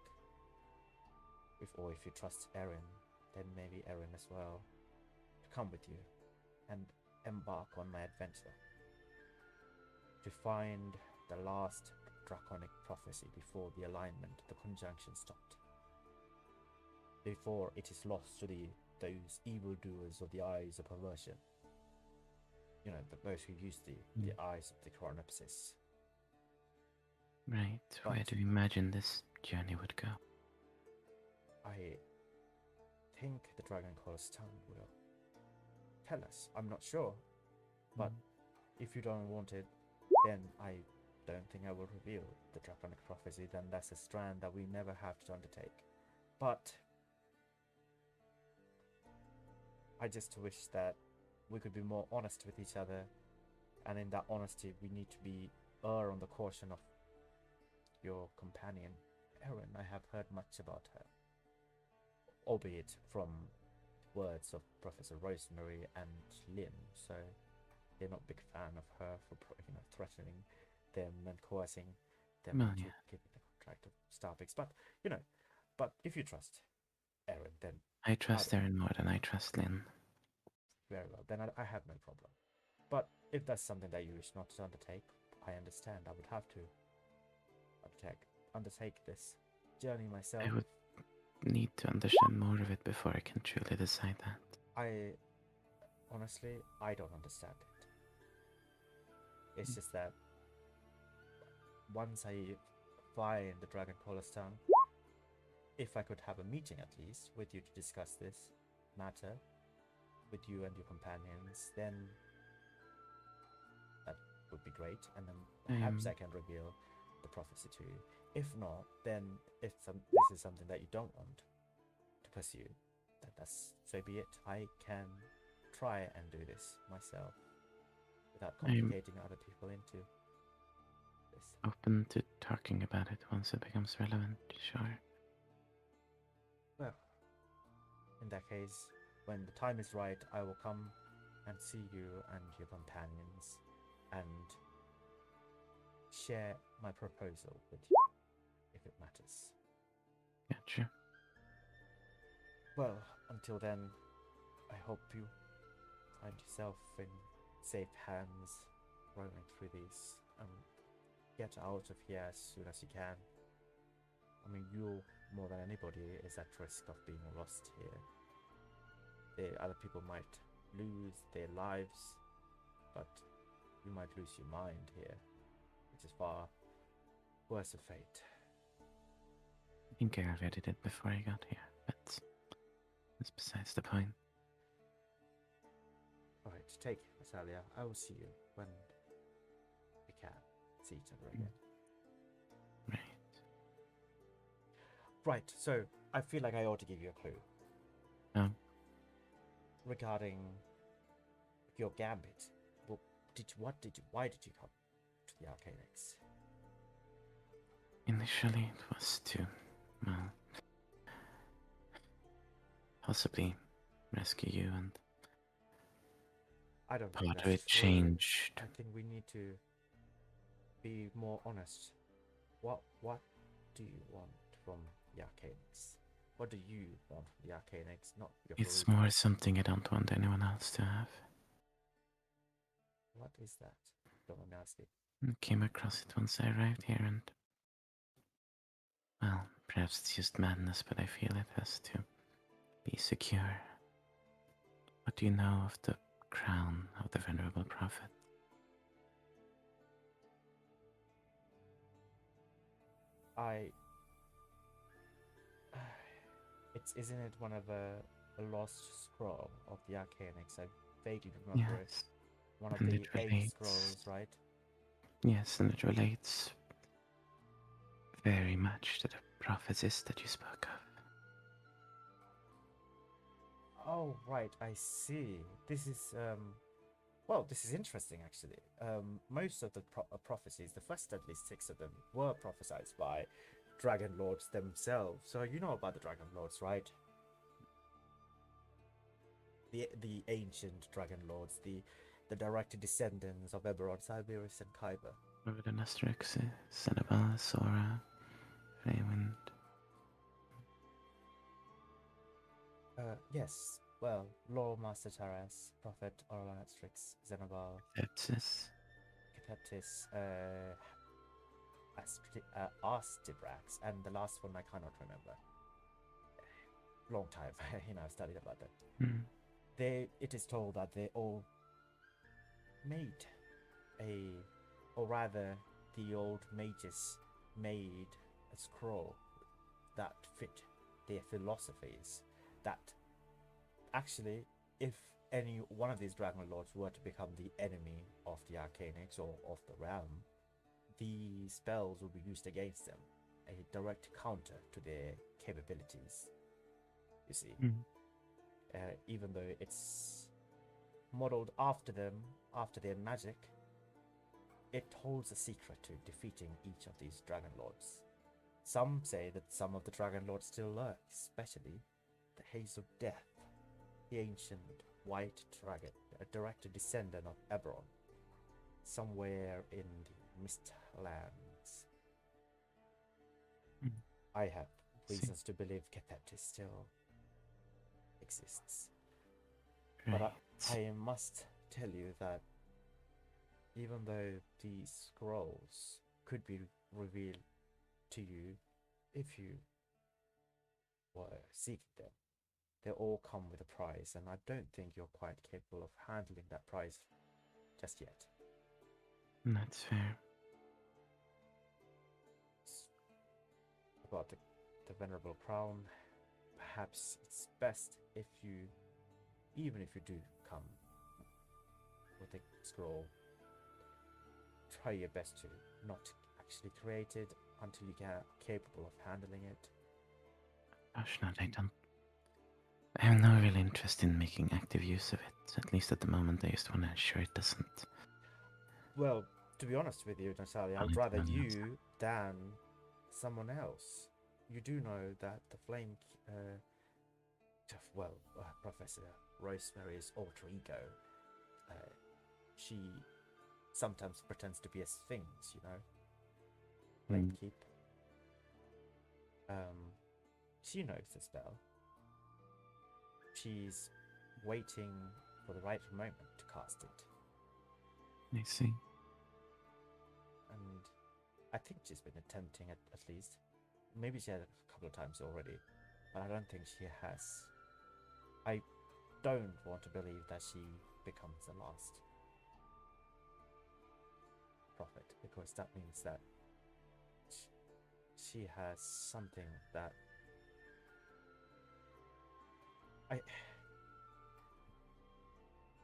or if you trust Erin, then maybe Erin as well, to come with you and embark on my adventure to find the last draconic prophecy before the alignment, the conjunction stopped, before it is lost to those evildoers of the eyes of perversion. Those who use the eyes of the chronopsis. Right, where do you imagine this journey would go? I think the Dragon Caller's tongue will tell us. I'm not sure. But if you don't want it, then I don't think I will reveal the Draconic Prophecy. Then that's a strand that we never have to undertake. But I just wish that we could be more honest with each other. And in that honesty, we need to err on the caution of your companion, Erin. I have heard much about her, albeit from words of Professor Rosemary and Lynn, so they're not a big fan of her for threatening them and coercing them into giving the contract of Starbix. But if you trust Erin, then I trust Erin more than I trust Lynn. Very well, then I have no problem. But if that's something that you wish not to undertake, I understand. I would have to undertake this journey myself. I would need to understand more of it before I can truly decide that. Honestly, I don't understand it. It's just that once I find the Dragon Caller's tongue, if I could have a meeting at least with you to discuss this matter with you and your companions, then that would be great, and then perhaps I can reveal the prophecy to you. If not, then if this is something that you don't want to pursue, then that's so be it. I can try and do this myself without complicating other people into. this. Open to talking about it once it becomes relevant, sure. Well, in that case, when the time is right, I will come and see you and your companions and share my proposal with you, if it matters. Gotcha. Well, until then, I hope you find yourself in safe hands roaming through these and get out of here as soon as you can. I mean, you more than anybody is at risk of being lost here. The other people might lose their lives, but you might lose your mind here, which is far worse of fate. I think I already did before I got here, but that's besides the point. Alright, take Rosalia. I will see you when we can see each other again. Right. Right, so I feel like I ought to give you a clue. Oh. Regarding your gambit. Well, why did you come to the Arcanex? Initially, it was to, well, possibly rescue you, and I don't think part of it that's true. changed. I think we need to be more honest. What do you want from the Arcanex? What do you want from the Arcanex? Not your It's group. more something I don't want anyone else to have. What is that? Don't want me asking. I came across it once I arrived here, and well, perhaps it's just madness, but I feel it has to be secure. What do you know of the crown of the Venerable Prophet? Isn't it one of a lost scroll of the Arcanex? I vaguely remember it. Yes, One of and the it 8 relates. scrolls, right? Yes, and it relates very much to the prophecies that you spoke of. Oh, right, I see. This is well, this is interesting actually. Most of the prophecies, the first at least 6 of them, were prophesied by Dragon Lords themselves. So you know about the Dragon Lords, right? The ancient Dragon Lords, the direct descendants of Eberron, Cyberius, and Kyber. Over the Asterix, Cenobal, Sora, Feywind. Yes. Well, Lore Master Taras, Prophet Orlanatrix, Xenobal, Sepsis. Cateptis, Astibrax, and the last one I cannot remember. Long time, I've studied about that. Hmm. It is told that they all made or rather, the old mages made a scroll that fit their philosophies. That actually, if any one of these Dragon Lords were to become the enemy of the Arcanex or of the realm, the spells will be used against them, a direct counter to their capabilities. You see, even though it's modeled after them, after their magic, it holds a secret to defeating each of these Dragon Lords. Some say that some of the Dragon Lords still lurk, especially the Haze of Death, the ancient white dragon, a direct descendant of Eberron, somewhere in the Mistlands. I have reasons to believe Cateptis still exists. Right. But I must tell you that even though these scrolls could be revealed to you if you were seeking them, they all come with a price, and I don't think you're quite capable of handling that price just yet. That's fair. About the Venerable Crown, perhaps it's best if you, even if you do come with a scroll, try your best to not actually create it until you get capable of handling it. Gosh, not I have no real interest in making active use of it. At least at the moment, I just want to ensure it doesn't. Well, To be honest with you, Natalia, I would Fine, rather someone else. you than someone else. You do know that the flame, Professor Rosemary's alter ego, she sometimes pretends to be a sphinx, you know? Flame keep. She knows the spell. She's waiting for the right moment to cast it. I see. And I think she's been attempting it at least. Maybe she had a couple of times already, but I don't think she has. I don't want to believe that she becomes the last prophet, because that means that she has something that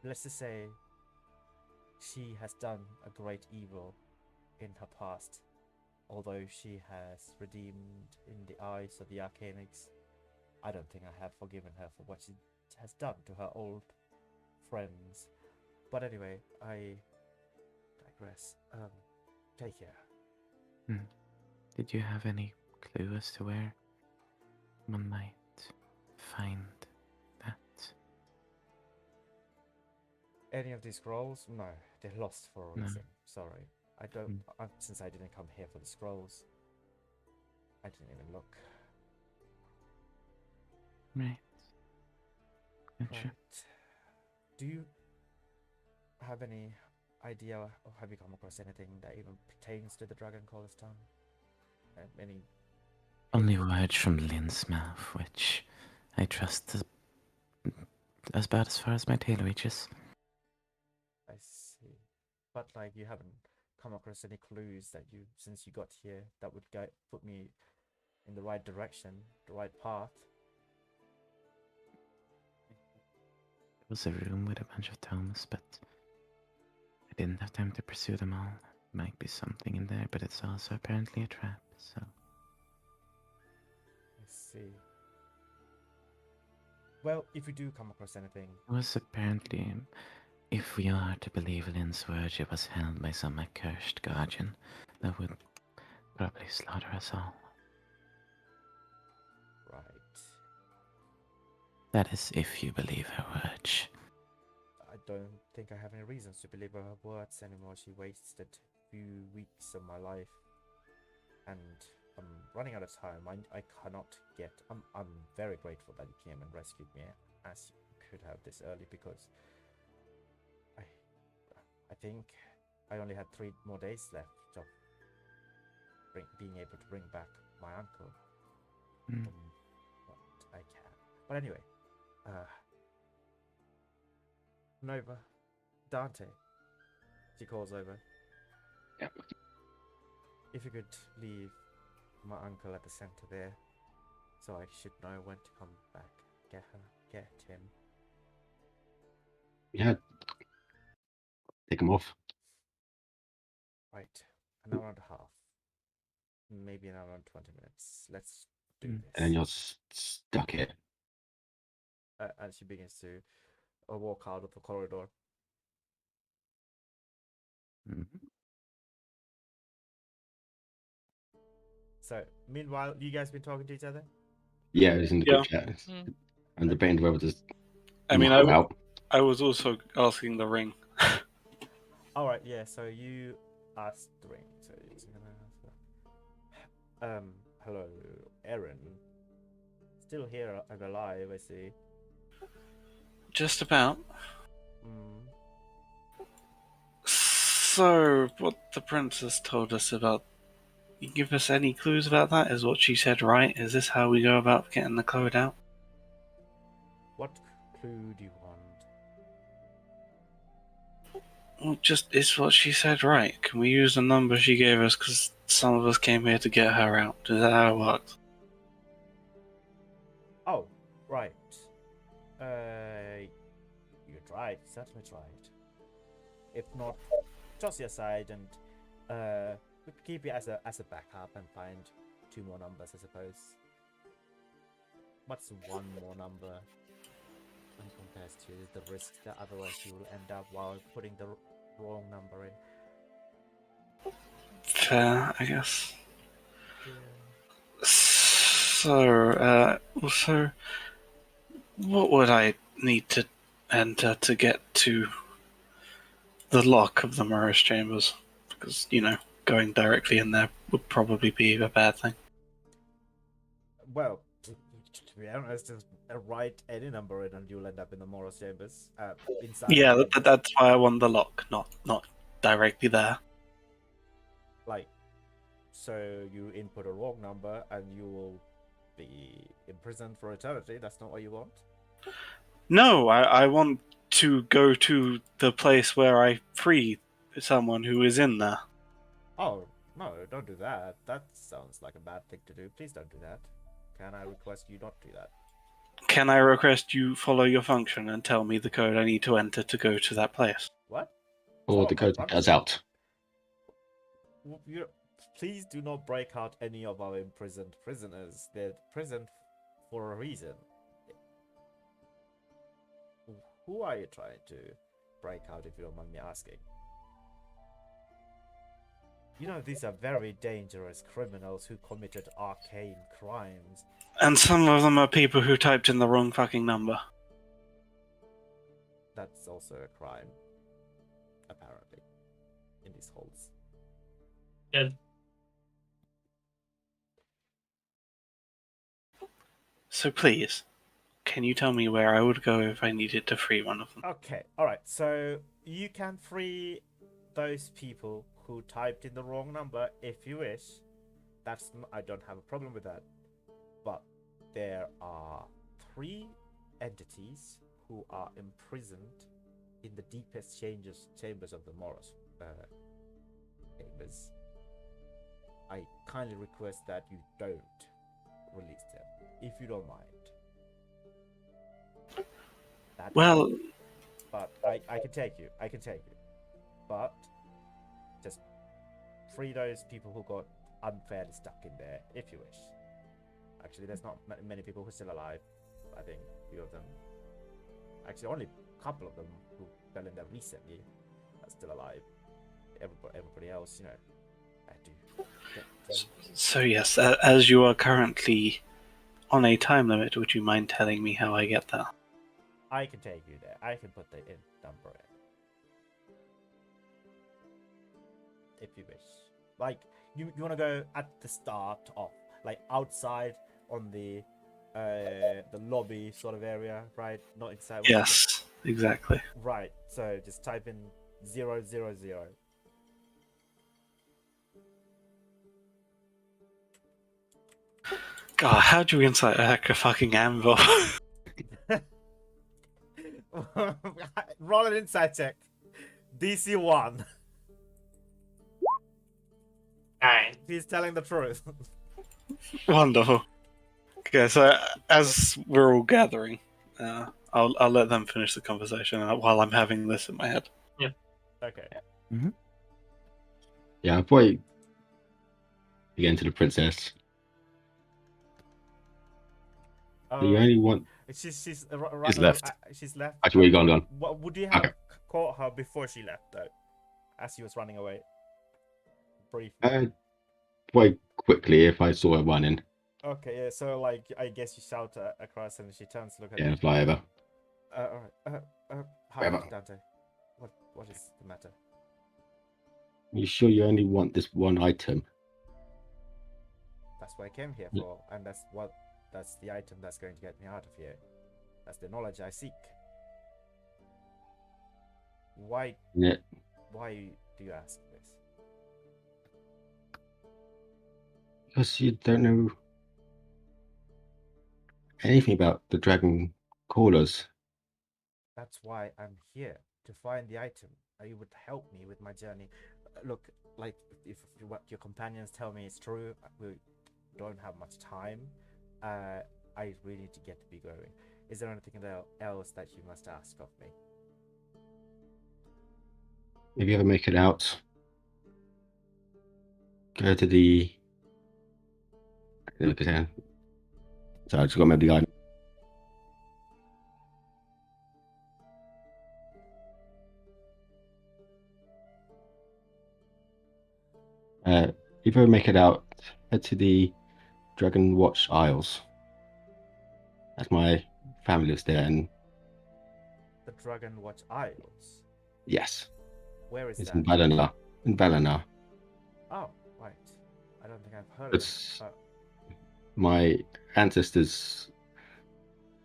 let's just say she has done a great evil in her past, although she has redeemed in the eyes of the Arcanics. I don't think I have forgiven her for what she has done to her old friends. But anyway, I digress. Take care. Did you have any clue as to where one might find that? Any of these scrolls? No, they're lost for a No. reason. Sorry. I don't. Since I didn't come here for the scrolls, I didn't even look. Right. Gotcha. Right. Do you have any idea, or have you come across anything that even pertains to the Dragon Caller's tongue? Any? Only words from Lynn's mouth, which I trust is about as far as my tail reaches. I see. But like, you haven't come across any clues that you, since you got here, that would put me in the right direction, the right path. It was a room with a bunch of tomes, but I didn't have time to pursue them all. Might be something in there, but it's also apparently a trap, so... I see. Well, if you do come across anything, It was apparently, if we are to believe Lynn's words, it was held by some accursed guardian that would probably slaughter us all. right. That is, if you believe her words. I don't think I have any reasons to believe her words anymore. She wasted a few weeks of my life, and I'm running out of time. I cannot get. I'm very grateful that you came and rescued me, as you could have this early, because I think I only had 3 more days left of being able to bring back my uncle. What I can. But anyway, Nova, Dante, she calls over. Yep. If you could leave my uncle at the center there, so I should know when to come back, get him. Yeah. Take them off. Right, an hour and a half, maybe an hour and 20 minutes. Let's do this. And then you're stuck here. And she begins to walk out of the corridor. So, meanwhile, you guys been talking to each other? Yeah, it was in the group chat. And debating whether to I mean, knock her out. I was also asking the ring. Alright, yeah, so you asked the ring. So it's gonna hello, Erin. Still here and alive, I see. Just about. Mm. So, what the princess told us about... You give us any clues about that? Is what she said right? Is this how we go about getting the code out? What clue do you want? Well, just, is what she said right? Can we use the number she gave us because some of us came here to get her out? Is that how it works? Oh, right. You tried, certainly tried. If not, toss it aside and we could keep it as a backup and find 2 more numbers, I suppose. What's 1 more number when compared to the risk that otherwise you will end up while putting the wrong number in? Fair, I guess. Yeah. So, also, what would I need to enter to get to the lock of the Morris Chambers? Because, going directly in there would probably be a bad thing. Well, to be honest, just write any number in and you'll end up in the Morris Chambers. Inside. Yeah, the chambers. that's why I want the lock, not directly there. Like, so you input a wrong number and you will be imprisoned for eternity. That's not what you want. No, I want to go to the place where I free someone who is in there. Oh, no, don't do that. That sounds like a bad thing to do. Please don't do that. Can I request you not do that? Can I request you follow your function and tell me the code I need to enter to go to that place? What? Or It's the not my code function. goes out. Please do not break out any of our imprisoned prisoners. They're prisoned for a reason. Who are you trying to break out, if you don't mind me asking? You know, these are very dangerous criminals who committed arcane crimes. And some of them are people who typed in the wrong fucking number. That's also a crime, apparently, in these halls. Good. So please, can you tell me where I would go if I needed to free one of them? Okay, alright, so you can free those people who typed in the wrong number if you wish. I don't have a problem with that. But there are 3 entities who are imprisoned in the deepest chambers of the Morris chambers. I kindly request that you don't release them, if you don't mind. Well, But I can take you. But just free those people who got unfairly stuck in there, if you wish. Actually, there's not many people who are still alive. I think a few of them. Actually, only a couple of them who fell in there recently are still alive. Everybody else, I do. so yes, as you are currently on a time limit, would you mind telling me how I get there? I can take you there. I can put the number in. If you wish. Like, you want to go at the start of, like, outside on the lobby sort of area, right? Not inside. Yes, exactly. Right. So just type in 000. God, how'd you insight a fucking anvil? Roll an insight check. DC 1. 9. He's telling the truth. Wonderful. Okay, so as we're all gathering, I'll let them finish the conversation while I'm having this in my head. Okay. Yeah, I'll probably again to the princess. You only want. She's left. She's left. Actually, where you gone? What would you have Okay. caught her before she left, though, as she was running away? Briefly. Quite quickly if I saw her running. Okay, yeah. So, like, I guess you shout across, and she turns to look at Yeah, you. fly over. All right. Hi, Whatever. Dante. What is the matter? You sure you only want this one item? That's what I came here Yeah. for, and that's the item that's going to get me out of here. That's the knowledge I seek. Why Yeah. Why do you ask this? Because you don't know anything about the dragon callers. That's why I'm here, to find the item. You would help me with my journey. Look, like, if what your companions tell me is true, we don't have much time. I really need to get to be going. Is there anything else that you must ask of me? If you ever make it out, go to the. Look at him. So I just got to remember the item. If you ever make it out, head to the Dragon Watch Isles. That's my family lives there, and The Dragon Watch Isles. yes, Where is it's that? in Valana. In Valana. Oh, right. I don't think I've heard It's of it. my ancestors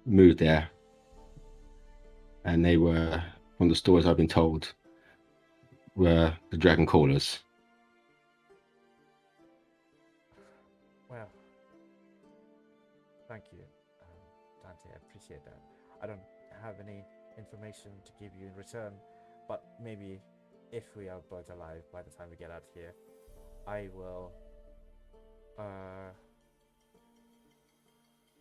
moved there, and they were, from the stories I've been told, were the dragon callers. Well, thank you, Dante. I appreciate that. I don't have any information to give you in return, but maybe if we are both alive by the time we get out here, I will.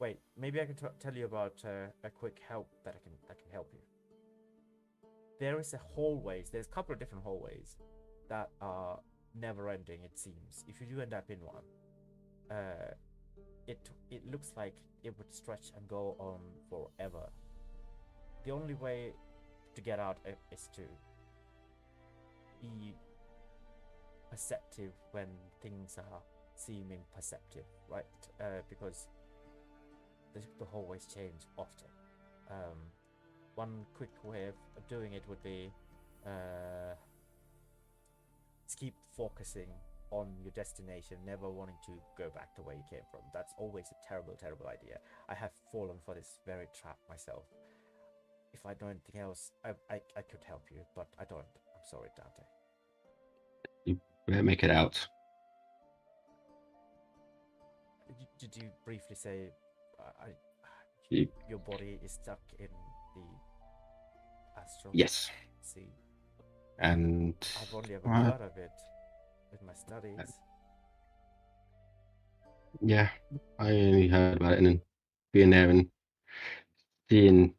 Wait. Maybe I can tell you about a quick help that can help you. There is a hallways. There's a couple of different hallways that are never ending. It seems. If you do end up in one, it looks like it would stretch and go on forever. The only way to get out is to be perceptive when things are seeming perceptive, right? Because the hallways change often. One quick way of doing it would be keep focusing on your destination, never wanting to go back to where you came from. That's always a terrible, terrible idea. I have fallen for this very trap myself. If I know anything else, I could help you, but I don't. I'm sorry, Dante. You better make it out. Did you briefly say You, your body is stuck in the astral yes, sea? and I've only ever heard of it with my studies. yeah, I only heard about it, and then being there and seeing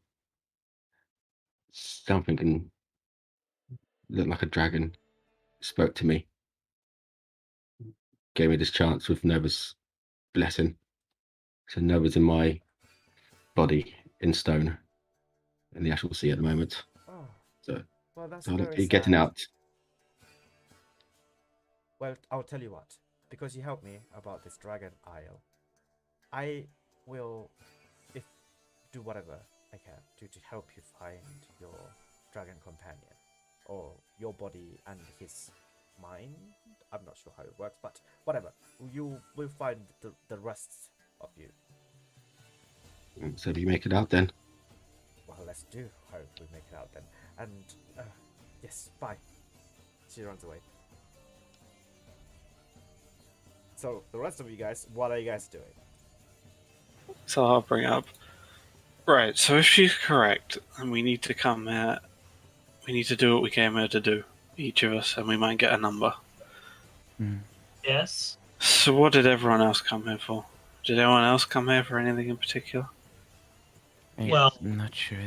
something and look like a dragon spoke to me, gave me this chance with Nova's blessing. So Nova's in my body in stone in the actual sea at the moment. Oh, So, well, that's so very you're getting sad. out. Well, I'll tell you what. Because you helped me about this dragon isle, I will, do whatever I can to help you find your dragon companion, or your body and his mind. I'm not sure how it works, but whatever. You will find the rest of you. So if you make it out, then Well, let's do hope we make it out then. And yes, bye. She runs away. So the rest of you guys, what are you guys doing? So I'll bring up. Right, so if she's correct, and we need to come here, we need to do what we came here to do, each of us, and we might get a number. Yes. So what did everyone else come here for? Did anyone else come here for anything in particular? Well- I'm not sure.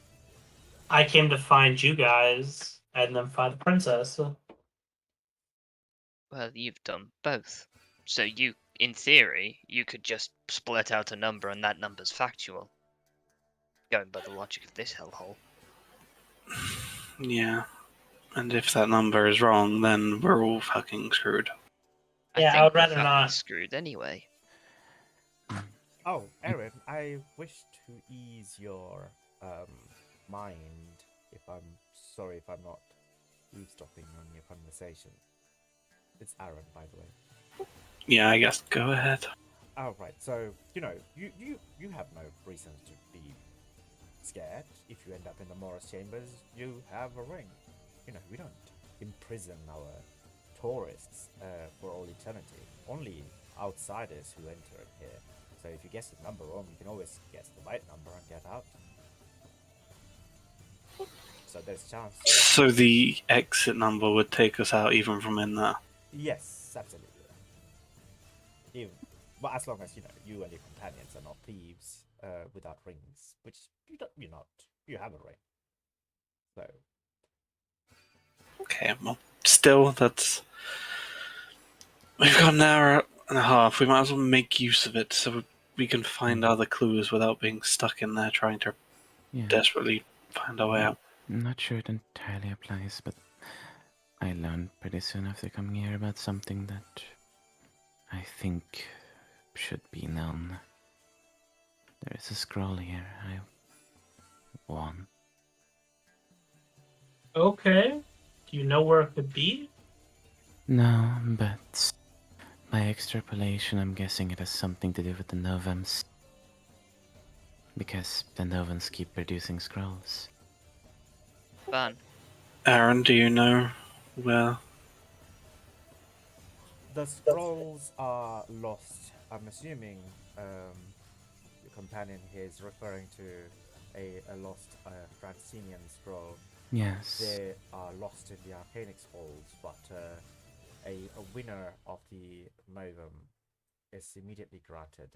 I came to find you guys and then find the princess. Well, you've done both. So you, in theory, you could just split out a number and that number's factual. Going by the logic of this hellhole. Yeah. And if that number is wrong, then we're all fucking screwed. Yeah, I think would we're rather fucking not. Screwed anyway. Oh, Aaron, I wish to ease your mind. If I'm sorry if I'm not eavesdropping on your conversation. It's Aaron, by the way. Yeah, I guess go ahead. Oh, right. So you have no reason to be scared. If you end up in the Morris Chambers, you have a ring. We don't imprison our tourists for all eternity. Only outsiders who enter here. So if you guess the number wrong, you can always guess the right number and get out. So there's a chance. So the exit number would take us out even from in there. Yes, absolutely. But as long as you and your companions are not thieves without rings, which you're not. You have a ring. So Okay, well, still, we've got an hour and a half. We might as well make use of it so we can find other clues without being stuck in there trying to desperately find our way out. I'm not sure it entirely applies, but I learned pretty soon after coming here about something that I think should be known. There is a scroll here. I won. Okay. Do you know where it could be? No, but by extrapolation, I'm guessing it has something to do with the Novums. Because the Novans keep producing scrolls. Fun. Aaron, do you know where? The scrolls are lost. I'm assuming your companion here is referring to a lost Francinian scroll. Yes. They are lost in the Arcanix halls, but a winner of the Novum is immediately granted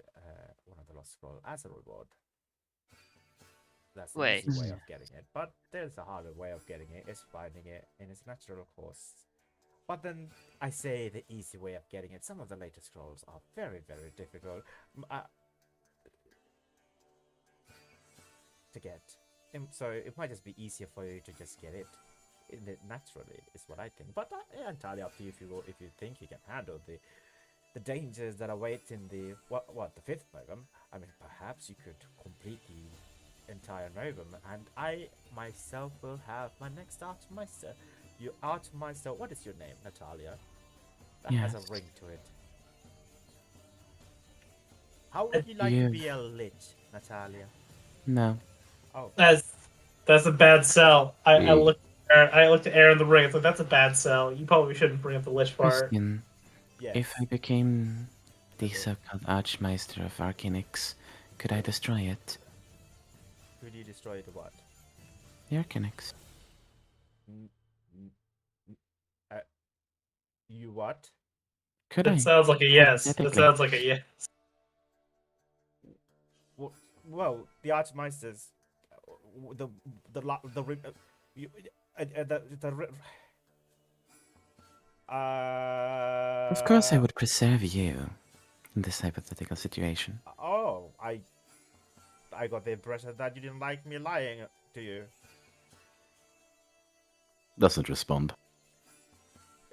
one of the lost scroll as a reward. That's the Wait. easy way of getting it, but there's a harder way of getting it, is finding it in its natural course. But then I say the easy way of getting it. Some of the later scrolls are very, very difficult to get. So it might just be easier for you to just get it naturally, is what I think. But entirely up to you if you think you can handle the dangers that await in the the fifth Novum. I mean, perhaps you could complete the entire Novum, and I myself will have my next Archmeister. Your Archmeister, what is your name, Natalia? That has Yes. a ring to it. How would you like to be a lich, Natalia? No. Oh, That's a bad sell. I Mm. looked at Aaron the ring. It's like, that's a bad sell. You probably shouldn't bring up the Lich part. Christian, yes. if I became the so-called Archmeister of Arcanix, could I destroy it? Could you destroy it? What? The Arcanix. You what? Could That I? sounds like a yes. That Hypothetically. sounds like a yes. Well, the Archmeisters, the Of course I would preserve you in this hypothetical situation. Oh, I got the impression that you didn't like me lying to you. Doesn't respond.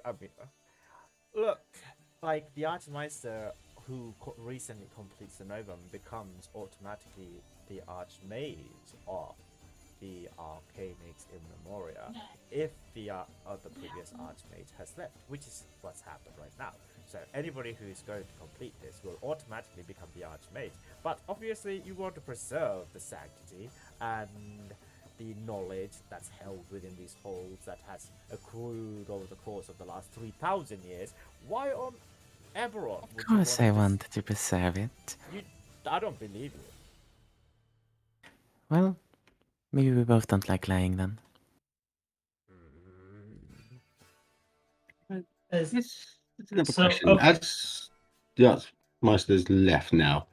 I mean, look, like the Archmeister who recently completes the Novum becomes automatically the Archmage of the Arcanix in Memoria if the previous Archmage has left, which is what's happened right now. So anybody who is going to complete this will automatically become the Archmage. But obviously you want to preserve the sanctity and the knowledge that's held within these halls that has accrued over the course of the last 3,000 years. Why on Eberron? Of course I wanted to preserve it. I don't believe you. Well, maybe we both don't like lying then. It's another So, question. okay. As the Archmeister's left now,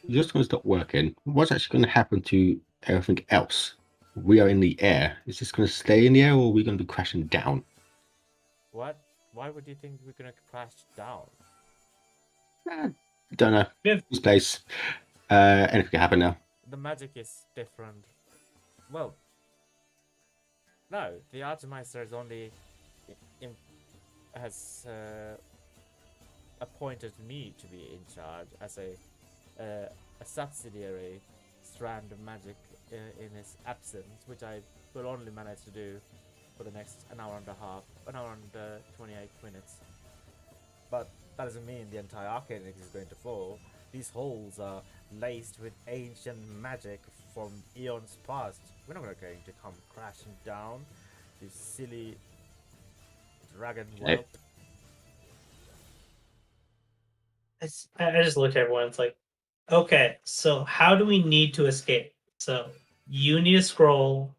you're just going to stop working. What's actually going to happen to everything else? We are in the air. Is this going to stay in the air, or are we going to be crashing down? What? Why would you think we're gonna crash down? Don't know. Yeah. This place. Anything can happen now. The magic is different. Well, no, the Archmeister is only has appointed me to be in charge as a subsidiary strand of magic in his absence, which I will only manage to do for the next an hour and 28 minutes. But that doesn't mean the entire Arcanix is going to fall. These halls are laced with ancient magic from eons past. We're not going to come crashing down. You silly dragon whelp. I just looked at everyone. It's like, okay, so how do we need to escape? So you need a scroll.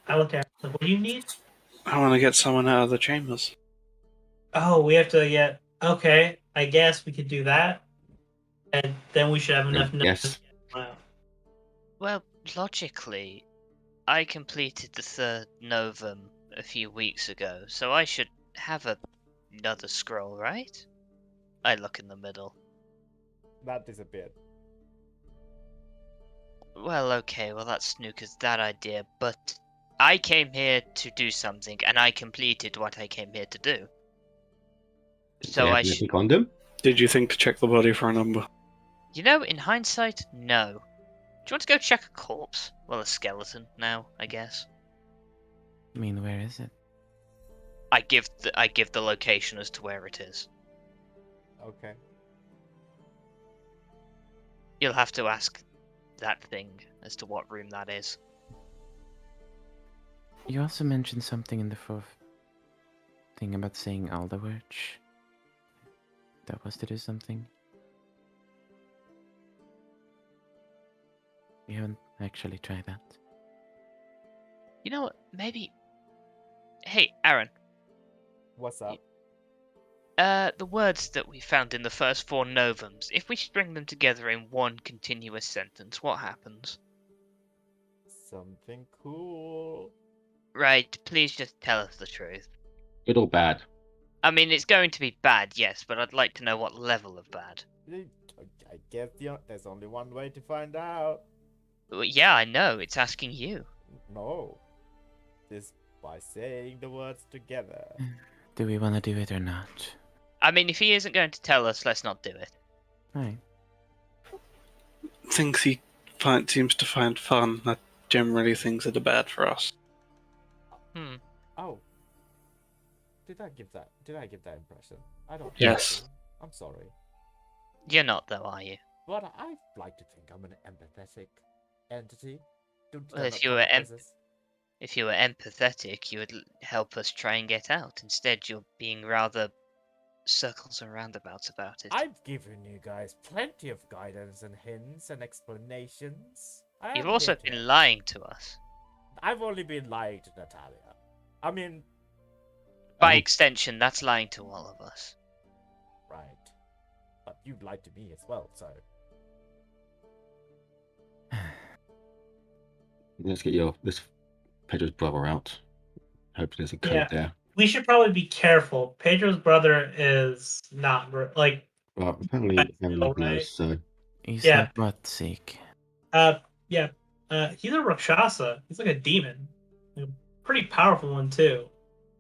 I looked at like, what do you need? I want to get someone out of the chambers. Oh, we have to get. Okay, I guess we could do that, and then we should have enough. Yes. Wow. Well, logically, I completed the third Novum a few weeks ago, so I should have another scroll, right? I look in the middle. That disappeared. Well, okay, well that's snooker's that idea, but I came here to do something, and I completed what I came here to do. So I should. Condom? Did you think to check the body for a number? You know, in hindsight, no. Do you want to go check a corpse? Well, a skeleton now, I guess. I mean, where is it? I give the location as to where it is. Okay. You'll have to ask that thing as to what room that is. You also mentioned something in the fourth thing about saying Alderwurch. That was to do something. We haven't actually tried that. You know what? Maybe. Hey, Aaron. What's up? The words that we found in the first 4 novums, if we string them together in one continuous sentence, what happens? Something cool. Right, please just tell us the truth. Good or bad? I mean, it's going to be bad, yes, but I'd like to know what level of bad. I guess there's only one way to find out. Well, yeah, I know, it's asking you. No. Just by saying the words together. Do we want to do it or not? I mean, if he isn't going to tell us, let's not do it. Right. Things he seems to find fun are generally things that are bad for us. Oh. Did I give that impression? I don't Yes. think so. I'm sorry. You're not, though, are you? But I like to think I'm an empathetic entity. Well, if you were empathetic, you would help us try and get out. Instead, you're being rather circles and roundabouts about it. I've given you guys plenty of guidance and hints and explanations. You've also been lying to us. I've only been lying to Natalia. I mean, By extension, that's lying to all of us. right. But you've lied to me as well, so. Let's get this Pedro's brother out. Hope there's a code Yeah. there. We should probably be careful. Pedro's brother is not like. Well, apparently Aaron Right. knows, so He's Yeah. not what, Zeke? Yeah. He's a Rakshasa. He's like a demon. A pretty powerful one too.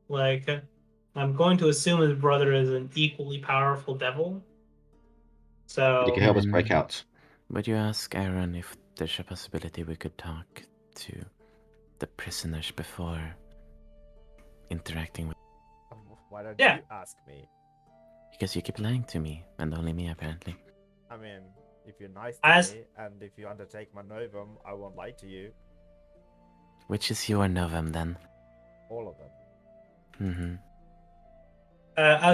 Like, I'm going to assume his brother is an equally powerful devil. So he can help us break out. Would you ask Aaron if there's a possibility we could talk to the prisoners before interacting with? Why don't Yeah. you ask me? Because you keep lying to me, and only me apparently. I mean, if you're nice to As- me and if you undertake my novum, I won't lie to you. Which is your novum then? All of them. Mm-hmm.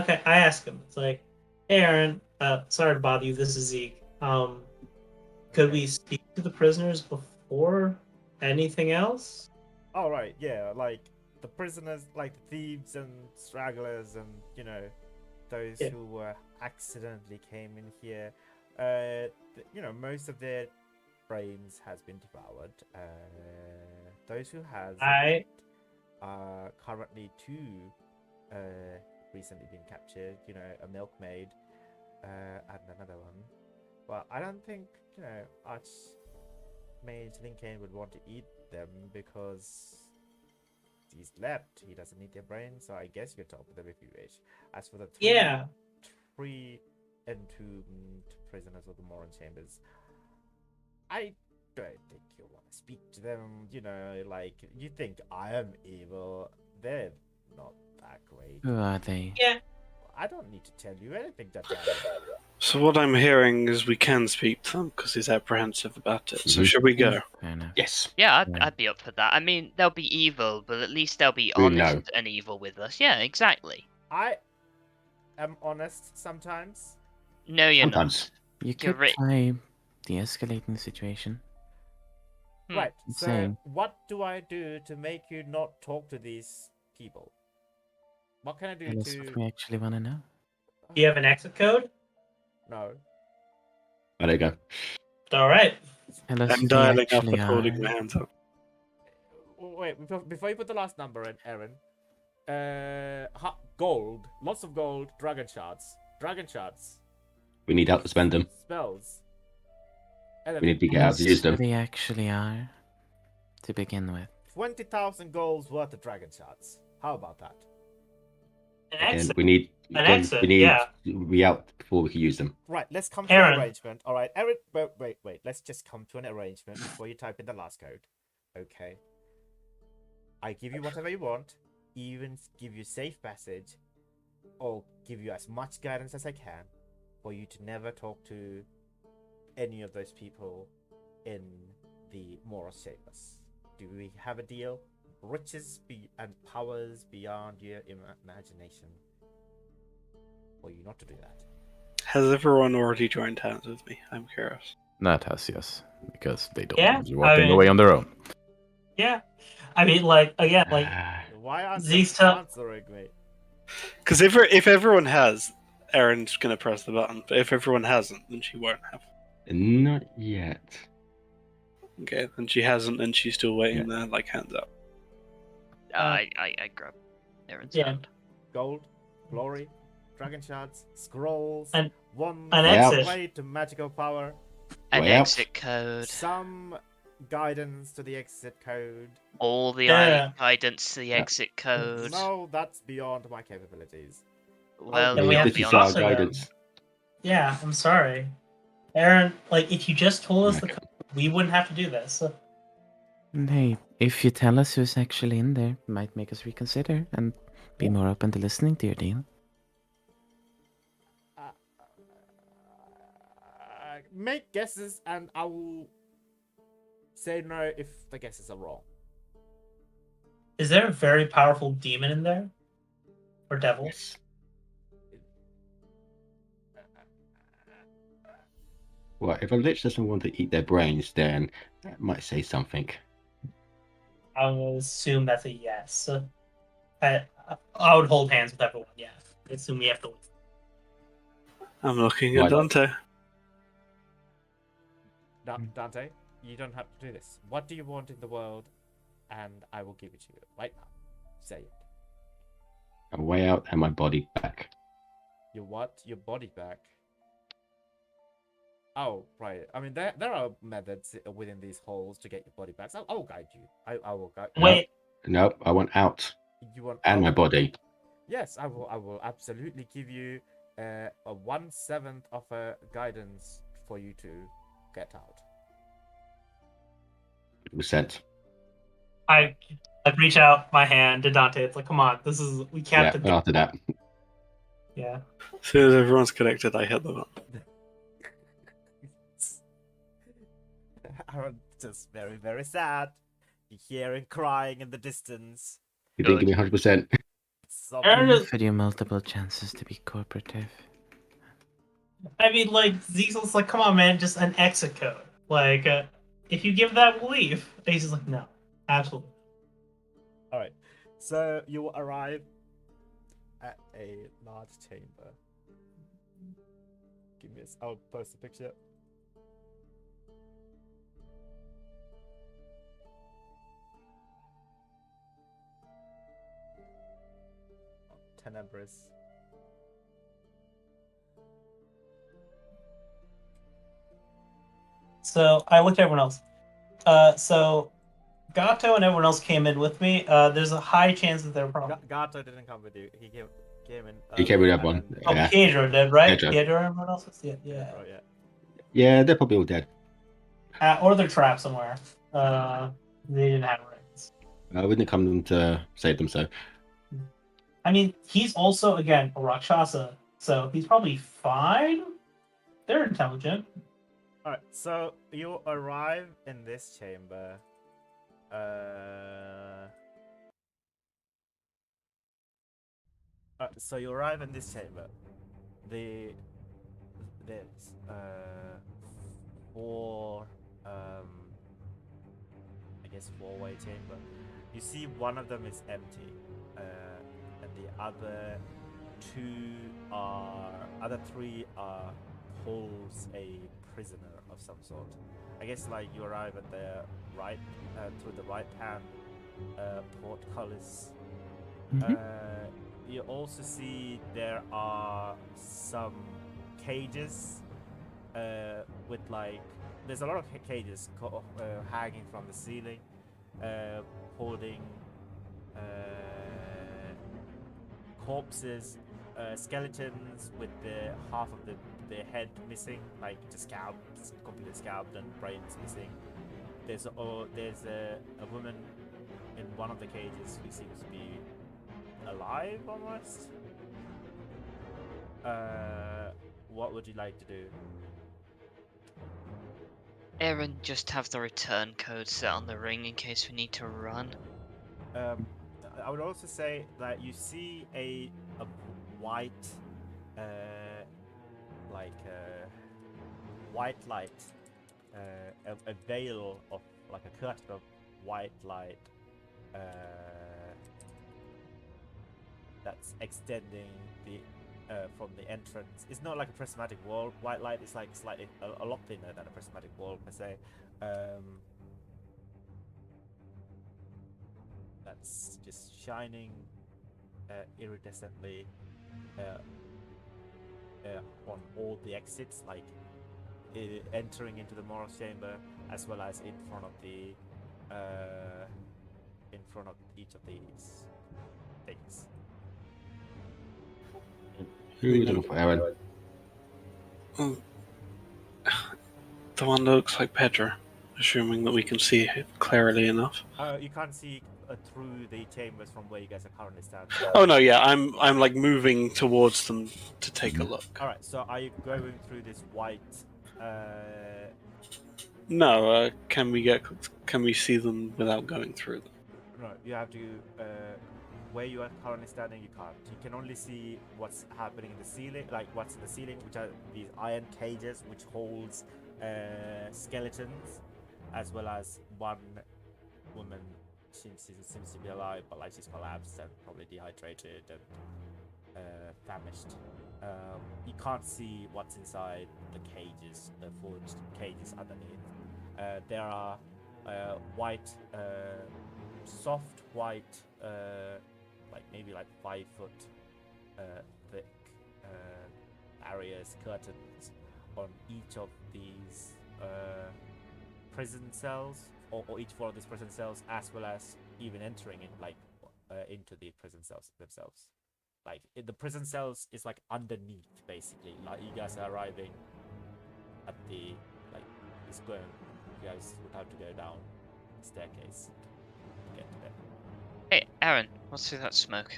Okay, I ask him. It's like, hey, Aaron. Sorry to bother you. This is Zeke. Could we speak to the prisoners before anything else? Oh, right, yeah, like the prisoners, like the thieves and stragglers and, you know, those Yeah. who accidentally came in here. Most of their brains has been devoured. Those who has currently 2 recently been captured, a milkmaid and another one. But I don't think, Archmage Lincoln would want to eat them because he's left. He doesn't need their brains, so I guess you could talk with them if you wish. As for the three entombed prisoners of the Moran Chambers, I don't think you'll want to speak to them. You think I am evil. They're not that great. Who are they? Yeah. I don't need to tell you anything that So what I'm hearing is we can speak to them because he's apprehensive about it. So Mhm. should we go? Fair enough. Yes. Yeah, Yeah. I'd be up for that. I mean, they'll be evil, but at least they'll be We honest know. and evil with us. Yeah, exactly. I am honest sometimes. No, you're not. Sometimes. You You're could right. try de-escalating the situation. Hmm. Right. I'm So saying. what do I do to make you not talk to these people? What can I do Tell us what to? we actually want to know. Do you have an exit code? No. Oh, there you go. All right. Tell us I'm who we dialing up actually and holding my are. hands up. Wait, before you put the last number in, Aaron. Gold, lots of gold, dragon shards, We need help to spend them. spells. We need to get Tell out us to use who them. they actually are, to begin with. 20,000 golds worth of dragon shards. How about that? An And exit. we need An again, exit, we need yeah. to be out before we can use them. Right, let's come to Aaron. an arrangement. All right, Aaron, wait. Let's just come to an arrangement before you type in the last code. Okay. I give you whatever you want, even give you safe passage, or give you as much guidance as I can, for you to never talk to any of those people in the Moros Chambers. Do we have a deal? Riches and powers beyond your imagination. For you not to do that. Has everyone already joined hands with me? I'm curious. That has, yes, because they don't Yeah, want you walking I mean- away on their own. Yeah. I mean, like, again, like, Why aren't Zeke's you tell- answering me? Because if everyone has, Erin's gonna press the button. But if everyone hasn't, then she won't have. Not yet. Okay, then she hasn't, and she's still waiting there, like hands up. I grab Aaron's Yeah. hand. Gold, glory, dragon shards, scrolls, An wands, exit. way to magical power, An Way out. exit code. some guidance to the exit code. All the Yeah. guidance to the exit code. No, that's beyond my capabilities. Well, Then we have this to is talk our to them. guidance. Yeah, I'm sorry. Aaron, like, if you just told us the Okay. code, we wouldn't have to do this. And hey, if you tell us who's actually in there, it might make us reconsider and be more open to listening to your deal. Make guesses, and I will say no if the guesses are wrong. Is there a very powerful demon in there? Or devil? Yes. Well, if a lich doesn't want to eat their brains, then that might say something. I would assume that's a yes. I would hold hands with everyone, yeah. I assume we have to leave. I'm looking Why at not? Dante. Dante, you don't have to do this. What do you want in the world? And I will give it to you right now. Say it. A way out and my body back. You what? Your body back? Oh, right. I mean, there are methods within these holes to get your body back. So I will guide you. I will guide. Wait, Nope, I want out You want and my out? body. Yes, I will. I will absolutely give you a 1/7 of a guidance for you to get out. 100%. I reach out my hand to Dante. It's like, come on, we Yeah, can't. after that. Yeah. As soon as everyone's connected, I hit the button. I'm just very, very sad. You hear him crying in the distance. You didn't give me 100%. Aaron is- For you multiple chances to be cooperative. I mean, like, Zeke's like, come on, man, just an exit code. Like, if you give that, we'll leave. And he's just like, no, absolutely. All right. So you will arrive at a large chamber. Give me a. I'll post a picture. Tenebris. So I looked at everyone else. So Gato and everyone else came in with me. There's a high chance that they're probably. Gato didn't come with you. He came in. He came with earlier, everyone. and then- Oh, Yeah. Pedro did, right? Pedro. Pedro and everyone else? Yeah, yeah. Oh, yeah. Yeah, they're probably all dead. Or they're trapped somewhere. They didn't have rings. We didn't come to save them, so. I mean, he's also, again, a Rakshasa, so he's probably fine. They're intelligent. All right. So you arrive in this chamber. So you arrive in this chamber. There's four I guess four-way chamber. You see one of them is empty, and the other three holds a prisoner of some sort. I guess like you arrive at the right through the right hand portcullis. Mhm. You also see there are some cages with like there's a lot of cages hanging from the ceiling, holding corpses, skeletons with the half of the head missing, like the scalp, completely scalped, and brains missing. There's a woman in one of the cages who seems to be alive almost. What would you like to do? Aaron, just have the return code set on the ring in case we need to run. I would also say that you see a white, white light, a veil of like a curtain of white light that's extending the from the entrance. It's not like a prismatic wall. White light is like slightly a lot thinner than a prismatic wall per se. That's just shining iridescently on all the exits, like entering into the Morris chamber, as well as in front of the in front of each of these things. Who are we looking for, Aaron? Oh, the one that looks like Pedro, assuming that we can see it clearly enough. You can't see through the chambers from where you guys are currently standing. Oh no, yeah, I'm like moving towards them to take a look. All right, so are you going through this white? No, can we see them without going through them? No, you have to. Where you are currently standing, you can't. You can only see what's happening in the ceiling, like what's in the ceiling, which are these iron cages which holds skeletons, as well as one woman. She seems to be alive, but like she's collapsed and probably dehydrated and famished. You can't see what's inside the cages, the forged cages underneath. There are white, soft white, like maybe like 5 foot thick barriers, curtains on each of these prison cells, or each one of these prison cells, as well as even entering in like into the prison cells themselves. Like the prison cells is like underneath, basically. Like you guys are arriving at the like it's going. You guys would have to go down the staircase to get to there. Hey, Aaron, what's through that smoke?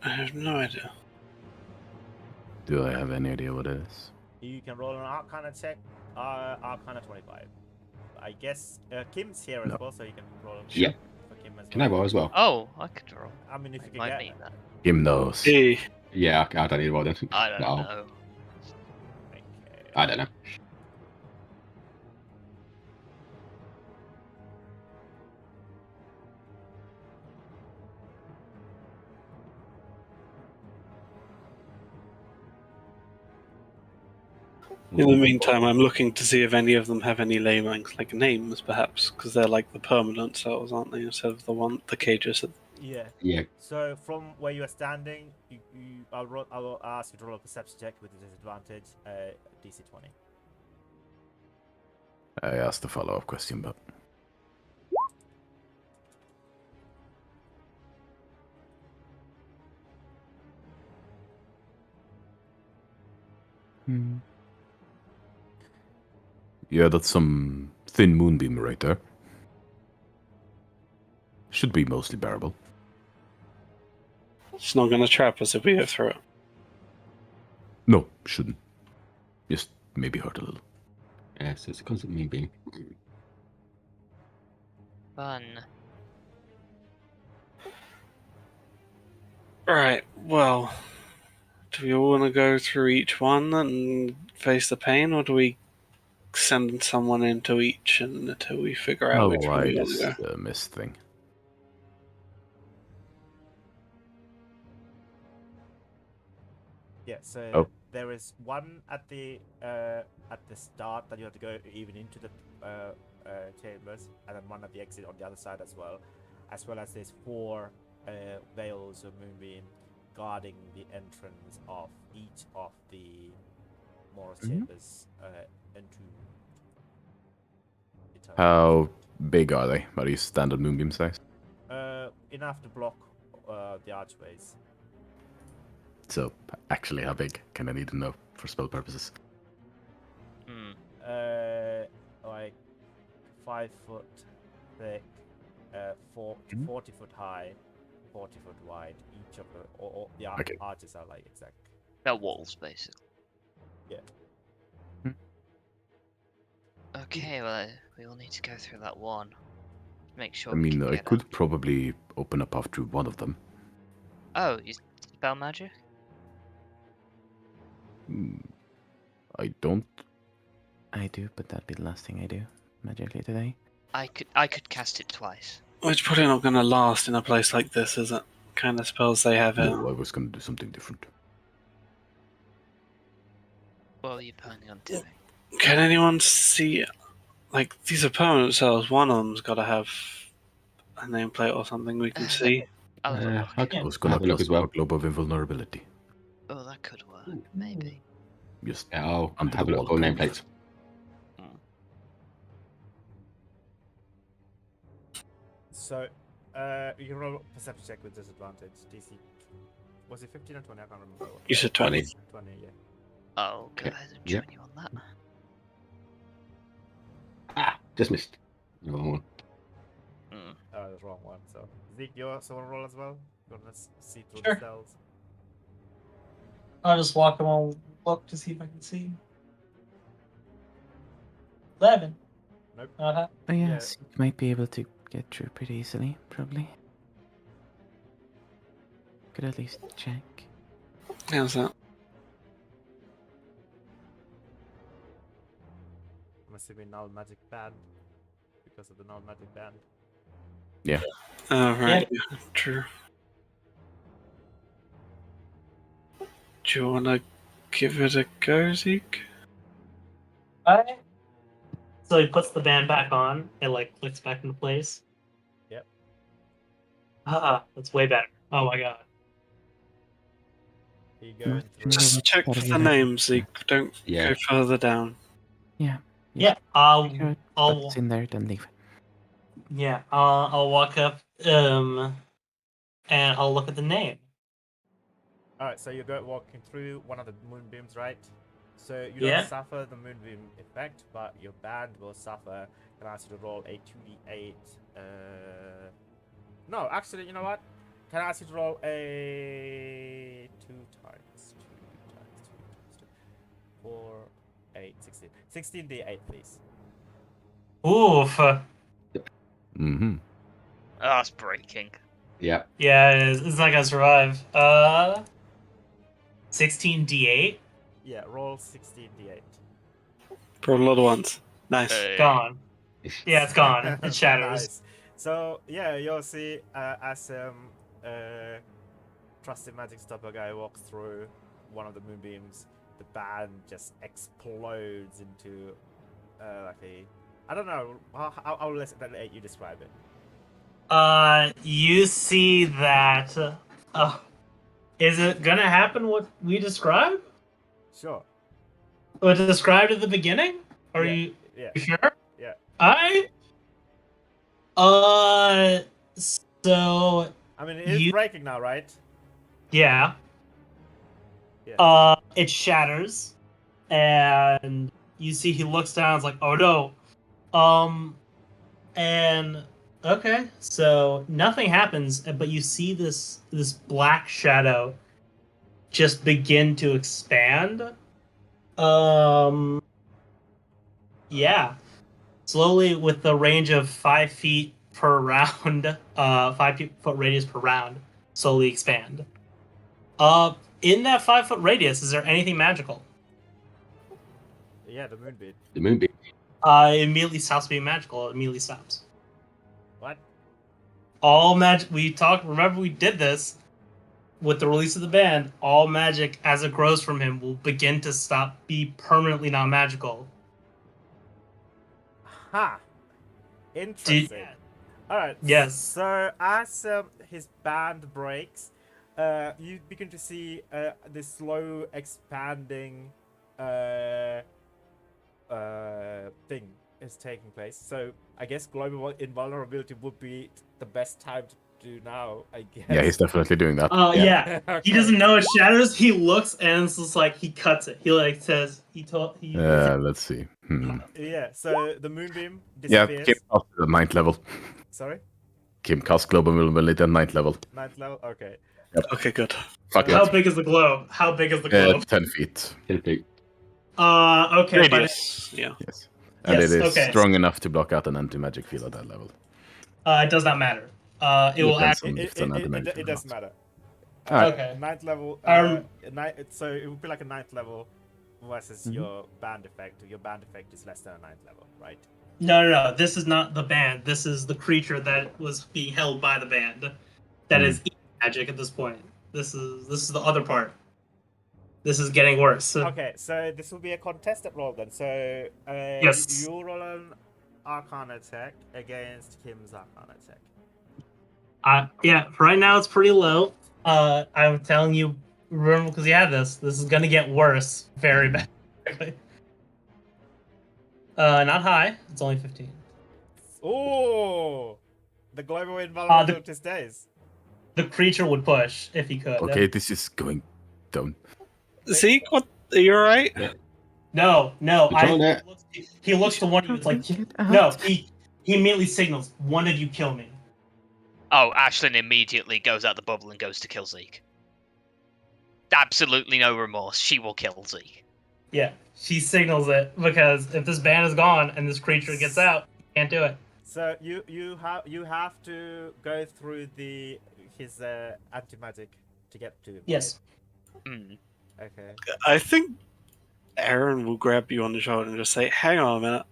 I have no idea. Do I have any idea what it is? You can roll an Arcana check. Arcana 25. I guess Kim's here as No. well, so you can roll. Yeah. For Kim as Can I roll as well? Oh, I could roll. I mean, if you I can might get need that. Him knows. Hey, Yeah, I don't need to roll then. I don't No. know. Okay. I don't know. in the meantime, I'm looking to see if any of them have any labelings, like names, perhaps, because they're like the permanent cells, aren't they? Instead of the cages. Yeah. Yeah. So from where you are standing, I'll ask you to roll a perception check with a disadvantage, DC 20. I asked a follow-up question, but yeah, that's some thin moonbeam right there. Should be mostly bearable. It's not going to trap us if we go through it. No, shouldn't. Just maybe hurt a little. Yeah, so it's a constant moonbeam. Fun. Right, well, do we all want to go through each one and face the pain, or do we send someone into each until we figure out How which one wide we want is to go? the mist thing? Yeah. So Oh. there is one at the start that you have to go even into the chambers, and then one at the exit on the other side as well as there's 4 veils of moonbeam guarding the entrance of each of the Morris chambers into How big are they? Are these standard moonbeam size? enough to block the archways. So, actually, how big? Can I need to know for spell purposes? Hmm. Like 5 foot thick, 40 foot high, 40 foot wide. Each of all the Okay. arches are like exact. They're walls, basically. Yeah. Okay, well, we will need to go through that one. Make sure I we mean, can I get could out. probably open a path through one of them. Oh, you spell magic? Hmm, I don't. I do, but that'd be the last thing I do magically today. I could cast it twice. It's probably not going to last in a place like this, is it? Kind of spells they have here. No, I was going to do something different. What are you planning on doing? Can anyone see? Like, these are permanent cells. One of them's got to have a nameplate or something we can see. I'll have a look. I I was going have to a look cast as well. a globe of invulnerability. Oh, that could work, maybe. Just Yeah, I'll under have a the look wall. for kind of. nameplates. So, you can roll a perception check with disadvantage. DC. Was it 15 or 20? I can't remember. You said 20. 20, yeah. I'll go Okay. ahead and Yep. join you on that. Just missed. Wrong one. Hmm. Oh, that's the wrong one. So, Zeke, you also want to roll as well? You want to see through Sure. the cells? I'll just walk him and look to see if I can see. 11. Nope. Not happening. Oh Yeah. yes, you might be able to get through pretty easily, probably. Could at least check. How's that? I'm assuming null magic band because of the null magic band. Oh, right. Yeah, true. Do you want to give it a go, Zeke? Alright. So he puts the band back on. It like clicks back into place. Yep. That's way better. Oh my god. You going through. Just check for That'll be the nice. name, Zeke. Don't Yeah. go further down. Yeah. Figure out I'll what's in there, then leave. I'll walk up and I'll look at the name. Alright, so you're walking through one of the moonbeams, right? So you Yeah. don't suffer the moonbeam effect, but your band will suffer. Can I ask you to roll a 2d8? No, actually, you know what? Can I ask you to roll a 2 times 2, 4, 8, 16. 16d8, please. Oof. Mm-hmm. Oh, that's breaking. Yeah. Yeah, it's not gonna survive. 16d8 Yeah, roll 16d8. For a lot of ones. Nice. Hey. gone. Yeah, it's gone. It shatters. Nice. So yeah, you'll see as trusted magic stopper guy walks through one of the moonbeams, the band just explodes into like a. I don't know. I'll let you describe it. You see that. Is it gonna happen what we described? Sure. What described at the beginning? Are Yeah, you Yeah. sure? Yeah. So I mean, it is You- breaking now, right? yeah. Yeah. It shatters, and you see he looks down. It's like, oh no. And okay, so nothing happens, but you see this black shadow just begin to expand. Yeah, slowly with the range of 5 feet per round, 5 foot radius per round, slowly expand. In that 5 foot radius, is there anything magical? Yeah, the moonbeam. The moonbeam. It immediately stops being magical. It immediately stops. What? All magic. We talked. Remember, we did this with the release of the band. All magic, as it grows from him, will begin to stop, be permanently non-magical. Ha! Interesting. All right. Yes. So as his band breaks, you begin to see this slow expanding thing is taking place. So I guess global invulnerability would be the best time do now, I guess. Yeah, he's definitely doing that. Yeah. Okay. He doesn't know it shatters. He looks and it's just like he cuts it. He like says he. Let's see. Yeah, so the moonbeam Yeah, disappears. Kim cast at 9th level. Sorry? Kim cast global vulnerability at 9th level. 9th level? Okay. Okay, good. Fuck How it. big is the globe? How big is the globe? 10 feet. Okay. But Radius, yeah. Yes. And Yes, it is okay. strong enough to block out an anti-magic field at that level. it does not matter. It will Depends act. on if it's an anti-magic It field or doesn't not. matter. Alright. Okay. 9th level. Um, So it would be like a 9th level versus Mm-hmm. your band effect. Your band effect is less than a 9th level, right? No. This is not the band. This is the creature that was being held by the band. That is eating magic at this point. This is the other part. This is getting worse. Okay, so this will be a contested roll then. So Yes. you roll an Arcana check against Kim's Arcana check. Yeah. For right now, it's pretty low. I'm telling you, remember, because you had this. This is gonna get worse very bad. Not high. It's only 15. Oh, the global invulnerability stays. The creature would push if he could. Okay, this is going down. Zeke, what? Are you alright? No. Control that. He looks to one of you. It's like Get out. no. He immediately signals, "One of you kill me." Oh, Ashlyn immediately goes out the bubble and goes to kill Zeke. Absolutely no remorse. She will kill Zeke. Yeah, she signals it because if this band is gone and this creature gets out, you can't do it. So you have to go through his anti-magic to get to him. Yes. Mm. Okay. I think Aaron will grab you on the shoulder and just say, "Hang on a minute."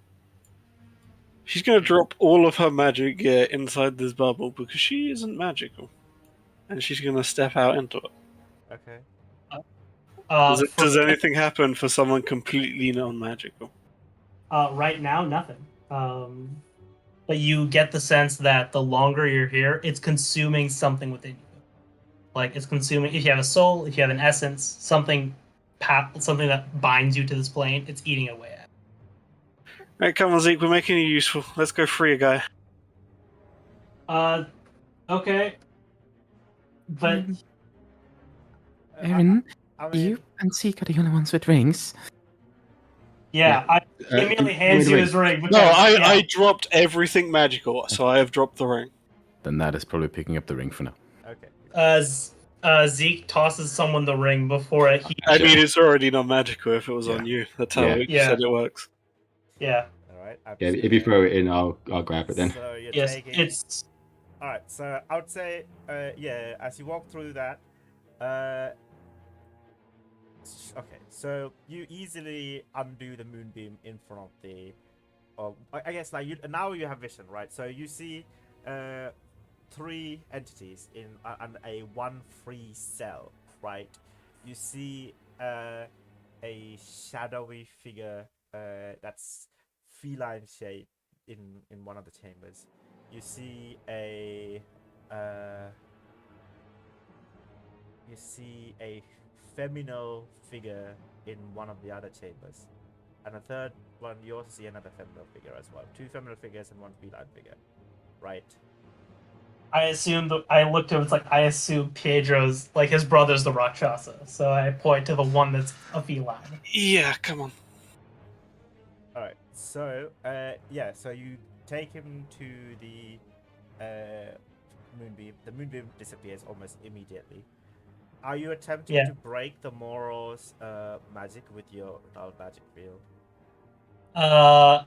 She's going to drop all of her magic gear inside this bubble because she isn't magical, and she's going to step out into it. Okay. Does anything happen for someone completely non-magical? Right now, nothing. But you get the sense that the longer you're here, it's consuming something within you. Like it's consuming. If you have a soul, if you have an essence, something that binds you to this plane, it's eating it away at. Right, come on, Zeke. We're making you useful. Let's go free a guy. Okay. But Aaron, I mean, you and Zeke are the only ones with rings. yeah, he immediately hands wait, you wait. his ring. No, because, I yeah. dropped everything magical, so I have dropped the ring. Then that is probably picking up the ring for now. okay. Zeke tosses someone the ring before he. I mean, it's already non-magical if it was Yeah. on you. That's how Yeah. you Yeah. said it works. Yeah. All right. Yeah, if you throw it in, I'll grab it then. So you're Yes. taking. It's. All right. So I would say, yeah, as you walk through that, okay. So you easily undo the moonbeam in front of the. I guess like now you have vision, right? So you see, 3 entities in a 1 free cell, right? You see a shadowy figure that's feline shape in one of the chambers. You see a feminine figure in one of the other chambers, and a third one you also see another feminine figure as well. 2 feminine figures and 1 feline figure, right? I looked at him. It's like I assume Pedro's like his brother's the Rakshasa, so I point to the one that's a feline. Yeah, come on. All right. So yeah. So you take him to the moonbeam. The moonbeam disappears almost immediately. Are you attempting Yeah. to break the Moro's magic with your null magic field?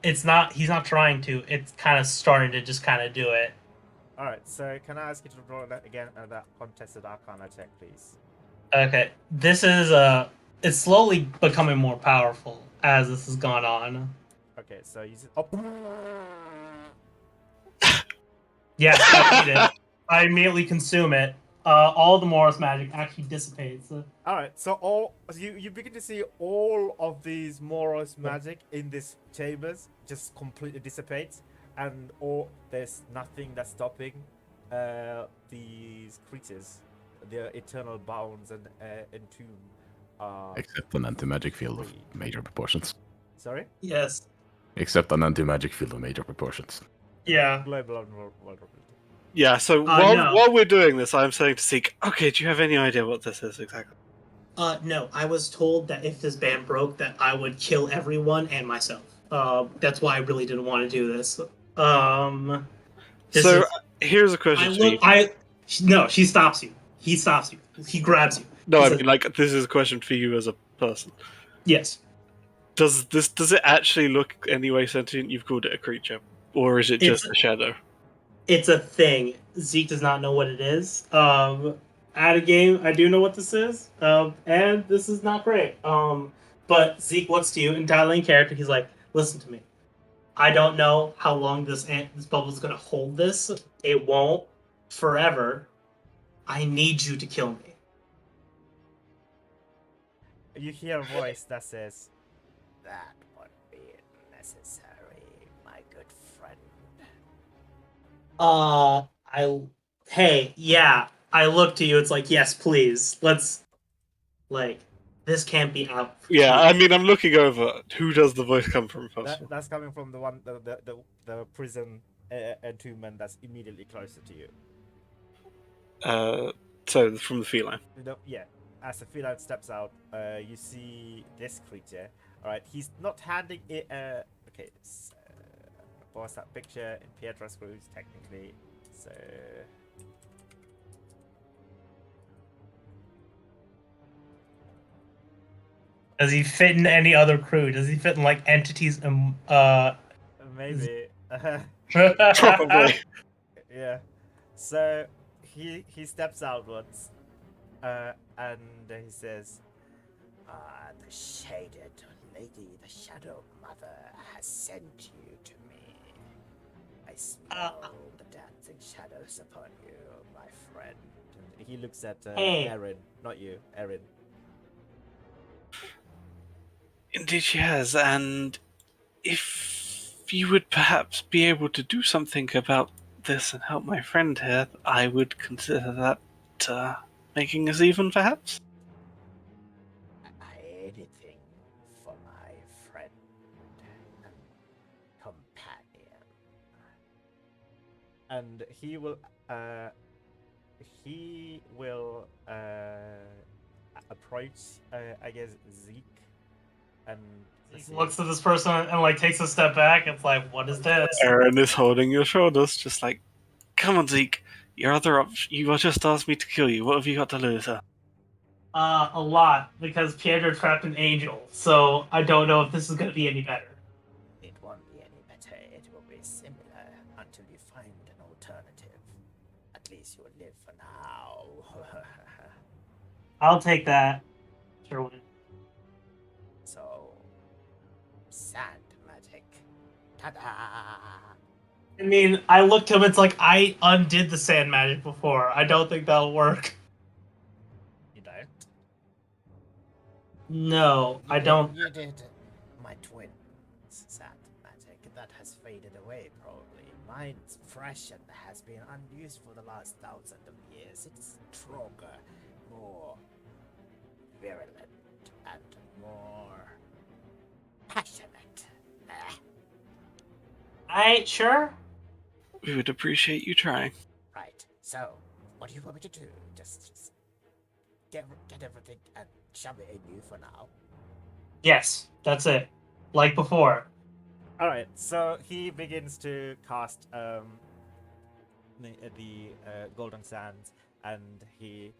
It's not. He's not trying to. It's kind of starting to just kind of do it. All right. So can I ask you to roll that again? That contested Arcana check, please. Okay, this is it's slowly becoming more powerful as this has gone on. Okay. So you. Oh. Yeah, I eat it. I immediately consume it. All the Morris magic actually dissipates. All right. So you begin to see all of these Moros magic in this chambers just completely dissipates, and there's nothing that's stopping these creatures, their eternal bounds and entomb. Except an anti-magic field of free. major proportions. Sorry. Yes. Except an anti-magic field of major proportions. Yeah. Global vulnerability. Yeah, so No. while we're doing this, I'm saying to Zeke, okay, do you have any idea what this is exactly? No, I was told that if this band broke, that I would kill everyone and myself. That's why I really didn't want to do this. This So is. here's a question I to you. look. No, she stops you. He stops you. He grabs you. No, He I says, mean, like, this is a question for you as a person. yes. Does it actually look anyway sentient? You've called it a creature, or is it just a shadow? It's a thing. Zeke does not know what it is. At a game, I do know what this is. And this is not great. But Zeke looks to you in dialing character. He's like, "Listen to me. I don't know how long this bubble is gonna hold this. It won't forever. I need you to kill me." You hear a voice that says, "That won't be necessary, my good friend." Hey, yeah. I look to you. It's like, yes, please. Let's, this can't be out. Yeah, I mean, I'm looking over. Who does the voice come from? That's coming from the one, the prison entombment that's immediately closer to you. So from the feline. Yeah, as the feline steps out, you see this creature. All right, he's not handing it. Okay, so, pause that picture in Pietro Screws technically. So. Does he fit in any other crew? Does he fit in like entities? Maybe. Probably. Yeah. So he steps outwards, and he says, "The shaded lady, the Shadow Mother, has sent you to me. I smell the dancing shadows upon you, my friend." And he looks at Erin, not you, Erin. Indeed she has, and if you would perhaps be able to do something about this and help my friend here, I would consider that making us even, perhaps? Anything for my friend and companion. And he will approach, I guess, Zeke, and He looks at this person and like takes a step back. It's like, what is this? Aaron is holding your shoulders, just like, come on, Zeke. Your other option. You just asked me to kill you. What have you got to lose, sir? A lot, because Pietro trapped an angel, so I don't know if this is gonna be any better. It won't be any better. It will be similar until you find an alternative. At least you will live for now. I'll take that. Sure. So, sand magic. Ta-da! I mean, I looked to him. It's like I undid the sand magic before. I don't think that'll work. You don't? No, I don't. You did my twin's sand magic. That has faded away, probably. Mine's fresh and has been unused for the last 1,000 of years. It's stronger, more virulent, and more passionate. Alright, sure. We would appreciate you trying. Right. So, what do you want me to do? Just get everything and shove it in you for now. Yes, that's it. Like before. All right. So he begins to cast the golden sands, and he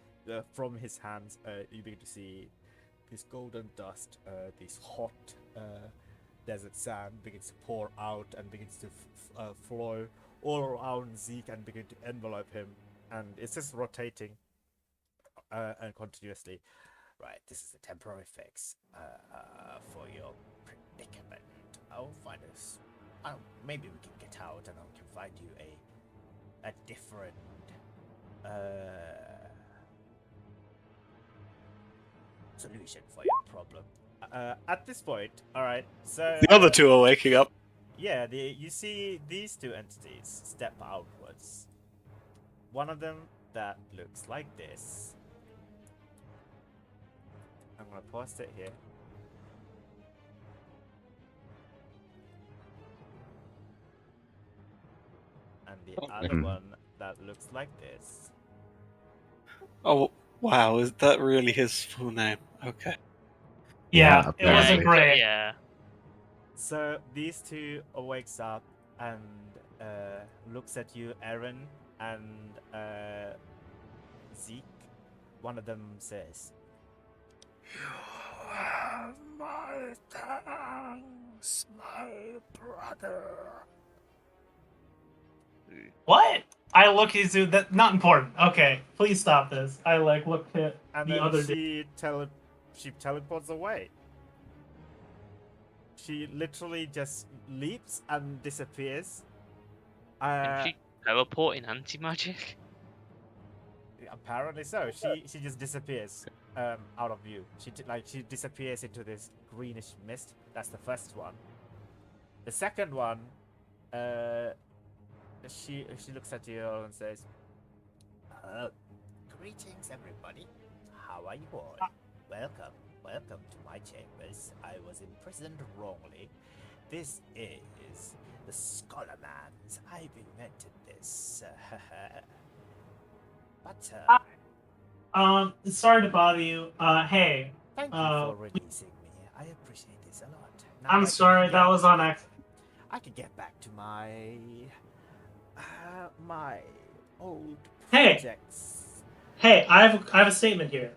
from his hands you begin to see this golden dust, this hot desert sand begins to pour out and begins to flow all around Zeke and begin to envelope him, and it's just rotating and continuously. Right, this is the temporary fix for your predicament. I'll find us. Maybe we can get out, and I can find you a different solution for your problem. At this point, all right. So The other two are waking up. yeah, you see these two entities step outwards. One of them that looks like this. I'm gonna post it here. And the other one that looks like this. Oh, wow, is that really his full name? Okay. Yeah, Yeah, it wasn't apparently. great. Yeah. So these two wakes up and looks at you, Aaron and Zeke. One of them says, "You have my thanks, my brother." What? I look at you. That not important. Okay, please stop this. I like looked at And the then other. she teleports away. She literally just leaps and disappears. Can she teleport in anti-magic? Apparently so. She just disappears out of view. She disappears into this greenish mist. That's the first one. The second one, she looks at you all and says, "Greetings, everybody. How are you all? Welcome to my chambers. I was imprisoned wrongly. This is the Scholar Man's. I've invented this. But Sorry to bother you. Hey, thank you for releasing me. I appreciate this a lot. Now I'm sorry. That was on accident. I can get back to my my old Hey. projects. Hey, I have a statement here.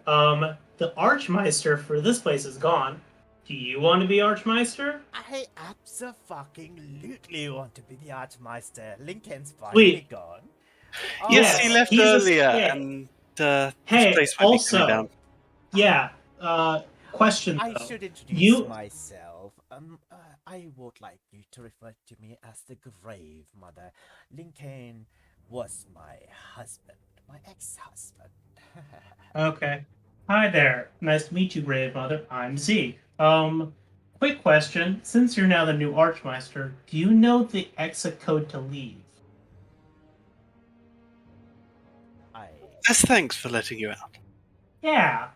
The Archmeister for this place is gone. Do you want to be Archmeister? I absolutely want to be the Archmeister. Lincoln's Sweet. finally gone. Yes, Yes, he left he's a earlier, snake. and this Hey, place might be also, coming down. yeah. Question I though. should introduce You- myself. I would like you to refer to me as the Grave Mother. Lincoln was my husband, my ex-husband. Okay. Hi there. Nice to meet you, Grave Mother. I'm Z. Quick question. Since you're now the new Archmeister, do you know the exit code to leave? As thanks for letting you out. Yeah.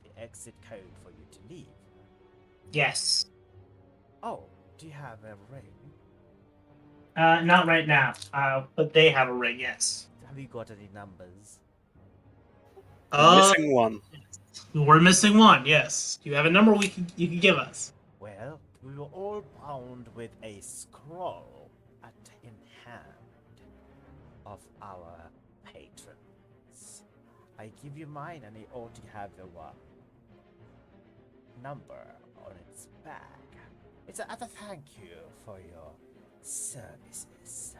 The exit code for you to leave. Yes. Oh, do you have a ring? Not right now. But they have a ring, yes. Have you got any numbers? We're missing one. We're missing one, yes. Do you have a number you can give us? Well, we were all bound with a scroll in hand of our patrons. I give you mine, and it ought to have a number on its back. It's a thank you for your services.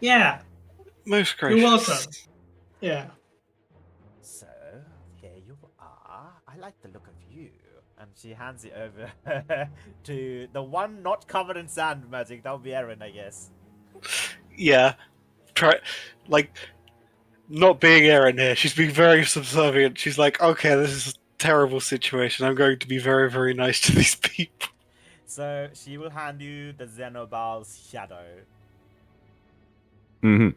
Yeah. Most gracious. You're welcome. Yeah. So, here you are. I like the look of you. And she hands it over to the one not covered in sand magic. That would be Erin, I guess. Yeah. Not being Erin here, she's being very subservient. She's like, okay, this is a terrible situation. I'm going to be very, very nice to these people. So, she will hand you the Xenobal's shadow. Mm-hmm.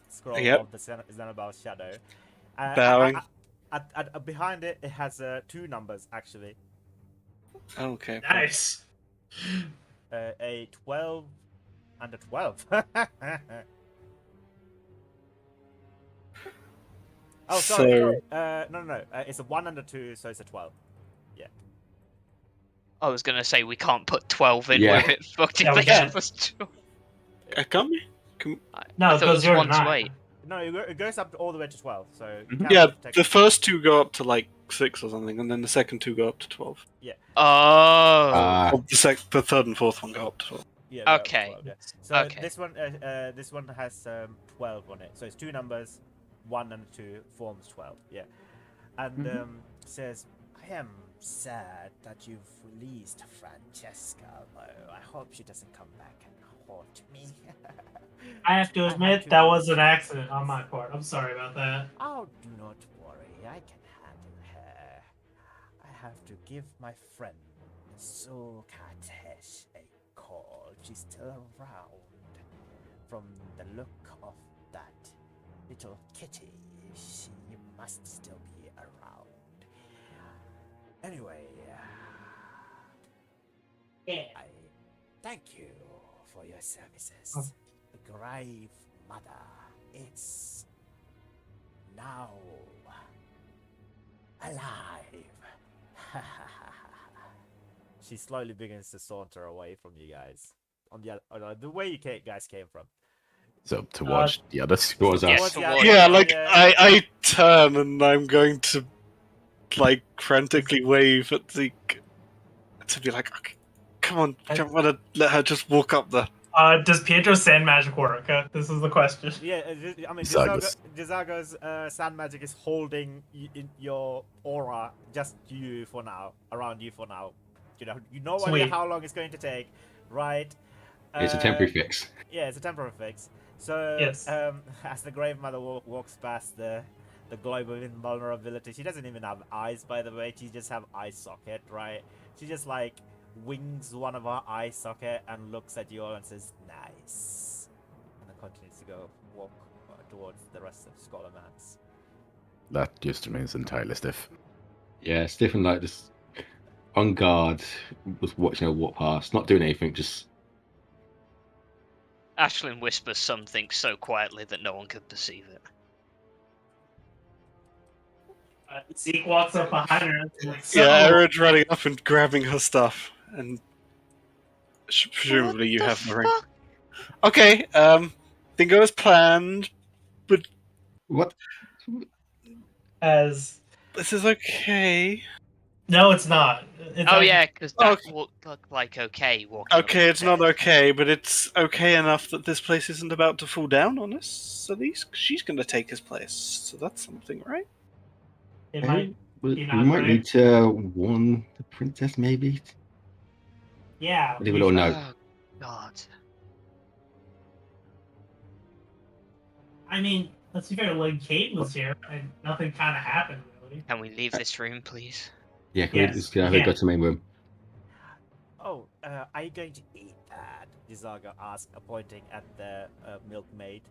Scroll Yep. of the Xenobal's shadow. Bowing. Behind it, it has 2 numbers, actually. Okay. Nice. A 12 and a 12. Oh, sorry. So- No. It's a 1 and a 2, so it's a 12. I was gonna say we can't put 12 in Yeah. with it. Fucked Yeah, it we based can. off us two. Can't we? No, I it thought goes was 0 to 1 to 9. 8. No, it goes up all the way to 12. So you Mhm. can't Yeah, take- the first 2 go up to like 6 or something, and then the second 2 go up to 12. Oh. Or the third and fourth one go up to 12. Yeah, go up to Okay. 12, yeah. So Okay. this one has 12 on it. So it's 2 numbers, 1 and 2 forms 12. Yeah, and says, "I am sad that you've released Francesca. Though I hope she doesn't come back and haunt me." I have to I had admit, to that was release an accident on my part. I'm sorry about that. Oh, do not worry. I can handle her. I have to give my friend Sulkatesh a call. She's still around. From the look of that little kitty, she must still be around. Anyway, Yeah. I thank you for your services. The grave mother. It's now alive. She slowly begins to saunter away from you guys. On the way you guys came from. So towards the others. Towards Yeah, us. towards Yeah, us. like I turn and I'm going to like frantically wave at the to be like, okay, come on, don't want to let her just walk up there. Does Pietro's sand magic work? This is the question. Yeah, I mean, Dizago's. Dizago's sand magic is holding in your aura just you for now, around you for now. You know idea Sweet. how long it's going to take, right? It's a temporary fix. Yeah, it's a temporary fix. So, Yes. as the Grave Mother walks past the globe of invulnerability, she doesn't even have eyes, by the way. She just have eye socket, right? She just like wings one of her eye socket and looks at you all and says, "Nice," and then continues to go walk towards the rest of Scholar Mans. That just remains entirely stiff. Yeah, Stephen like just on guard, was watching her walk past, not doing anything, just Ashlyn whispers something so quietly that no one could perceive it. Zeke walks up behind her. And like, so, Yeah, Erin's running up and grabbing her stuff, and presumably you have the ring. Okay, didn't go as planned. what? as This is okay. no, it's not. It's Oh actually- yeah, because that Okay. looked like okay walking. up Okay, the it's not stairs. okay, but it's okay enough that this place isn't about to fall down on us. At least she's going to take his place, so that's something, right? It might. We be we not might great. need to warn the princess, maybe. Yeah. Leave it all know. Oh God. I mean, let's be fair. Like Kate was here, and nothing kind of happened really. Can we leave this room, please? Yeah, can Yes, we just we go can. to the main room? Oh, are you going to eat that? Dizago asked, pointing at the milkmaid.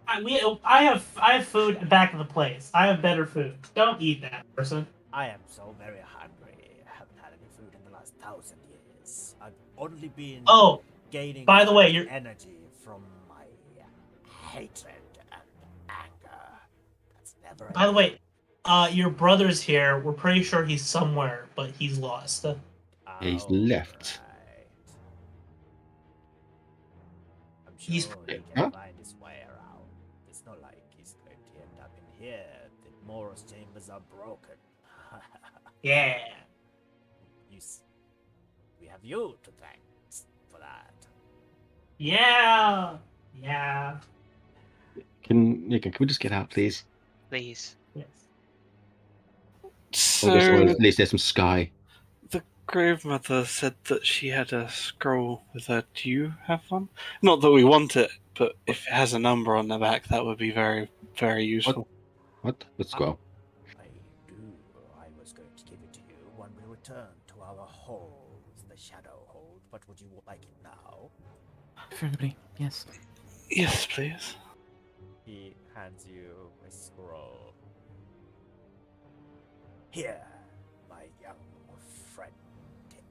I have food at the back of the place. I have better food. Don't eat that, person. I am so very hungry. I haven't had any food in the last 1,000 years. I've only been Oh, gaining by the way, my you're- energy from my hatred and anger. That's never. by the way, your brother's here. We're pretty sure he's somewhere, but he's lost. He's left. Alright. I'm sure He's- he can Huh? find his way around. It's not like he's going to end up in here. The Moros chambers are broken. Yeah. We have you to thank for that. Yeah. Yeah. Can we just get out, please? Please. Yes. Or So at least there's some sky. the Grave Mother said that she had a scroll with her. Do you have one? Not that we want it, but if it has a number on the back, that would be very, very useful. What? Let's go. I do. I was going to give it to you when we return to our holds, the Shadow Hold. But would you like it now? Preferably, yes. Yes, please. He hands you a scroll. Here, my young friend.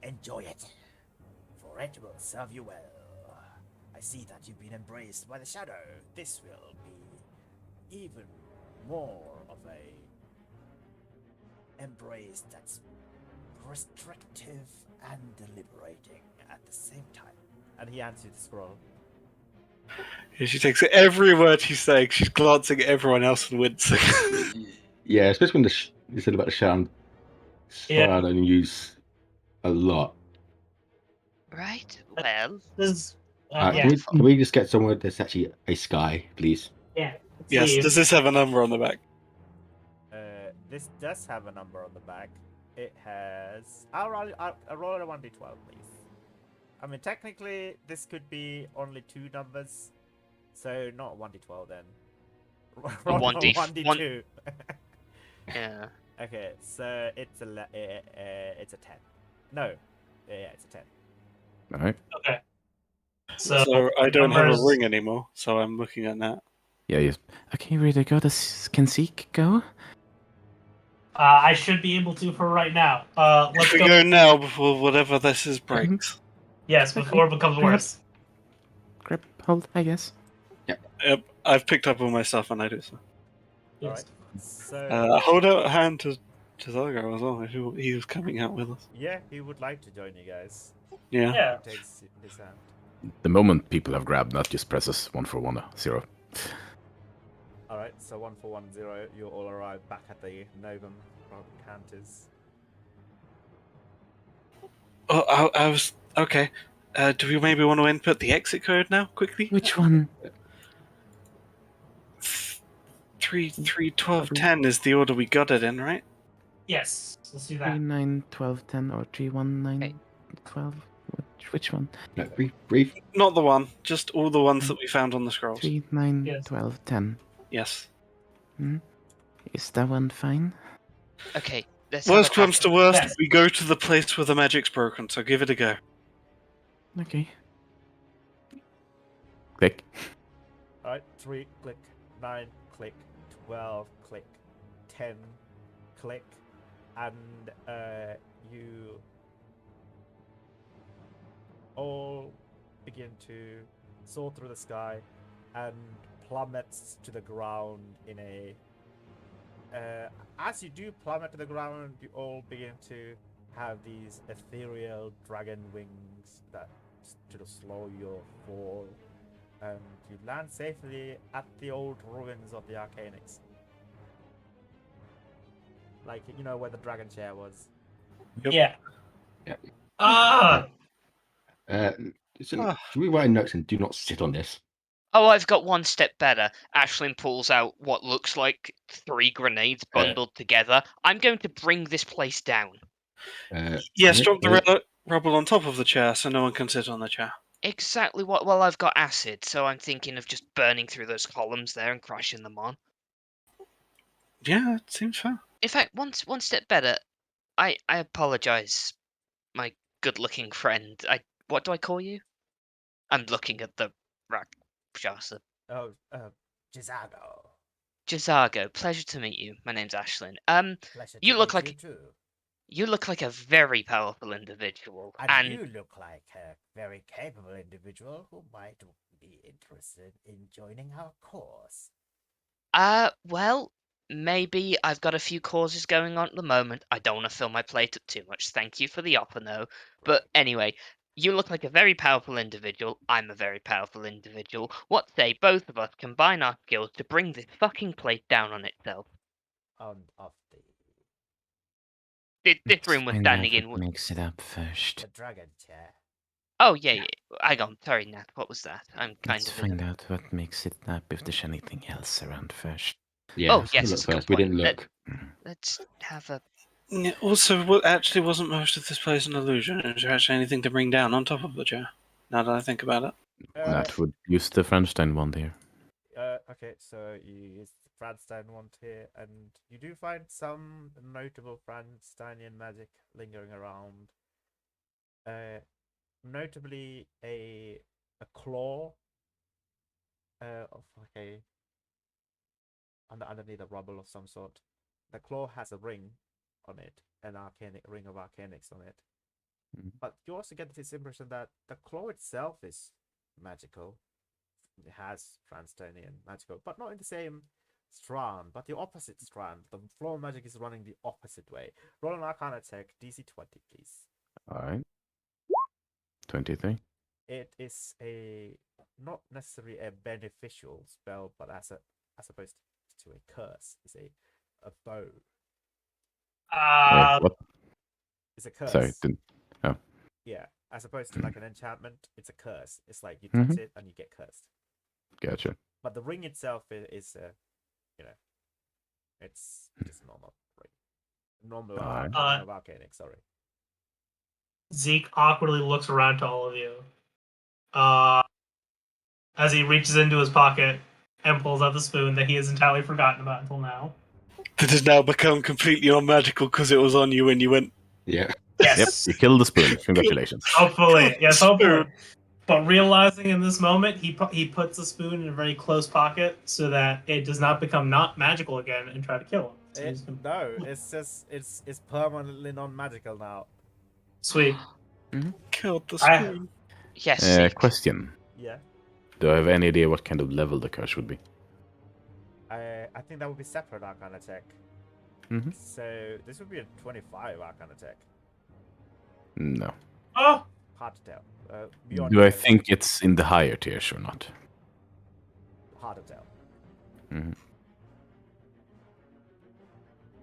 Enjoy it, for it will serve you well. I see that you've been embraced by the Shadow. This will be even more of a embrace that's restrictive and deliberating at the same time. And he hands you the scroll. Yeah, she takes every word he's saying. She's glancing at everyone else and wincing. Yeah, especially when you said about the sham. Yeah. I don't use a lot. Right. Well. This is. Can, Yeah. can we just get somewhere that's actually a sky, please? Yeah. Let's Yes, leave. does this have a number on the back? This does have a number on the back. It has. I'll roll it a 1d12, please. I mean, technically, this could be only 2 numbers, so not 1d12 then. A 1D 1d2. Yeah. Okay, so it's a 10. No, yeah, it's a 10. Alright. Okay. So, So I don't have a numbers- ring anymore, so I'm looking at that. Yeah, yes. Okay, ready to go? Can Zeke go? I should be able to for right now. Let's If we go. go now before whatever this is breaks. Yes, before it becomes worse. hold, I guess. Yep, I've picked up all my stuff and I do so. Alright. So I hold out a hand to Zargo as well, if he was coming out with us. yeah, he would like to join you guys. Yeah. Yeah. He takes his hand. The moment people have grabbed, that just presses 1 for 1 0. Alright, so 1 for 1 0, you all arrive back at the Novum Cantis. Oh, I was okay. Do we maybe want to input the exit code now, quickly? Which one? 3 3 12 10 is the order we got it in, right? Yes, let's do 3, that. 9, 12, 10, or 3, 1, 9, Okay. 12? Which one? No, brief. Not the one, just all the ones that we found on the scrolls. 3, 9, Yes. 12, 10. Yes. Is that one fine? Okay, let's have Worst a comes to tackle. worst, Yes. we go to the place where the magic's broken, so give it a go. Okay. Click. Alright, 3, click, 9, click, 12, click, 10, click, and you all begin to soar through the sky and plummets to the ground in a... as you do plummet to the ground, you all begin to have these ethereal dragon wings that sort of slow your fall. And you land safely at the old ruins of the Arcanix. Like, you know where the dragon chair was. Yep. Yeah. Yeah. Ah! Should we write notes and do not sit on this? Oh, I've got one step better. Ashlyn pulls out what looks like 3 grenades bundled together. I'm going to bring this place down. Yes, Yeah, drop the rubble on top of the chair so no one can sit on the chair. Exactly what. Well, I've got acid, so I'm thinking of just burning through those columns there and crashing them on. Yeah, it seems fair. In fact, one step better. I apologize, my good-looking friend. What do I call you? I'm looking at the Rakshasa. Oh, Gizago. Jazago, pleasure to meet you. My name's Ashlyn. Pleasure You to look meet like- you too. You look like a very powerful individual, And you look like a very capable individual who might be interested in joining our cause. well, maybe I've got a few causes going on at the moment. I don't want to fill my plate up too much. Thank you for the offer, though. But anyway, you look like a very powerful individual. I'm a very powerful individual. What say both of us combine our skills to bring this fucking place down on itself? Of the This room was Find standing out in. what makes it up first. the dragon chair. Oh yeah. Hang on, sorry, Nat. What was that? I'm kind Let's of. find out what makes it up if there's anything else around first. Yeah, Oh, let's yes, have a it's look a good first. We didn't point. look. Let's have a. Yeah, also, what actually wasn't most of this place an illusion? Is there actually anything to bring down on top of the chair? Now that I think about it. That would use the Frankenstein wand here. Okay, so you use the Frankenstein wand here, and you do find some notable Frankensteinian magic lingering around. Notably a claw of like a underneath a rubble of some sort. The claw has a ring on it, an arcanic ring of arcanics on it. But you also get this impression that the claw itself is magical. It has Frankensteinian magical, but not in the same strand, but the opposite strand. The flow magic is running the opposite way. Roll an Arcana check, DC 20, please. Alright. 23. It is a not necessarily a beneficial spell, but as opposed to a curse, is a bow. What? It's a curse. Sorry, didn't. Yeah, as opposed to like an enchantment, it's a curse. It's like you touch it and you get cursed. Gotcha. But the ring itself is it's just a normal ring. Normal Alright. ring of arcanic, sorry. Zeke awkwardly looks around to all of you. As he reaches into his pocket and pulls out the spoon that he has entirely forgotten about until now. That has now become completely unmagical because it was on you when you went. Yeah. Yes. Yep, you killed the spoon. Congratulations. Hopefully. Yes, hopefully. Spoon. But realizing in this moment, he puts the spoon in a very close pocket so that it does not become not magical again and try to kill him. So he's gonna- No, it's just it's permanently non-magical now. Sweet. Killed the I- spoon. Yes. Zeke. Question. Yeah. Do I have any idea what kind of level the curse would be? I think that would be separate Arcana check. Mm-hmm. So this would be a 25 Arcana check. No. Oh, Hard to tell. Beyond Do I your- think it's in the higher tiers or not? Hard to tell. Mm-hmm.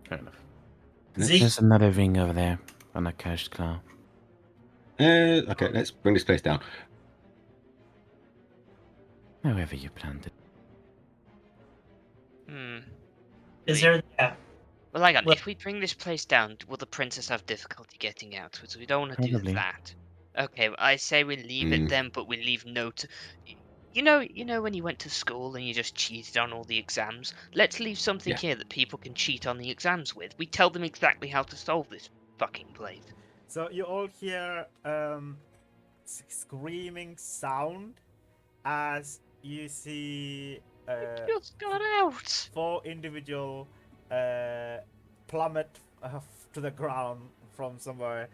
Fair enough. Zeke. There's another ring over there on a cursed claw. Okay, let's bring this place down. However you planned it. Is there? Yeah. Well, hang on. Well- If we bring this place down, will the princess have difficulty getting out? Because we don't want to do Probably. that. Okay, I say we leave it then, but we leave note. You know when you went to school and you just cheated on all the exams? Let's leave something Yeah. here that people can cheat on the exams with. We tell them exactly how to solve this fucking place. So you all hear screaming sound as you see Just got out. 4 individual plummet to the ground from somewhere.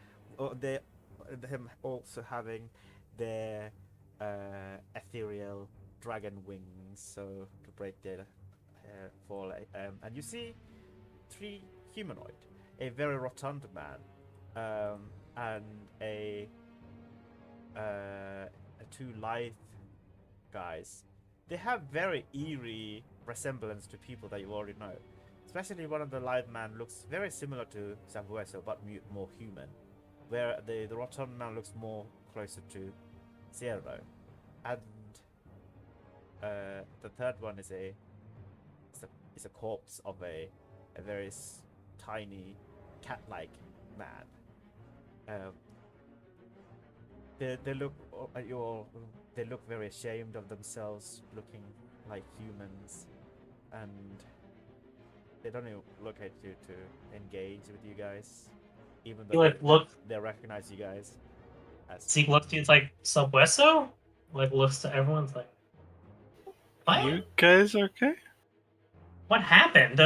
Him also having their ethereal dragon wings, so to break their fall. And you see 3 humanoid, a very rotund man, and a 2 lithe guys. They have very eerie resemblance to people that you already know. Especially one of the live man looks very similar to Sambueso, but more human. Where the rotund man looks more closer to Sierra. And the third one is a corpse of a very tiny cat-like man. They look at you all. They look very ashamed of themselves, looking like humans, and they don't even look at you to engage with you guys, even You though look. they recognize you guys. As Zeke looks to you. It's like Subweso. Like looks to everyone's like, what? You guys okay? What happened?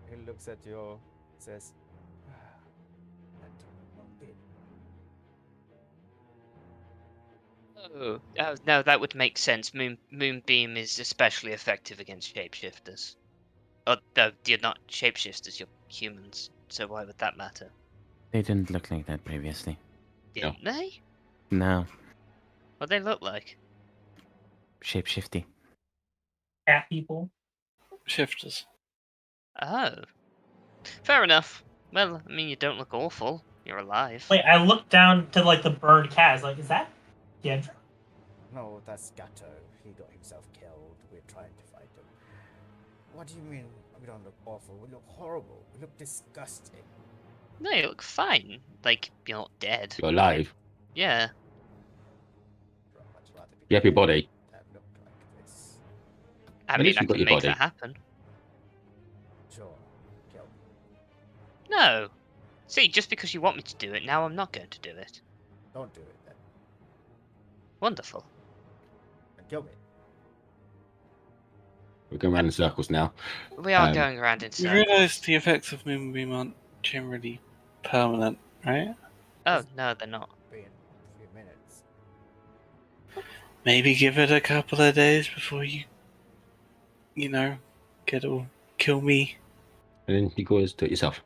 he looks at you, all, says, Oh, no, that would make sense. Moonbeam is especially effective against shapeshifters. Oh, no, you're not shapeshifters, you're humans. So why would that matter? They didn't look like that previously. Didn't they? No. What they look like? Shapeshifty. Cat people. Shifters. Oh. Fair enough. Well, I mean, you don't look awful. You're alive. Wait, I looked down to like the bird cat. I was like, is that Yedra? "No, that's Gato. He got himself killed. We're trying to fight him." "What do you mean we don't look awful? We look horrible. We look disgusting." No, you look fine. Like, you're not dead. You're alive. Yeah. I'd much rather be You have your dead body. than look like this. I At mean, least I you've got can your make body. that happen. Sure, kill me. No. See, just because you want me to do it, now I'm not going to do it. Don't do it then. Wonderful. And kill me. We're going around in circles now. We are Um, going around in You circles. realise the effects of Moonbeam aren't generally permanent, right? Oh, no, they're not. Be in a few minutes. Maybe give it a couple of days before you get all kill me. And then you go do it yourself.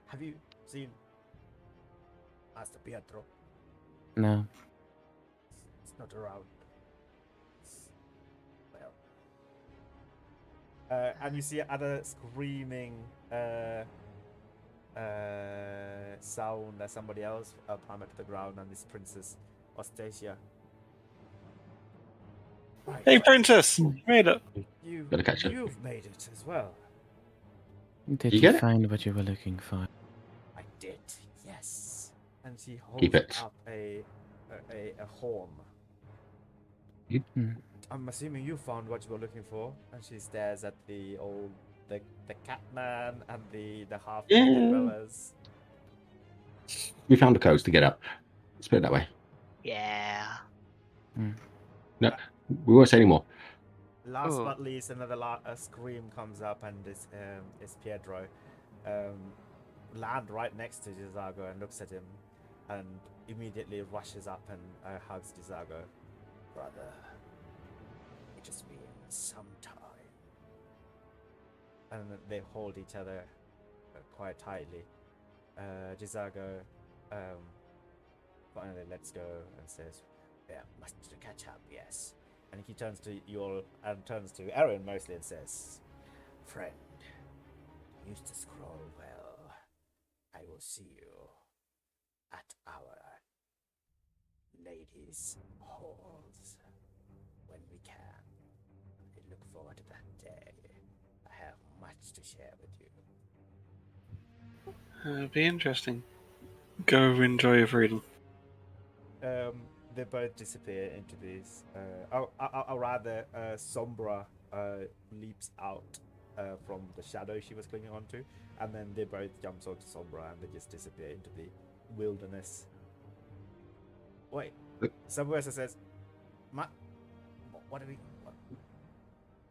Have you seen Master Pietro? No. It's not around. Well. And you see other screaming sound as somebody else plummet to the ground, and this Princess Ostasia. Right, Hey, princess, you made it. Gotta catch her. You've made it as well. Did You you, get it? find what you were looking for? I did, yes. And she holds Keep it. up a horn. Hmm. I'm assuming you found what you were looking for. And she stares at the cat man and the half Yeah. fellas. We found the codes to get up. Let's put it that way. Yeah. No, we won't say any more. Last Oh. but least, another scream comes up, and it's Pietro. Land right next to Gizago and looks at him, and immediately rushes up and hugs Gizago. brother. It has been some time. And they hold each other quite tightly. Jizago finally lets go and says, "Yeah, must catch up, yes." And he turns to you all and turns to Erin mostly and says, "Friend, use the scroll well. I will see you at our ladies' halls when we can. I look forward to that day. I have much to share with you." Be interesting. Go enjoy your freedom. They both disappear into these. Or rather, Sombra leaps out from the shadow she was clinging onto, and then they both jumps onto Sombra and they just disappear into the wilderness. Wait, Sombra says, what are we? What?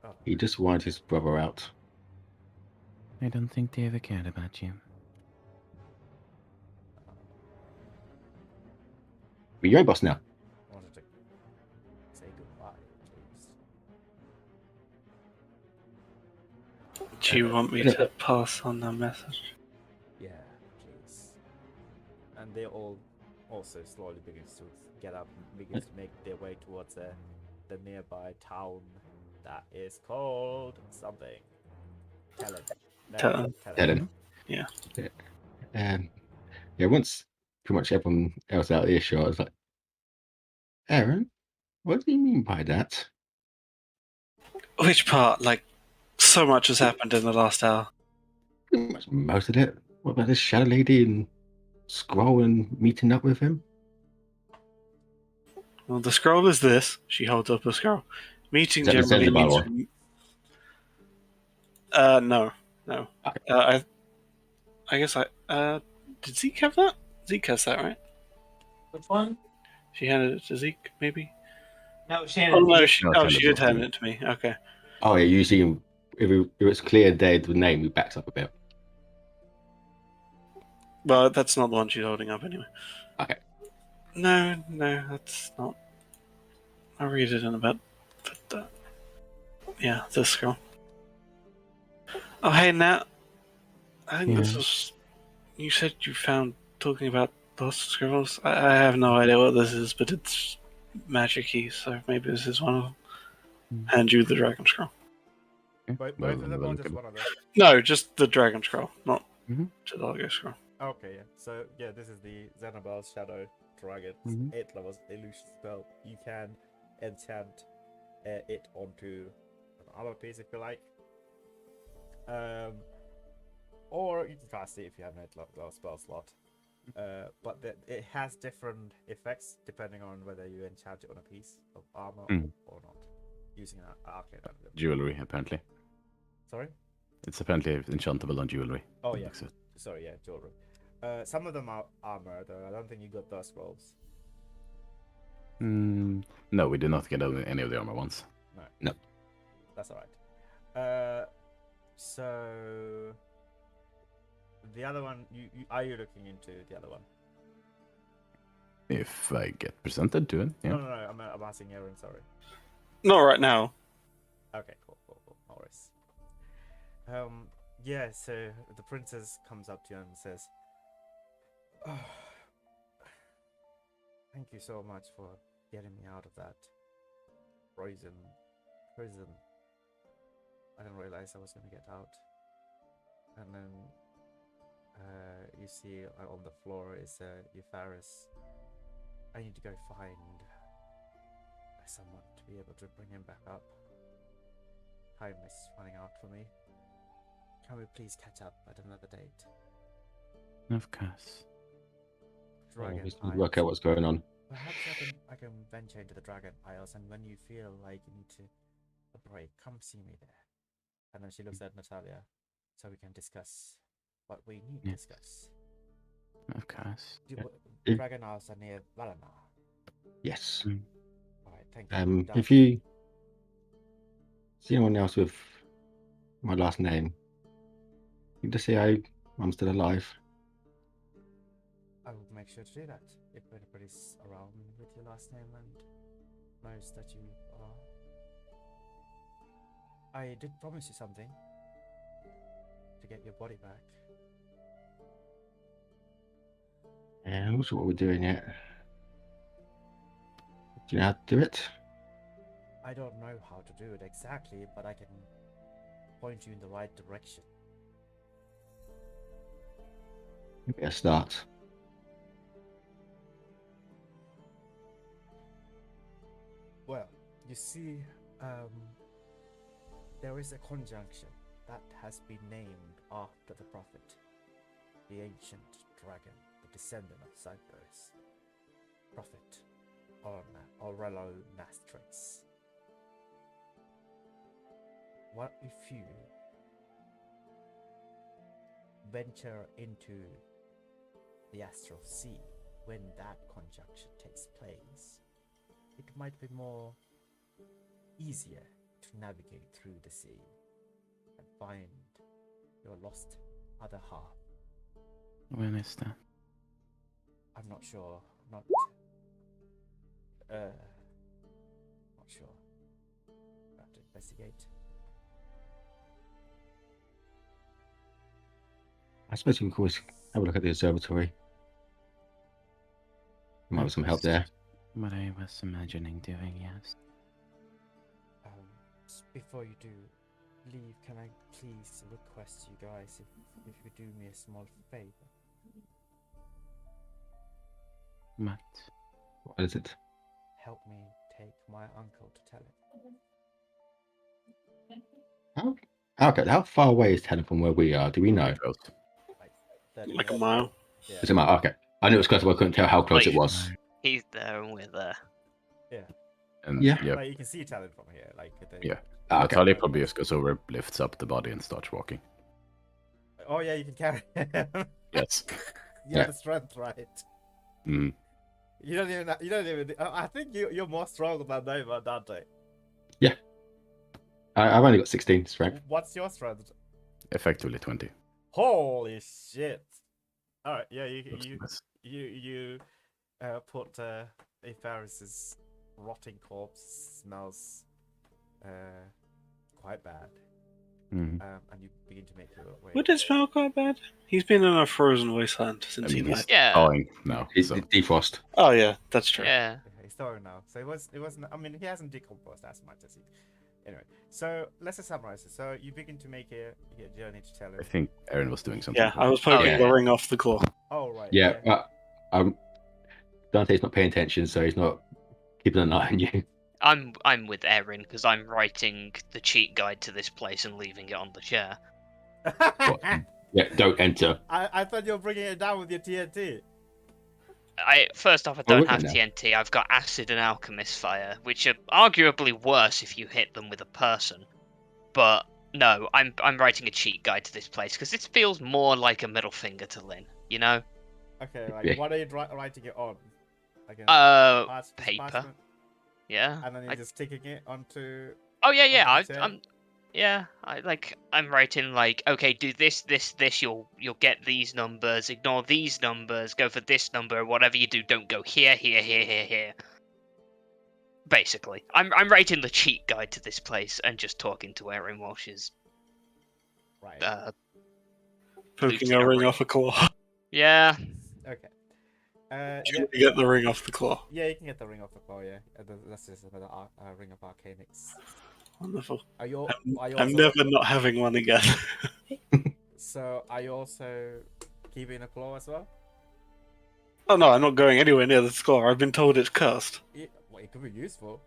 Oh, He just wanted his brother out. I don't think they ever cared about you. But you're a boss now. I wanted to say goodbye, please. Do you want me to pass on the message? Yeah, please. And they all also slowly begins to get up and begins to make their way towards the nearby town that is called something. Tell it. No, Tell him. Tell him. Yeah. Yeah, once pretty much everyone else out of earshot, I was like, Aaron, what do you mean by that? Which part? Like, so much has happened in the last hour. Pretty much most of it. What about this shadow lady and Scroll and meeting up with him? Well, the scroll is this. She holds up a scroll. Meeting Is that the generally Zelda means. Bible? No. Okay. I guess did Zeke have that? Zeke has that, right? Which one? She handed it to Zeke, maybe. No, Oh Shannon. no, No, she handed did it to hand you. it to me. Okay. Oh yeah, usually if it's clear the name, we backs up a bit. Well, that's not the one she's holding up anyway. Okay. No, that's not. I'll read it in a bit. But, yeah, this girl. Oh, hey, Nat. I think this Yeah. was. You said you found talking about lost scribbles. I have no idea what this is, but it's magic keys, so maybe this is one of them. Hand you the dragon scroll. Both of them or just one of them? No, just the dragon scroll, not Mhm. the Largo scroll. Okay, yeah. So yeah, this is the Xanabel's Shadow Dragon. Mhm. 8 levels illusion spell. You can enchant it onto an armor piece if you like. Or you can cast it if you have an 8-level spell slot. But it has different effects depending on whether you enchant it on a piece of armor or not, using an arcane emblem. Jewelry, apparently. Sorry? It's apparently enchantable on jewelry. Oh yeah. Looks it. Sorry, yeah, jewelry. Some of them are armor though. I don't think you got those scrolls. No, we did not get any of the armor ones. No. That's alright. So the other one, you are you looking into the other one? If I get presented to it, yeah. No. I'm asking Erin. Sorry. Not right now. Okay, cool. No worries. Yeah. So the princess comes up to you and says, "Oh, thank you so much for getting me out of that prison. I didn't realize I was going to get out." And then you see on the floor is Eupharius. I need to go find someone to be able to bring him back up. Time is running out for me. Can we please catch up at another date? Of course. Dragon Just Isles. work out what's going on. Perhaps I can venture into the Dragon Isles, and when you feel like you need a break, come see me there. And then she looks at Natalia, so we can discuss what we need to Yes. discuss. Of course. Dragon Isles are near Valana. Yes. Alright, thank you. If you see anyone else with my last name, you can just say I'm still alive. I will make sure to do that if anybody's around with your last name and knows that you are. I did promise you something to get your body back. And I'm not sure what we're doing yet. Do you know how to do it? I don't know how to do it exactly, but I can point you in the right direction. Maybe a start. Well, you see, there is a conjunction that has been named after the prophet, the ancient dragon, the descendant of Cyprus, prophet Aurelio Nastrix. What if you venture into the astral sea when that conjunction takes place? It might be more easier to navigate through the sea and find your lost other half. When is that? I'm not sure. Not sure. I have to investigate. I suppose we can always have a look at the observatory. Might have some help there. What I was imagining doing, yes. Before you do leave, can I please request you guys if you do me a small favor? What? What is it? Help me take my uncle to tell him. Okay, how far away is Helen from where we are? Do we know? Close. Like 30 Like a minutes. mile. Yeah. Is it my okay? I knew it was close, but I couldn't tell how close it Like- was. He's there and we're there. And Yeah. yep. Like you can see talent from here. Like Yeah. Okay. Talia probably just goes over, lifts up the body, and starts walking. Oh yeah, you can carry him. Yes. You have the strength, right? Mm. You don't even. I think you're more strong than Nova, Dante. I've only got 16 strength. What's your strength? Effectively 20. Holy shit! All right, yeah, Looks nice. you put Afaris's rotting corpse smells quite bad, Mhm. and you begin to make your way. Would it smell quite bad? He's been in a frozen wasteland since I mean, he he's died. Yeah. thawing now. It's So. defrost. Oh yeah, that's true. Yeah. Okay, he's thawing now, so it wasn't. I mean, he hasn't decomposed as much as he. Anyway, so let's just summarize it. So you begin to make your journey to tell him. I think Aaron was doing something. Yeah, I was poking yeah. the ring off the claw. Oh right. Yeah, Dante's not paying attention, so he's not keeping an eye on you. I'm with Erin because I'm writing the cheat guide to this place and leaving it on the chair. What? Yeah, don't enter. I thought you were bringing it down with your TNT. First off, I Well, don't we're have good now. TNT. I've got acid and alchemist fire, which are arguably worse if you hit them with a person. But no, I'm writing a cheat guide to this place because this feels more like a middle finger to Lynn. You know? Okay, like Yeah. what are you writing it on? Like a Paper. parchment, Yeah. and then you're just sticking it onto. Oh yeah. onto the chair? I'm writing like, okay, do this. You'll get these numbers. Ignore these numbers. Go for this number. Whatever you do, don't go here. Basically, I'm writing the cheat guide to this place and just talking to Erin while she's Right. Poking Looting a a ring ring. off a claw. yeah. Okay. You get the ring off the claw. Yeah, you can get the ring off the claw. Yeah, that's just another ring of arcanics. Wonderful. Are you? Are you I'm also, never not having one again. So are you also keeping a claw as well? Oh no, I'm not going anywhere near the claw. I've been told it's cursed. Well, it could be useful.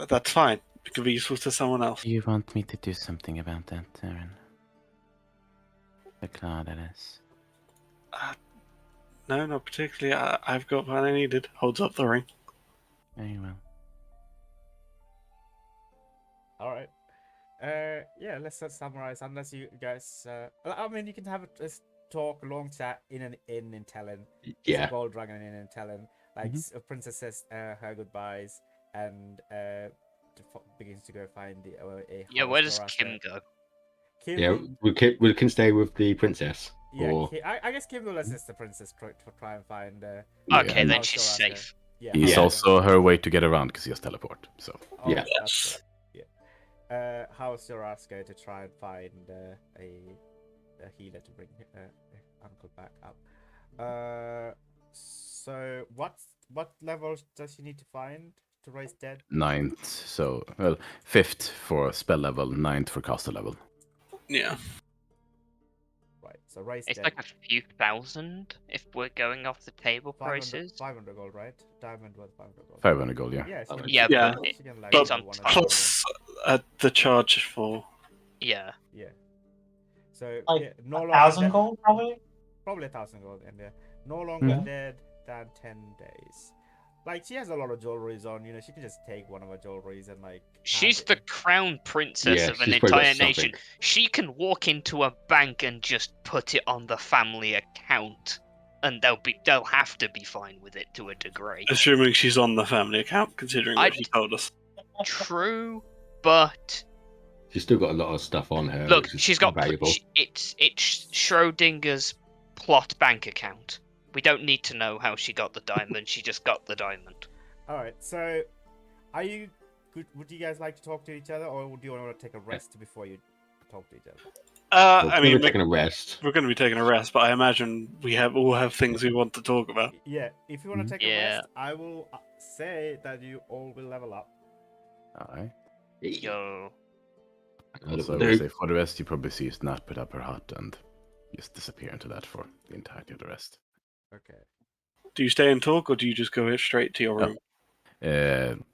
That's fine. It could be useful to someone else. Do you want me to do something about that, Aaron? The claw, that is. No, not particularly. I've got what I needed. Holds up the ring. Very well. All right. Yeah. Let's just summarize. Unless you guys, I mean, you can have a talk, long chat in Talon. Yeah. Gold Dragon in Talon. Like a princess says her goodbyes and begins to go find the Yeah. Where does harvester. Kim go? Kim, Yeah, we can stay with the princess. yeah. Or I guess Kim will assist the princess to try and find. Okay, and then I'll she's still ask her. safe. Yeah. He's Yeah. also her way to get around because he has teleport. So Oh, Yeah. that's good. Yeah. How's your ass going to try and find a healer to bring Uncle back up? So what level does she need to find to raise dead? 9th. So well, 5th for spell level, 9th for caster level. Yeah. Right. So raise It's dead. like a few thousand if we're going off the table 500, prices. 500 gold, right? Diamond worth 500 gold. 500 gold, yeah. Yeah, she can, Yeah, Yeah. but she can like it's do on one top. or two. Plus the charge for. Yeah. Yeah. So Like yeah, no longer 1,000 dead. gold, probably. Probably 1,000 gold, and no longer Mhm. dead than 10 days. Like she has a lot of jewelries on, she can just take one of her jewelries and like. She's hand the it. crown princess Yeah, of an she's probably got entire nation. something. She can walk into a bank and just put it on the family account, and they'll have to be fine with it to a degree. Assuming she's on the family account, considering what she told us. True, but She's still got a lot of stuff on her. look, which is she's got valuable. it's Schrodinger's plot bank account. We don't need to know how she got the diamond. She just got the diamond. All right. So, are you good? Would you guys like to talk to each other, or would you want to take a rest before you talk to each other? Well, I mean, we're taking a rest. we're going to be taking a rest, but I imagine we all have things we want to talk about. Yeah. If you want to take a Yeah. rest, I will say that you all will level up. Aye. Yo. Also, I would say for the rest, you probably see Snap put up her hut and just disappear into that for the entirety of the rest. Okay. Do you stay and talk, or do you just go straight to your room?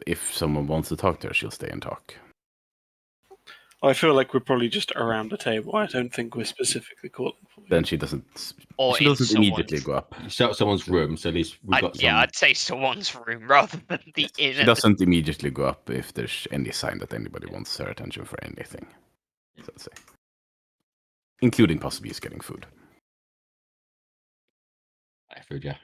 If someone wants to talk to her, she'll stay and talk. I feel like we're probably just around the table. I don't think we're specifically calling for you. Then she doesn't. Or she in doesn't immediately go up. Someone's room, so at least we've got some. Yeah, I'd say someone's room rather than the inn. She doesn't immediately go up if there's any sign that anybody wants her attention for anything. So I'd say, including possibly just getting food. Food, yeah.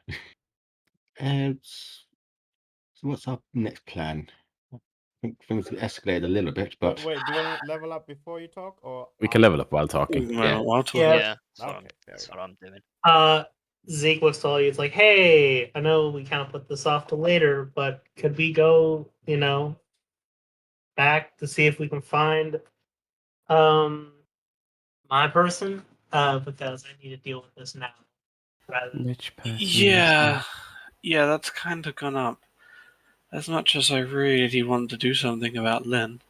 And so what's our next plan? I think things have escalated a little bit, but Wait, do you want to level up before you talk, or We can level up while talking. Well, I'll talk. Yeah. Yeah, that's, Okay, that's there what I'm doing. Zeke looks to all you. It's like, hey, I know we kind of put this off to later, but could we go, back to see if we can find my person? Because I need to deal with this now. Rather than Which person? Yeah, that's kind of gone up. As much as I really want to do something about Lynn,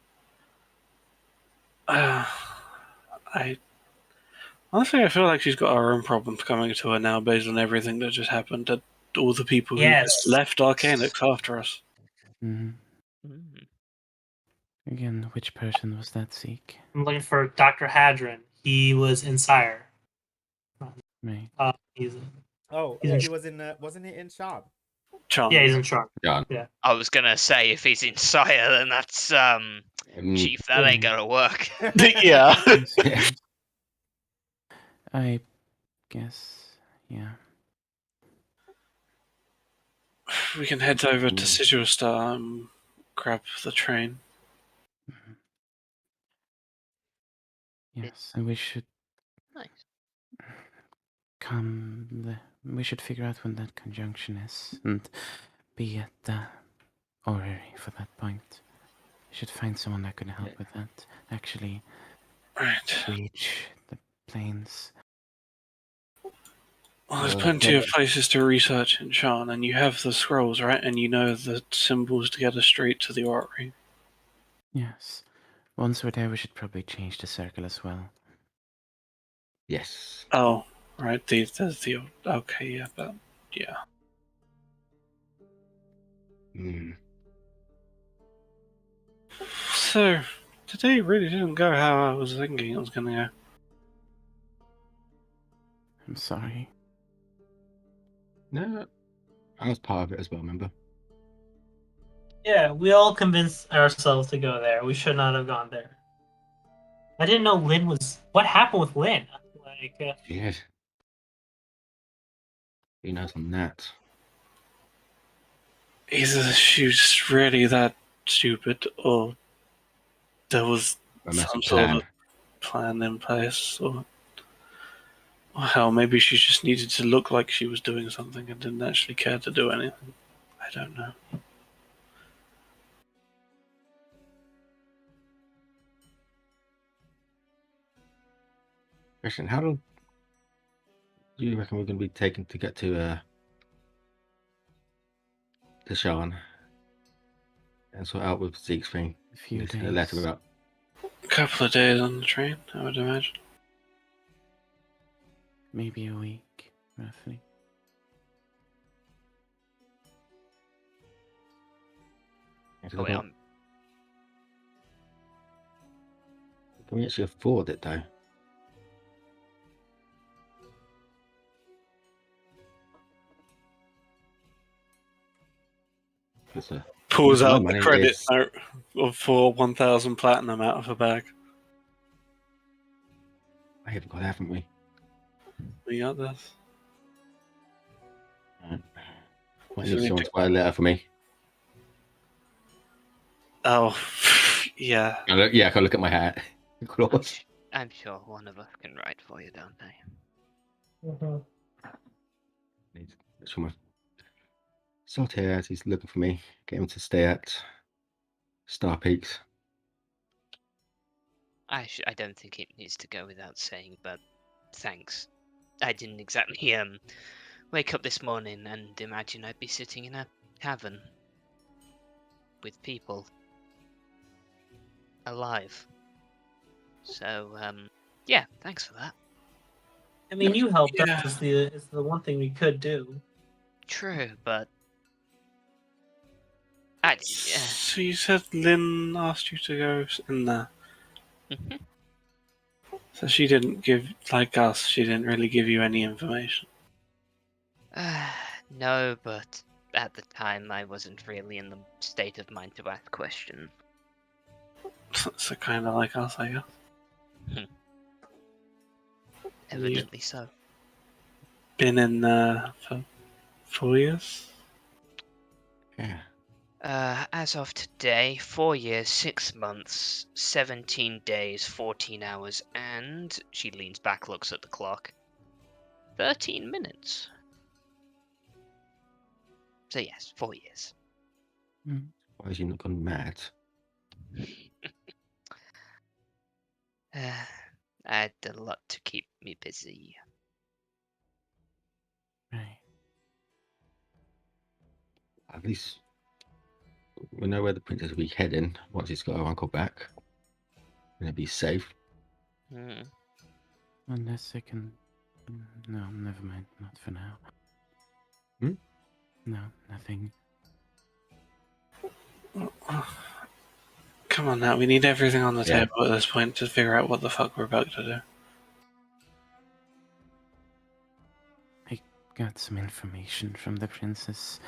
I honestly I feel like she's got her own problems coming to her now, based on everything that just happened. That all the people who Yes. just left Arcanix after us. Mhm. Mm. Again, which person was that, Zeke? I'm looking for Dr. Hadron. He was in Sire. Right. He's Yeah, he was in. Wasn't he in Shard? Charm. he's in Sharp. yeah. I was gonna say if he's in Sire, then that's Chief. That ain't gonna work. Yeah. I guess, yeah. We can head over to Sigil Star and grab the train. Yes, and we should Nice. we should figure out when that conjunction is and be at the orrery for that point. We should find someone that can help with that. Actually Right. reach the plains. Well, there's plenty of places to research in Shan, and you have the scrolls, right? And you know the symbols to get us straight to the orrery. Yes. Once we're there, we should probably change the circle as well. Yes. Oh, right. There's the okay, yeah, but yeah. So today really didn't go how I was thinking it was gonna go. I'm sorry. No, I was part of it as well. Remember? Yeah, we all convinced ourselves to go there. We should not have gone there. I didn't know Lynn was. What happened with Lynn? Like, Yeah. Who knows on that? Either she's really that stupid, or there was A some massive sort plan. of plan in place, or hell, maybe she just needed to look like she was doing something and didn't actually care to do anything. I I don't know. Question: how long do you reckon we're going to be taking to get to Shan and sort out with Zeke's thing? A few Just days. a letter about. A couple of days on the train, I would imagine. Maybe a week, roughly. Oh, wait, Can we actually afford it though? It's a, Pulls my out the money credit is- note for 1,000 platinum out of her bag. I haven't got, haven't we? We got this. Right. Might So need we someone do- to write a letter for me. Oh, yeah. Yeah, I can look at my hat. Of course. I'm sure one of us can write for you, don't they? Need someone. Sort here as he's looking for me. Get him to stay at Star Peaks. I don't think it needs to go without saying, but thanks. I didn't exactly wake up this morning and imagine I'd be sitting in a cavern with people alive. So yeah, thanks for that. I mean, you helped Yeah. us. Is the one thing we could do. True, but yeah. So you said Lynn asked you to go in there. Mhm. So she didn't give, like us, she didn't really give you any information. No, but at the time I wasn't really in the state of mind to ask questions. So kind of like us, I guess. Evidently so. Been in there for 4 years? Yeah. As of today, 4 years, 6 months, 17 days, 14 hours, and she leans back, looks at the clock. 13 minutes. So yes, 4 years. Why has he not gone mad? I had a lot to keep me busy. Right. At least we know where the princess will be heading once he's got her uncle back. And it'll be safe. Hmm. Unless I can. No, never mind. Not for now. Hmm? No, nothing. Come on now, we need everything on the Yeah. table at this point to figure out what the fuck we're about to do. I got some information from the princess.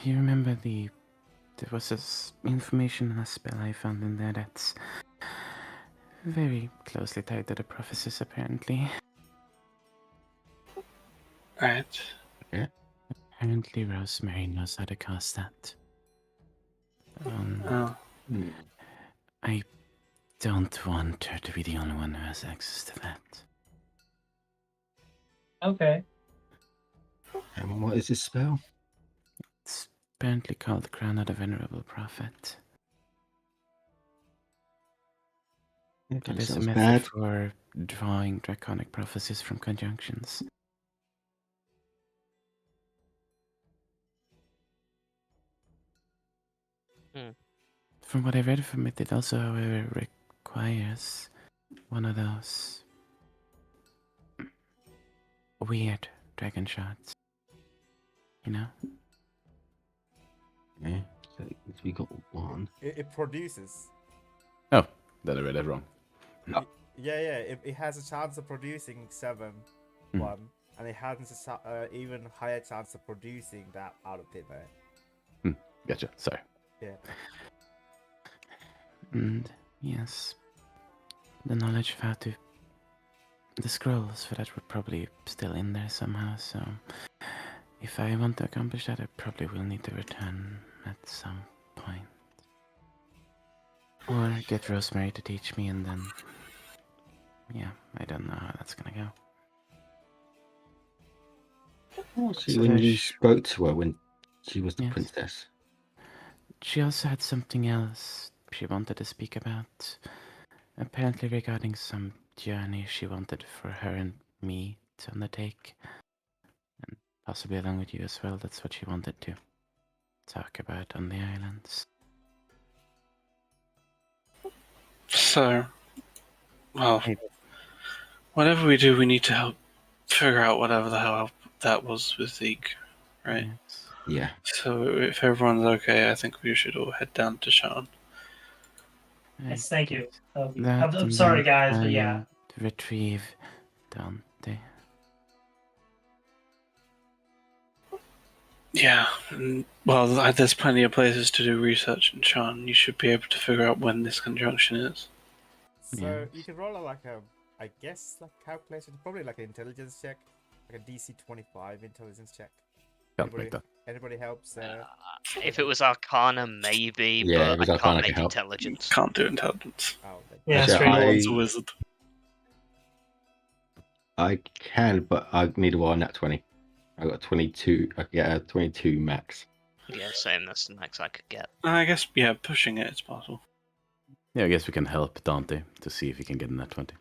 You remember there was this information and a spell I found in there that's very closely tied to the prophecies, apparently. Right. Apparently Rosemary knows how to cast that. Oh. I don't want her to be the only one who has access to that. Okay. And what is this spell? It's apparently called Crown of the Venerable Prophet. Yeah, It kind of is a sounds method bad. for drawing draconic prophecies from conjunctions. From what I read from it, it also, however, requires one of those weird dragon shots. You know? Yeah. So we got one. It produces. Oh, then I read it wrong. Yeah. It has a chance of producing 7, Hmm. 1, and it has a even higher chance of producing that out of thin air. Gotcha. Sorry. Yeah. And yes, the knowledge of how to. The scrolls for that were probably still in there somehow, so if I want to accomplish that, I probably will need to return at some point. Or get Rosemary to teach me, and then. Yeah, I don't know how that's gonna go. See, So when you there's- spoke to her when She was the Yes. princess. She also had something else she wanted to speak about. Apparently regarding some journey she wanted for her and me to undertake. And possibly along with you as well. That's what she wanted to talk about on the islands. So, well, Hey. whatever we do, we need to help figure out whatever the hell that was with Zeke, right? Yes. Yeah. So if everyone's okay, I think we should all head down to Sean. Yes, thank you. That I'm and sorry, then guys, try but yeah. and retrieve Dante. Yeah, well, there's plenty of places to do research in Sean. You should be able to figure out when this conjunction is. So you Yes. can roll I guess, like calculation, probably like an intelligence check, like a DC 25 intelligence check. Can't make that. Anybody helps? If it was Arcana, maybe, Yeah, but it was I Arcana can't can make help. intelligence. Can't do intelligence. Oh, Yeah, Actually, straight I- It's a wizard. I can, but I need a roll on that 20. I got 22. I can get a 22 max. Yeah, same. That's the max I could get. I guess, yeah, pushing it is possible. Yeah, I guess we can help Dante to see if he can get in that 20.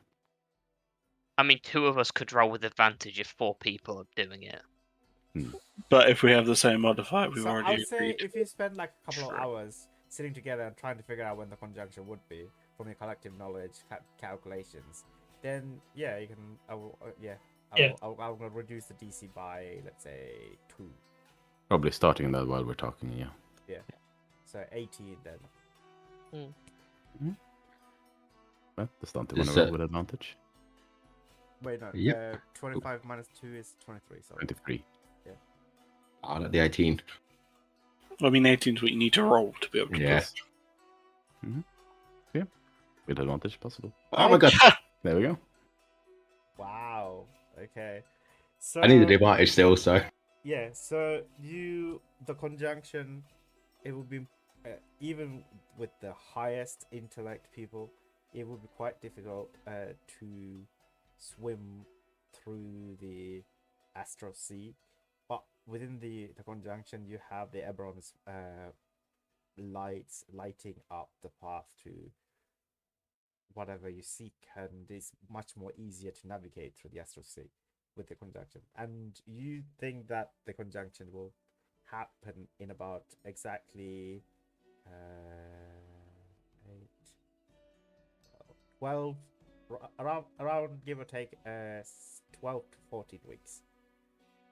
I mean, 2 of us could roll with advantage if 4 people are doing it. But if we have the same modifier, we've So already I'll say agreed. if you spend like a couple of True. hours sitting together and trying to figure out when the conjunction would be from your collective knowledge calculations, then yeah, you can. I'm gonna reduce the DC by, let's say, 2. Probably starting that while we're talking, yeah. So 18 then. Well, does Dante This, want to roll with advantage? Wait, no. Yep. 25 minus 2 is 23. Sorry. 23. I like the 18. I mean, 18 is what you need to roll to be able to Yeah. push. With advantage possible. Oh my god! There we go. Wow. Okay. So I needed the advantage still, so. yeah. So the conjunction, it would be even with the highest intellect people, it would be quite difficult to swim through the astral sea. But within the conjunction, you have the Eberron's lighting up the path to whatever you seek, and it's much more easier to navigate through the astral sea with the conjunction. And you think that the conjunction will happen in about exactly 12, around give or take 12 to 14 weeks.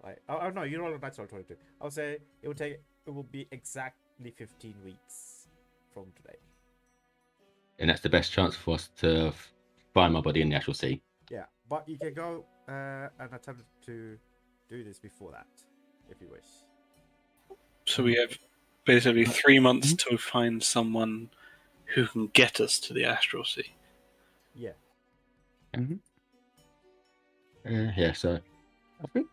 Right? Oh no, you roll a natural 22. I'll say it will be exactly 15 weeks from today. And that's the best chance for us to find my body in the actual sea. Yeah, but you can go and attempt to do this before that, if you wish. So we have basically 3 months to find someone who can get us to the astral sea. Yeah. Yeah, so I think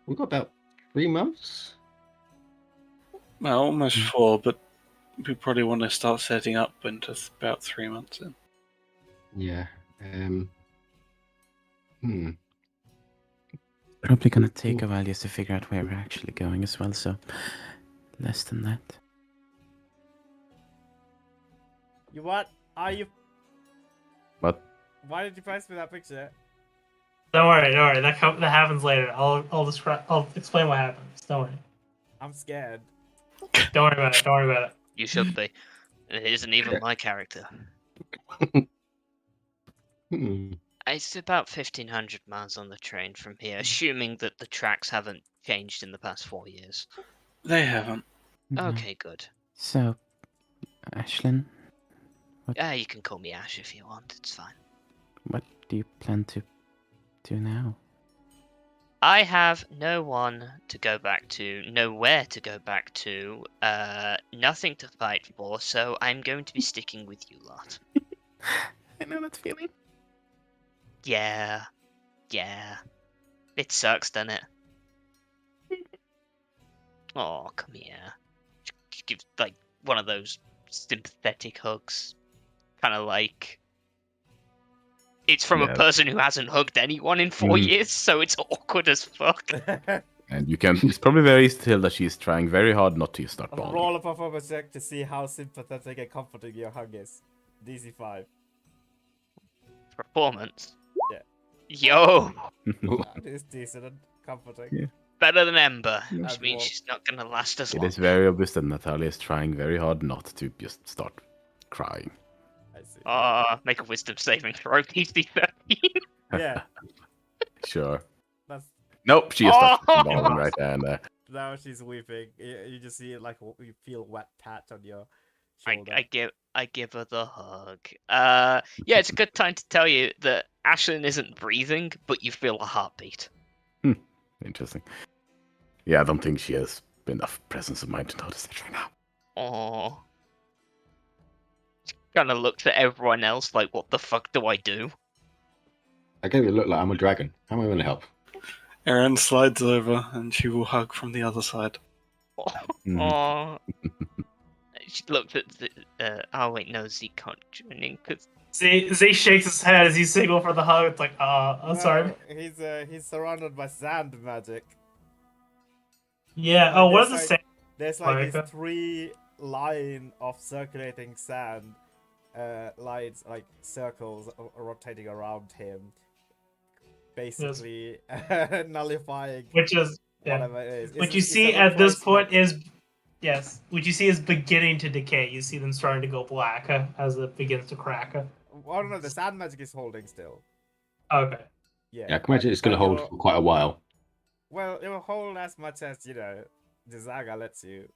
we've got about 3 months. Well, almost 4, but we probably want to start setting up into about 3 months in. Yeah. Probably gonna take a while just to figure out where we're actually going as well, so less than that. You what? Are you? What? Why did you post me that picture? Don't worry. That happens later. I'll explain what happens. Don't worry. I'm scared. Don't worry about it. You should be. It isn't even my character. It's about 1,500 miles on the train from here, assuming that the tracks haven't changed in the past 4 years. They haven't. No. Okay, good. So, Ashlyn, You can call me Ash if you want. It's fine. what do you plan to do now? I have no one to go back to, nowhere to go back to, nothing to fight for, so I'm going to be sticking with you lot. I know that feeling. Yeah. It sucks, doesn't it? Oh, come here. Give, like, one of those sympathetic hugs. Kind of like... It's from a Yeah. person who hasn't hugged anyone in 4 Mm. years, so it's awkward as fuck. And you can. It's probably very easy to tell that she's trying very hard not to start bawling. Roll a performance check to see how sympathetic and comforting your hug is. DC 5. Performance. Yeah. Yo, That is decent and comforting. Yeah. better than Ember, which And means well- she's not gonna last as It long. is very obvious that Natalia is trying very hard not to just start crying. I see. Make a wisdom saving throw, DC 13. Yeah, Sure. that's Nope, she just starts Oh! bawling right there and there. now she's weeping. You just see like you feel wet pat on your I, shoulder. I give her the hug. Yeah, it's a good time to tell you that Ashlyn isn't breathing, but you feel a heartbeat. Interesting. Yeah, I don't think she has enough presence of mind to notice that right now. Oh. Kind of looks at everyone else like, what the fuck do I do? I gave it a look like I'm a dragon. How am I going to help? Erin slides over and she will hug from the other side. Mhm. Oh. She looks at the. Oh wait, no, Zeke can't join in because Z shakes his head as you signal for the hug. It's like, I'm sorry. He's surrounded by sand magic. Yeah. Like, Oh, what there's does it say? There's like Marika? these 3 line of circulating sand lines, like circles rotating around him, basically nullifying Which is whatever it is. what It's you it's see a at this point replacement. is yes. What you see is beginning to decay. You see them starting to go black as it begins to crack. I don't know. The sand magic is holding still. Okay. Yeah. Yeah, I can imagine it's going to but hold you're- for quite a while. Well, it will hold as much as the Zaga lets you.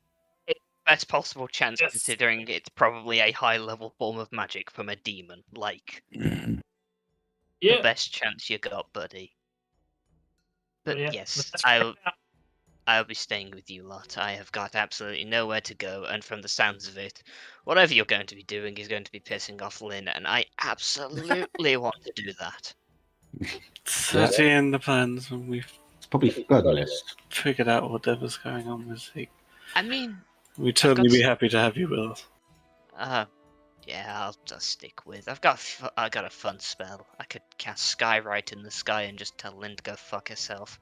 best possible chance Yes. considering it's probably a high level form of magic from a demon. Like the Yeah. best chance you got, buddy. But yeah, yes, let's I'll be staying with you lot. I have got absolutely nowhere to go, and from the sounds of it, whatever you're going to be doing is going to be pissing off Lynn, and I absolutely want to do that. 30 in the plans when we've It's probably third on the list. figured out whatever's going on with Zeke. I mean, We'd certainly got be s- happy to have you with us. yeah, I'll just stick with. I got a fun spell. I could cast Skywrite in the sky and just tell Lynn to go fuck herself.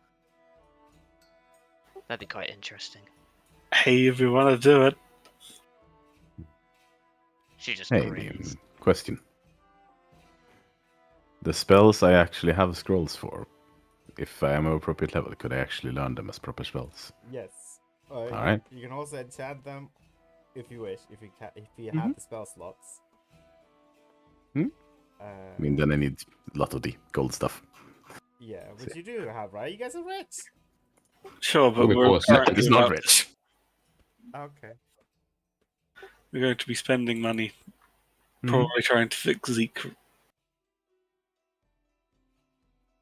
That'd be quite interesting. Hey, if you want to do it. She just Hey, grins. question. The spells I actually have scrolls for, if I am of appropriate level, could I actually learn them as proper spells? Yes. Alright. You can also enchant them if you wish. If you Mhm. have the spell slots. Hmm? I mean, then I need a lot of the gold stuff. Yeah, which you do have, right? You guys are rich. Sure, but Of we're course, currently It's not about- rich. Okay. We're going to be spending money, Mhm. probably trying to fix Zeke.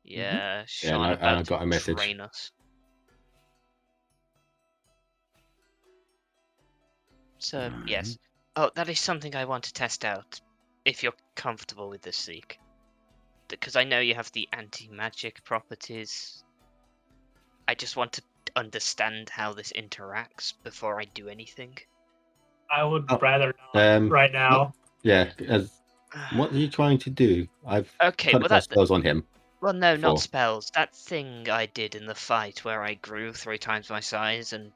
Yeah, Yeah, Sean and I about got a to message. train us. So yes. Oh, that is something I want to test out. If you're comfortable with this, Zeke. Because I know you have the anti-magic properties. I just want to understand how this interacts before I do anything. I would Oh, rather not Um, right now. Yeah, what are you trying to do? I've Okay, tried well to cast spells on him. well, no, not Before. spells. That thing I did in the fight where I grew 3 times my size and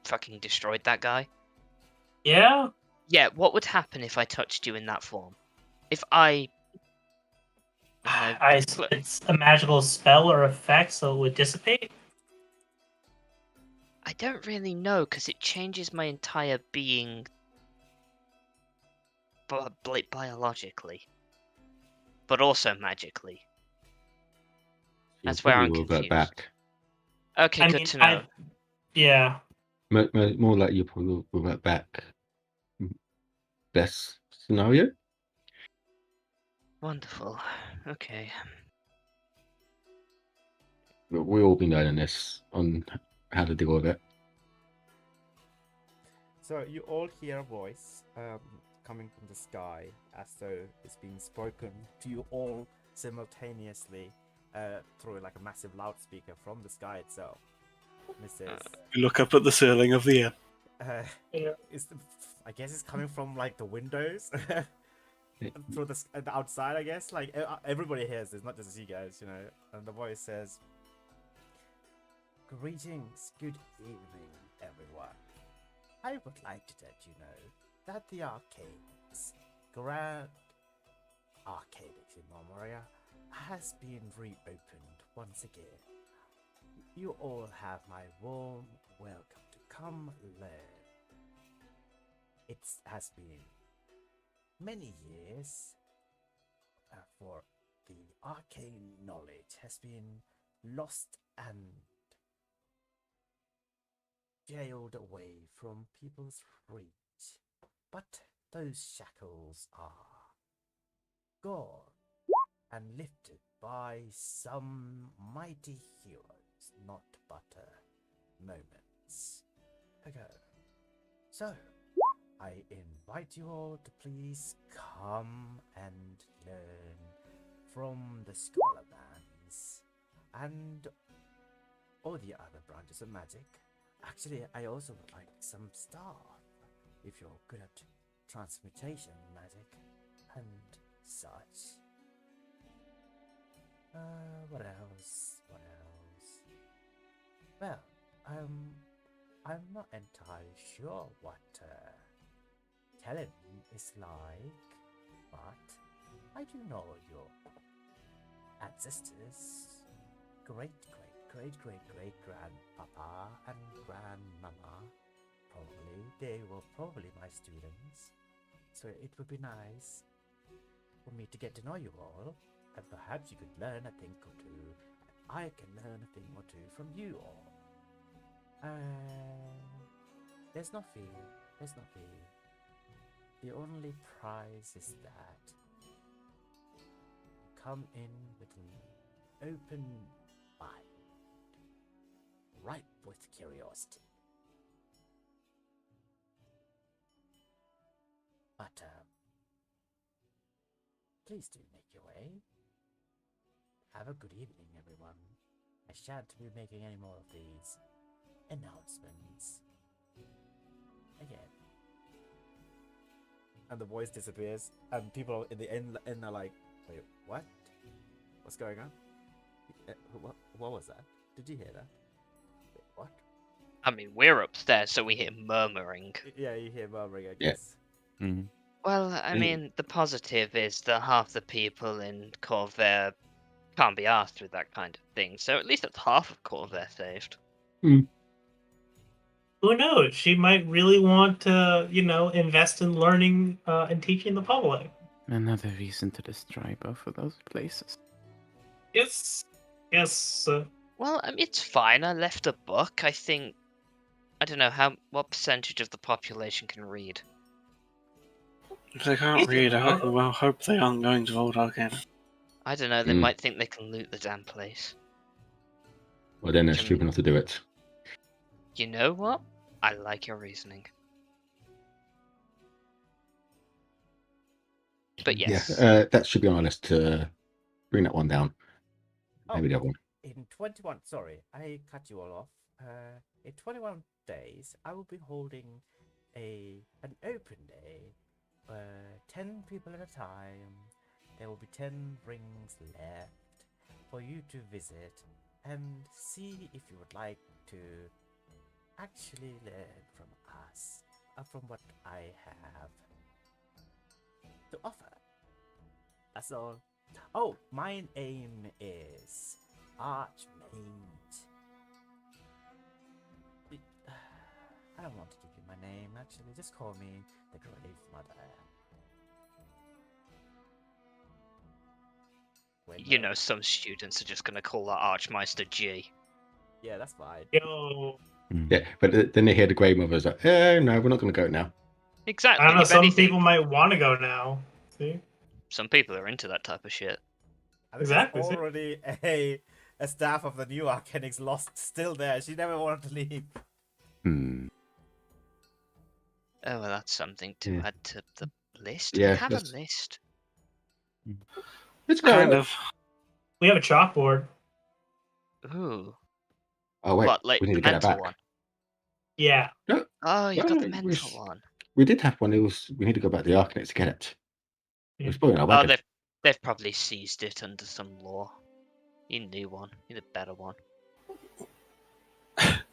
fucking destroyed that guy. Yeah. Yeah, what would happen if I touched you in that form? If I It's a magical spell or effect, so it would dissipate. I don't really know because it changes my entire being biologically, but also magically. You'll That's where probably I'm revert confused. back. Okay, I good mean, to know. yeah. More like you'll probably revert back. Best scenario. Wonderful. Okay. We'll all be learning this on how to deal with it. So you all hear a voice coming from the sky as though it's being spoken to you all simultaneously through like a massive loudspeaker from the sky itself. This is We look up at the ceiling of the inn. Yeah. I guess it's coming from like the windows through the outside. I guess like everybody hears this, not just you guys, And the voice says, Greetings, good evening, everyone. I would like to let you know that the Grand Arcade in Moria has been reopened once again. You all have my warm welcome to come learn. It has been many years for the arcane knowledge has been lost and jailed away from people's reach, but those shackles are gone and lifted by some mighty heroes, not but moments ago. So, I invite you all to please come and learn from the Scholar Bands and all the other branches of magic. Actually, I also would like some staff, if you're good at transmutation magic and such. What else? Well, I'm not entirely sure what Helen is like, but I do know your ancestors, great grandpapa and grandmama. They were probably my students, so it would be nice for me to get to know you all, and perhaps you could learn a thing or two, and I can learn a thing or two from you all. There's no fee. The only prize is that you come in with an open mind, ripe with curiosity. But please do make your way. Have a good evening, everyone. I shan't be making any more of these announcements again. And the voice disappears, and people in the end are like, "Wait, what? What's going on? What was that? Did you hear that? Wait, what?" I mean, we're upstairs, so we hear murmuring. Yeah, you hear murmuring, I Yeah. guess. Mm-hmm. Well, I mean, the positive is that half the people in Corvair can't be asked with that kind of thing, so at least that's half of Corvair saved. Who knows? She might really want to, invest in learning and teaching the public. Another reason to destroy both of those places. Yes. Well, I mean, it's fine. I left a book. I think, I don't know what percentage of the population can read. If they can't read, I hope they aren't going to Old Arcana. I don't know. They might think they can loot the damn place. Well, then they're stupid enough to do it. You know what? I like your reasoning. But yes. Yeah, that should be on our list to bring that one down. Maybe the other one. In 21, sorry, I cut you all off. In 21 days, I will be holding an open day, 10 people at a time. There will be 10 rings left for you to visit and see if you would like to actually learn from us, from what I have to offer. That's all. Oh, my aim is Archmage. I don't want to give you my name, actually. Just call me the Grave Mother. You know, some students are just going to call that Archmeister G. Yeah, that's fine. Yo. Yeah, but then they hear the Grey Mother's like, no, we're not going to go now. Exactly. I don't know, if some anything, people might want to go now. See? Some people are into that type of shit. And Exactly. there's already a staff of the new Arcanics lost still there. She never wanted to leave. Oh, well, that's something to add to the list. Yeah, We have a list. It's Kind of. We have a chalkboard. Ooh. Oh, wait. What, like we need the to get it mental back. one? Yeah. No, Oh, you've got the no, mental one. we did have one. We need to go back to the Arcanics to get it. It was probably in our Oh, wagon. they've probably seized it under some law. You need a new one. You need a better one.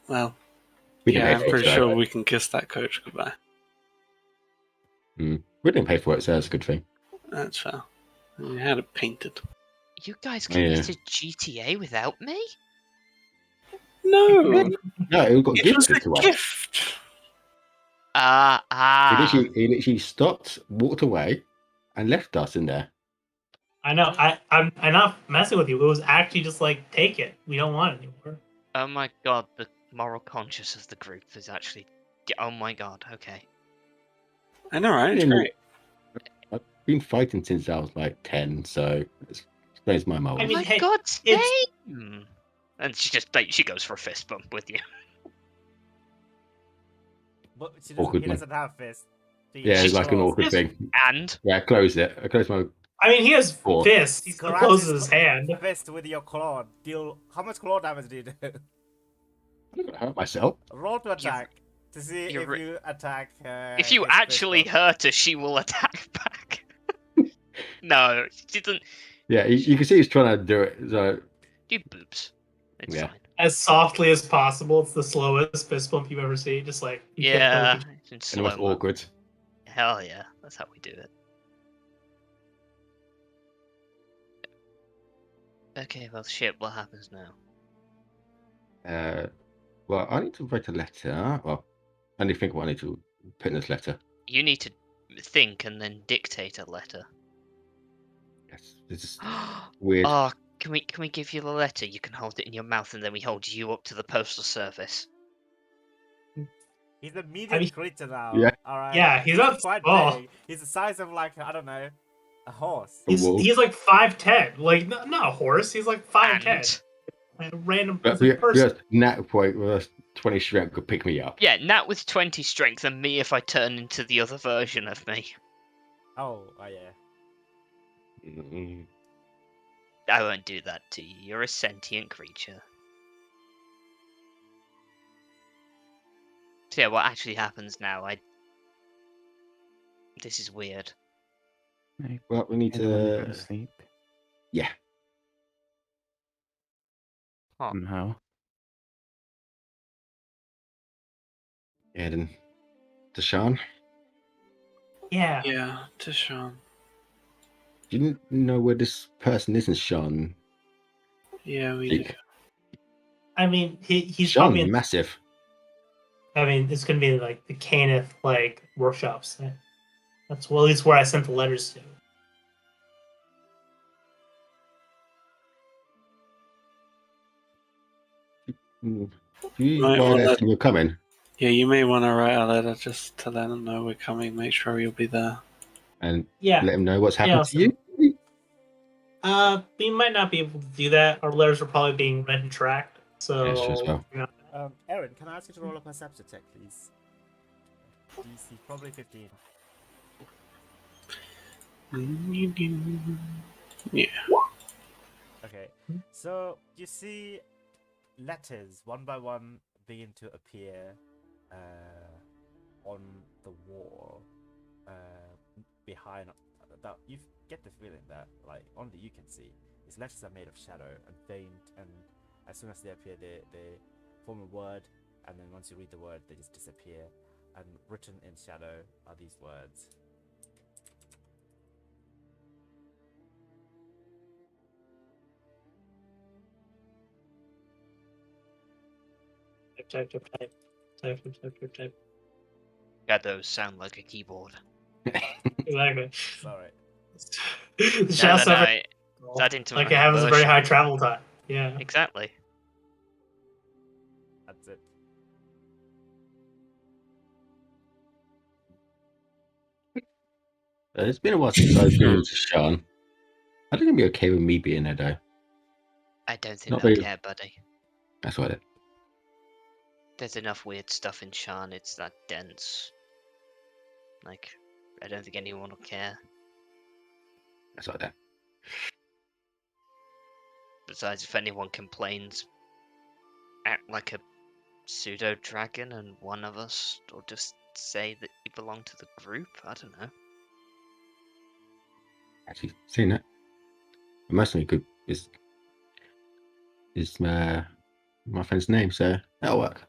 Well, We didn't yeah, pay I'm for it, pretty so sure we can kiss that coach goodbye. we didn't pay for it, so that's a good thing. That's fair. You had it painted. You guys Yeah. committed GTA without me? No, No, it got it was gifted a to us. gift. He literally stopped, walked away, and left us in there. I know. I'm not messing with you. It was actually just like, take it. We don't want it anymore. Oh my god, the moral conscience of the group is actually. Oh my god, okay. I know, right? It's Yeah. great. I've been fighting since I was like 10, so it explains my morals. I Oh mean, my hey, god, it's- same! And she goes for a fist bump with you. But she Awkward he one. doesn't have fists. He Yeah, has it's like an claws. awkward thing. And Yeah, I closed it. I closed my. I mean, he has Four. fists. He still Scratch closes his cl- hand. Fist with your claw. Deal. How much claw damage do you do? I'm not gonna hurt myself. Roll to attack to see you're if ri- you attack. if you his fist actually bump. hurt her, she will attack back. No, she doesn't. Yeah, you can see he's trying to do it. So Do boobs. It's Yeah. fine. As softly as possible. It's the slowest fist bump you've ever seen. Just like, you can't Yeah, look at- it's in and it was slow-mo. awkward. Hell yeah, that's how we do it. Okay, well, shit, what happens now? Well, I need to write a letter. Well, I need to think what I need to put in this letter. You need to think and then dictate a letter. Yes, this is weird. Oh, can we give you the letter? You can hold it in your mouth, and then we hold you up to the postal service. He's a medium mean- creature now. Yeah. All right. Yeah, he's not quite small. big. He's the size of like I don't know, a horse. A wolf. He's like 5'10". Like, not a horse. He's like 5'10". And Like a random But person. Nat point with 20 strength could pick me up. yeah, Nat with 20 strength, and me if I turn into the other version of me. Oh yeah. Mm, I won't do that to you. You're a sentient creature. So yeah, what actually happens now? This is weird. Well, we need Anyone go to to. sleep Yeah. somehow. Yeah, then. To Sean. Yeah. Yeah, to Sean. Do you know where this person is in Sean? Yeah, we do. Like, I mean, he's Sean, probably. massive. I mean, it's gonna be like the Caneth like workshops. That's at least where I sent the letters to. Do you Right, write well, that you're coming? Yeah, you may want to write a letter just to let them know we're coming. Make sure you'll be there. And Yeah. let him know what's happened to Yeah, you? We might not be able to do that. Our letters are probably being read and tracked. So, Yeah, sure as well. you know, Aaron, can I ask you to roll a perception check, please? DC probably 15. Yeah. Okay. So you see letters one by one begin to appear on the wall behind that. You get the feeling that like only you can see these letters are made of shadow and faint, and as soon as they appear they form a word, and then once you read the word they just disappear, and written in shadow are these words. type. God, those sound like a keyboard. Exactly. Sorry. The No, shouts no, are no. That into like my it has a very version. high travel time. Yeah. Exactly. That's it. It's been a while since I've been to Sean. I think it'd be okay with me being there, though. I don't think Not they'll very- care, buddy. That's what it. There's enough weird stuff in Shan. It's that dense. Like, I don't think anyone will care. That's what that. Besides, if anyone complains, act like a pseudo dragon, and one of us, or just say that you belong to the group. I don't know. Actually, seen that. Mostly good is my friend's name, so that'll work.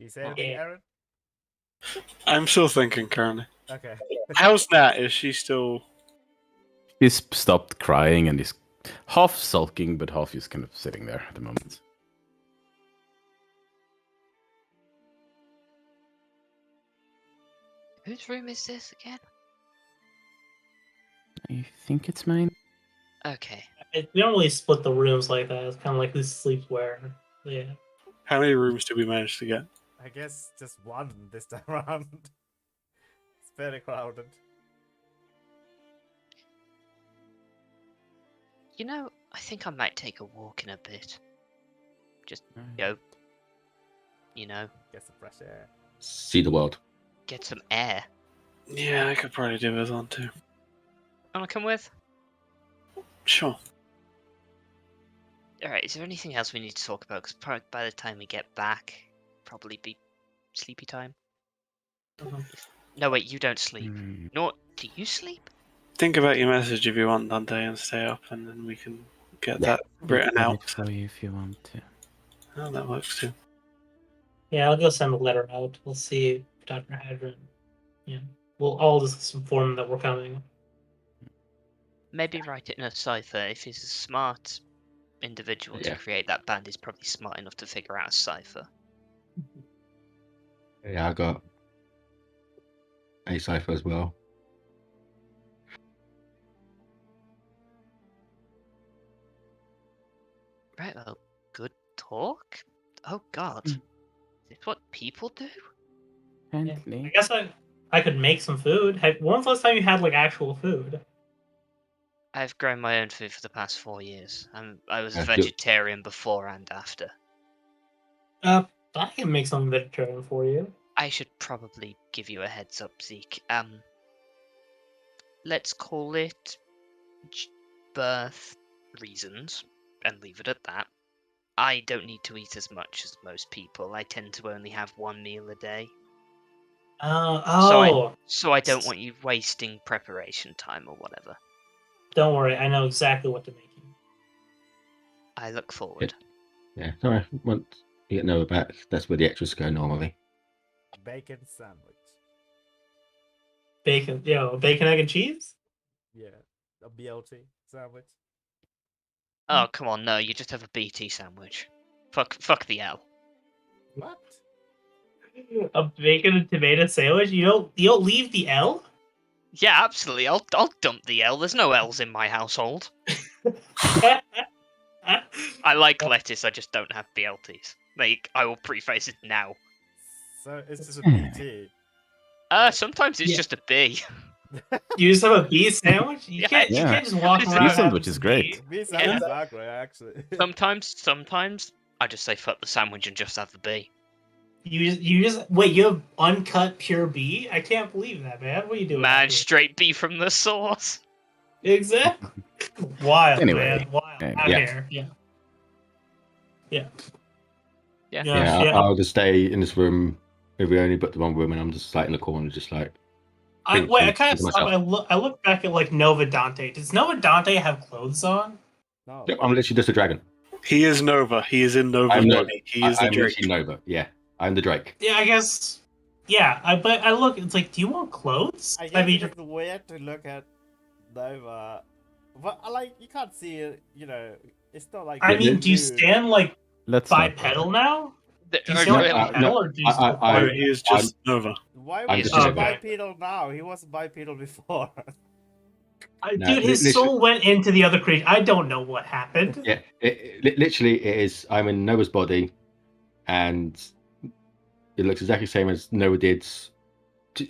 You say anything, Yeah. Aaron? I'm still thinking currently. Okay. How's Nat? Is she still? He's stopped crying and he's half sulking, but half just kind of sitting there at the moment. Whose room is this again? I think it's mine. Okay. We don't really split the rooms like that. It's kind of like who sleeps where. Yeah. How many rooms did we manage to get? I guess just one this time around. It's very crowded. You know, I think I might take a walk in a bit. Just go. You know, Get some fresh air. See the world. get some air. Yeah, I could probably do with one too. Wanna come with? Sure. Alright, is there anything else we need to talk about? Because by the time we get back, probably be sleepy time. Uh-huh. No, wait, you don't sleep. Hmm. No, do you sleep? Think about your message if you want, Dante, and stay up, and then we can get Yeah. that written I'll out. wait for you if you want to. Oh, that works too. Yeah, I'll go send a letter out. We'll see Dr. Hadron. Yeah. We'll all just inform him that we're coming. Maybe write it in a cipher. If he's a smart individual to Yeah. create that band, he's probably smart enough to figure out a cipher. Yeah, I got a cipher as well. Right, well, good talk? Oh god. Hmm. Is this what people do? Yeah. Apparently. I guess I could make some food. When was the last time you had like actual food? I've grown my own food for the past 4 years. I was a That's good. vegetarian before and after. I can make something vegetarian for you. I should probably give you a heads up, Zeke. Let's call it birth reasons and leave it at that. I don't need to eat as much as most people. I tend to only have one meal a day. Oh, So I don't want you wasting preparation time or whatever. don't worry. I know exactly what to make you. I look forward. Yeah, sorry. Once you get Noah back, that's where the extras go normally. Bacon sandwich. Bacon, bacon, egg, and cheese? Yeah. A BLT sandwich. Oh, come on, no, you just have a BT sandwich. Fuck the L. What? A bacon and tomato sandwich? You don't leave the L? Yeah, absolutely. I'll dump the L. There's no L's in my household. I like lettuce, I just don't have BLTs. Like, I will preface it now. So it's just a BT. Sometimes it's Yeah. just a B. You just have a bee sandwich? You Yeah. can't just walk Bee around. and have sandwich is some great. bee. B sandwich are great, actually. Sometimes I just say fuck the sandwich and just have the B. You just wait. You have uncut pure bee? I can't believe that, man. What are you doing? out Man, here? straight B from the source. Exactly. Wild, Anyway, man. Wild. anyway. Out Yeah. here. Yeah. Yeah. Yeah, I'll just stay in this room if we only book the one room, and I'm just like in the corner, just like. I kind of Think to stop. myself. I look back at like Nova Dante. Does Nova Dante have clothes on? No. Yep, I'm literally just a dragon. He is Nova. He is in Nova's I'm body. He is the I'm Drake. literally Nova. Yeah, I'm the Drake. Yeah, I guess. Yeah, but I look. It's like, do you want clothes? I guess mean, it's weird to look at Nova. But like, you can't see it, you know, it's not like. I mean, do you nude. stand like Let's not bipedal now? Do you Or- stand like No, bipedal, or do you still I- No, he is just Nova. Why I'm would just he be a guy. bipedal now? He wasn't bipedal before. No, Dude, his literally- soul went into the other creature. I don't know what happened. Yeah, literally it is. I'm in Nova's body, and it looks exactly the same as Nova did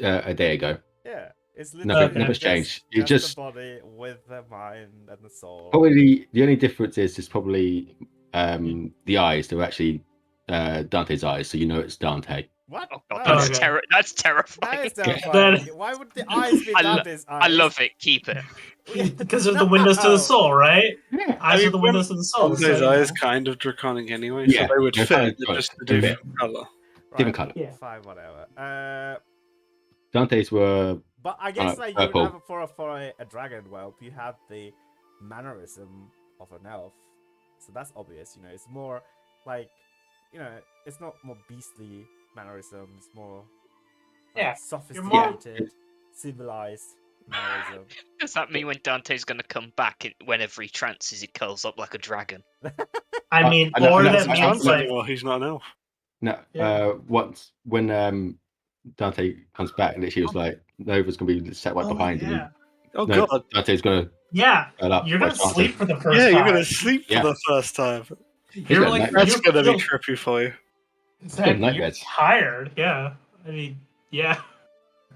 a day ago. Yeah, it's Nothing- literally nothing's changed. Just, It just- the body with the mind and the soul. Probably the only difference is probably the eyes. They're actually Dante's eyes, so you know it's Dante. What? Oh god, No, that's Okay. that's that terrifying. is terrifying. Why would the eyes be I lo- Dante's eyes? I love it. Keep it. Because of the windows to the soul, right? Yeah, Eyes mean, are the windows to the soul. Dante's so, eye is kind of draconic anyway, Yeah, so they would they're fit. kind of They're good. just a They're different color. different colour. Yeah. Fine, whatever. Dante's were But I guess like you purple. would have for a dragon whelp, you have the mannerism of an elf, so that's obvious. You know, it's more like, you know, it's not more beastly mannerisms, more Yeah, sophisticated, civilized mannerism. Does that mean when Dante's going to come back, whenever he trances, he curls up like a dragon? I mean, I know- or I know- that I know- means I know- like, anymore. He's not an elf. No, Yeah. once when Dante comes back, and she was like, Nova's gonna be set right behind him. yeah, Oh No, god. Dante's gonna yeah, curl up. you're by gonna Dante. sleep for the first Yeah, time. you're gonna sleep for Yeah. the first time. You're got like, nightmares. That's you're, gonna be you're- trippy for you. exactly, you're nightmares. tired. Yeah, I mean, yeah.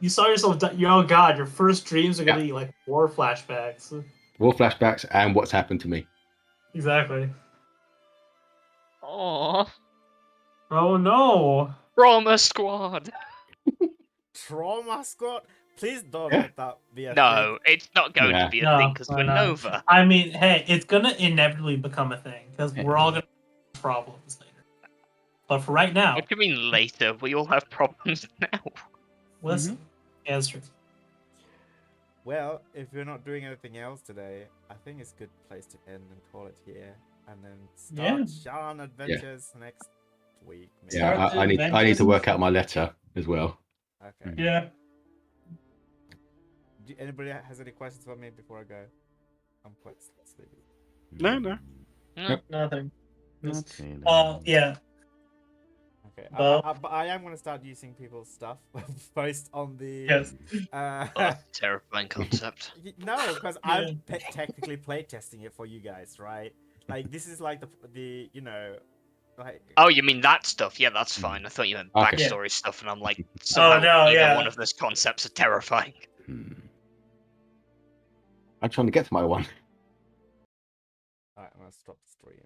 You saw yourself. Oh god, your first dreams are gonna be like war flashbacks. War flashbacks and what's happened to me. Exactly. Aww. Oh no. Trauma Squad! Trauma Squad. Please don't Yeah. let that be a No, it's not going Yeah. to be a No, thing because why we're not? Nova. I mean, hey, it's gonna inevitably become a thing because we're all gonna have problems later. But for right now, What do you mean later? We all have problems now. listen. Yeah, that's true. Well, if we're not doing anything else today, I think it's a good place to end and call it here, and then start Sharon adventures next week. Maybe. Yeah, Start the I need to adventures work out my letter as well. Okay. Yeah. Anybody has any questions for me before I go? I'm quite sleepy. No, no. Nothing. Nothing. Yeah. Okay, Well- but I am going to start using people's stuff based on the. Yes. Oh, terrifying concept. No, because I'm technically playtesting it for you guys, right? Like this is like the like. Oh, you mean that stuff? Yeah, that's fine. I thought you meant Okay. backstory stuff, and I'm like, somehow no, either yeah. one of those concepts are terrifying. I'm trying to get to my one. Alright, I'm gonna stop the stream.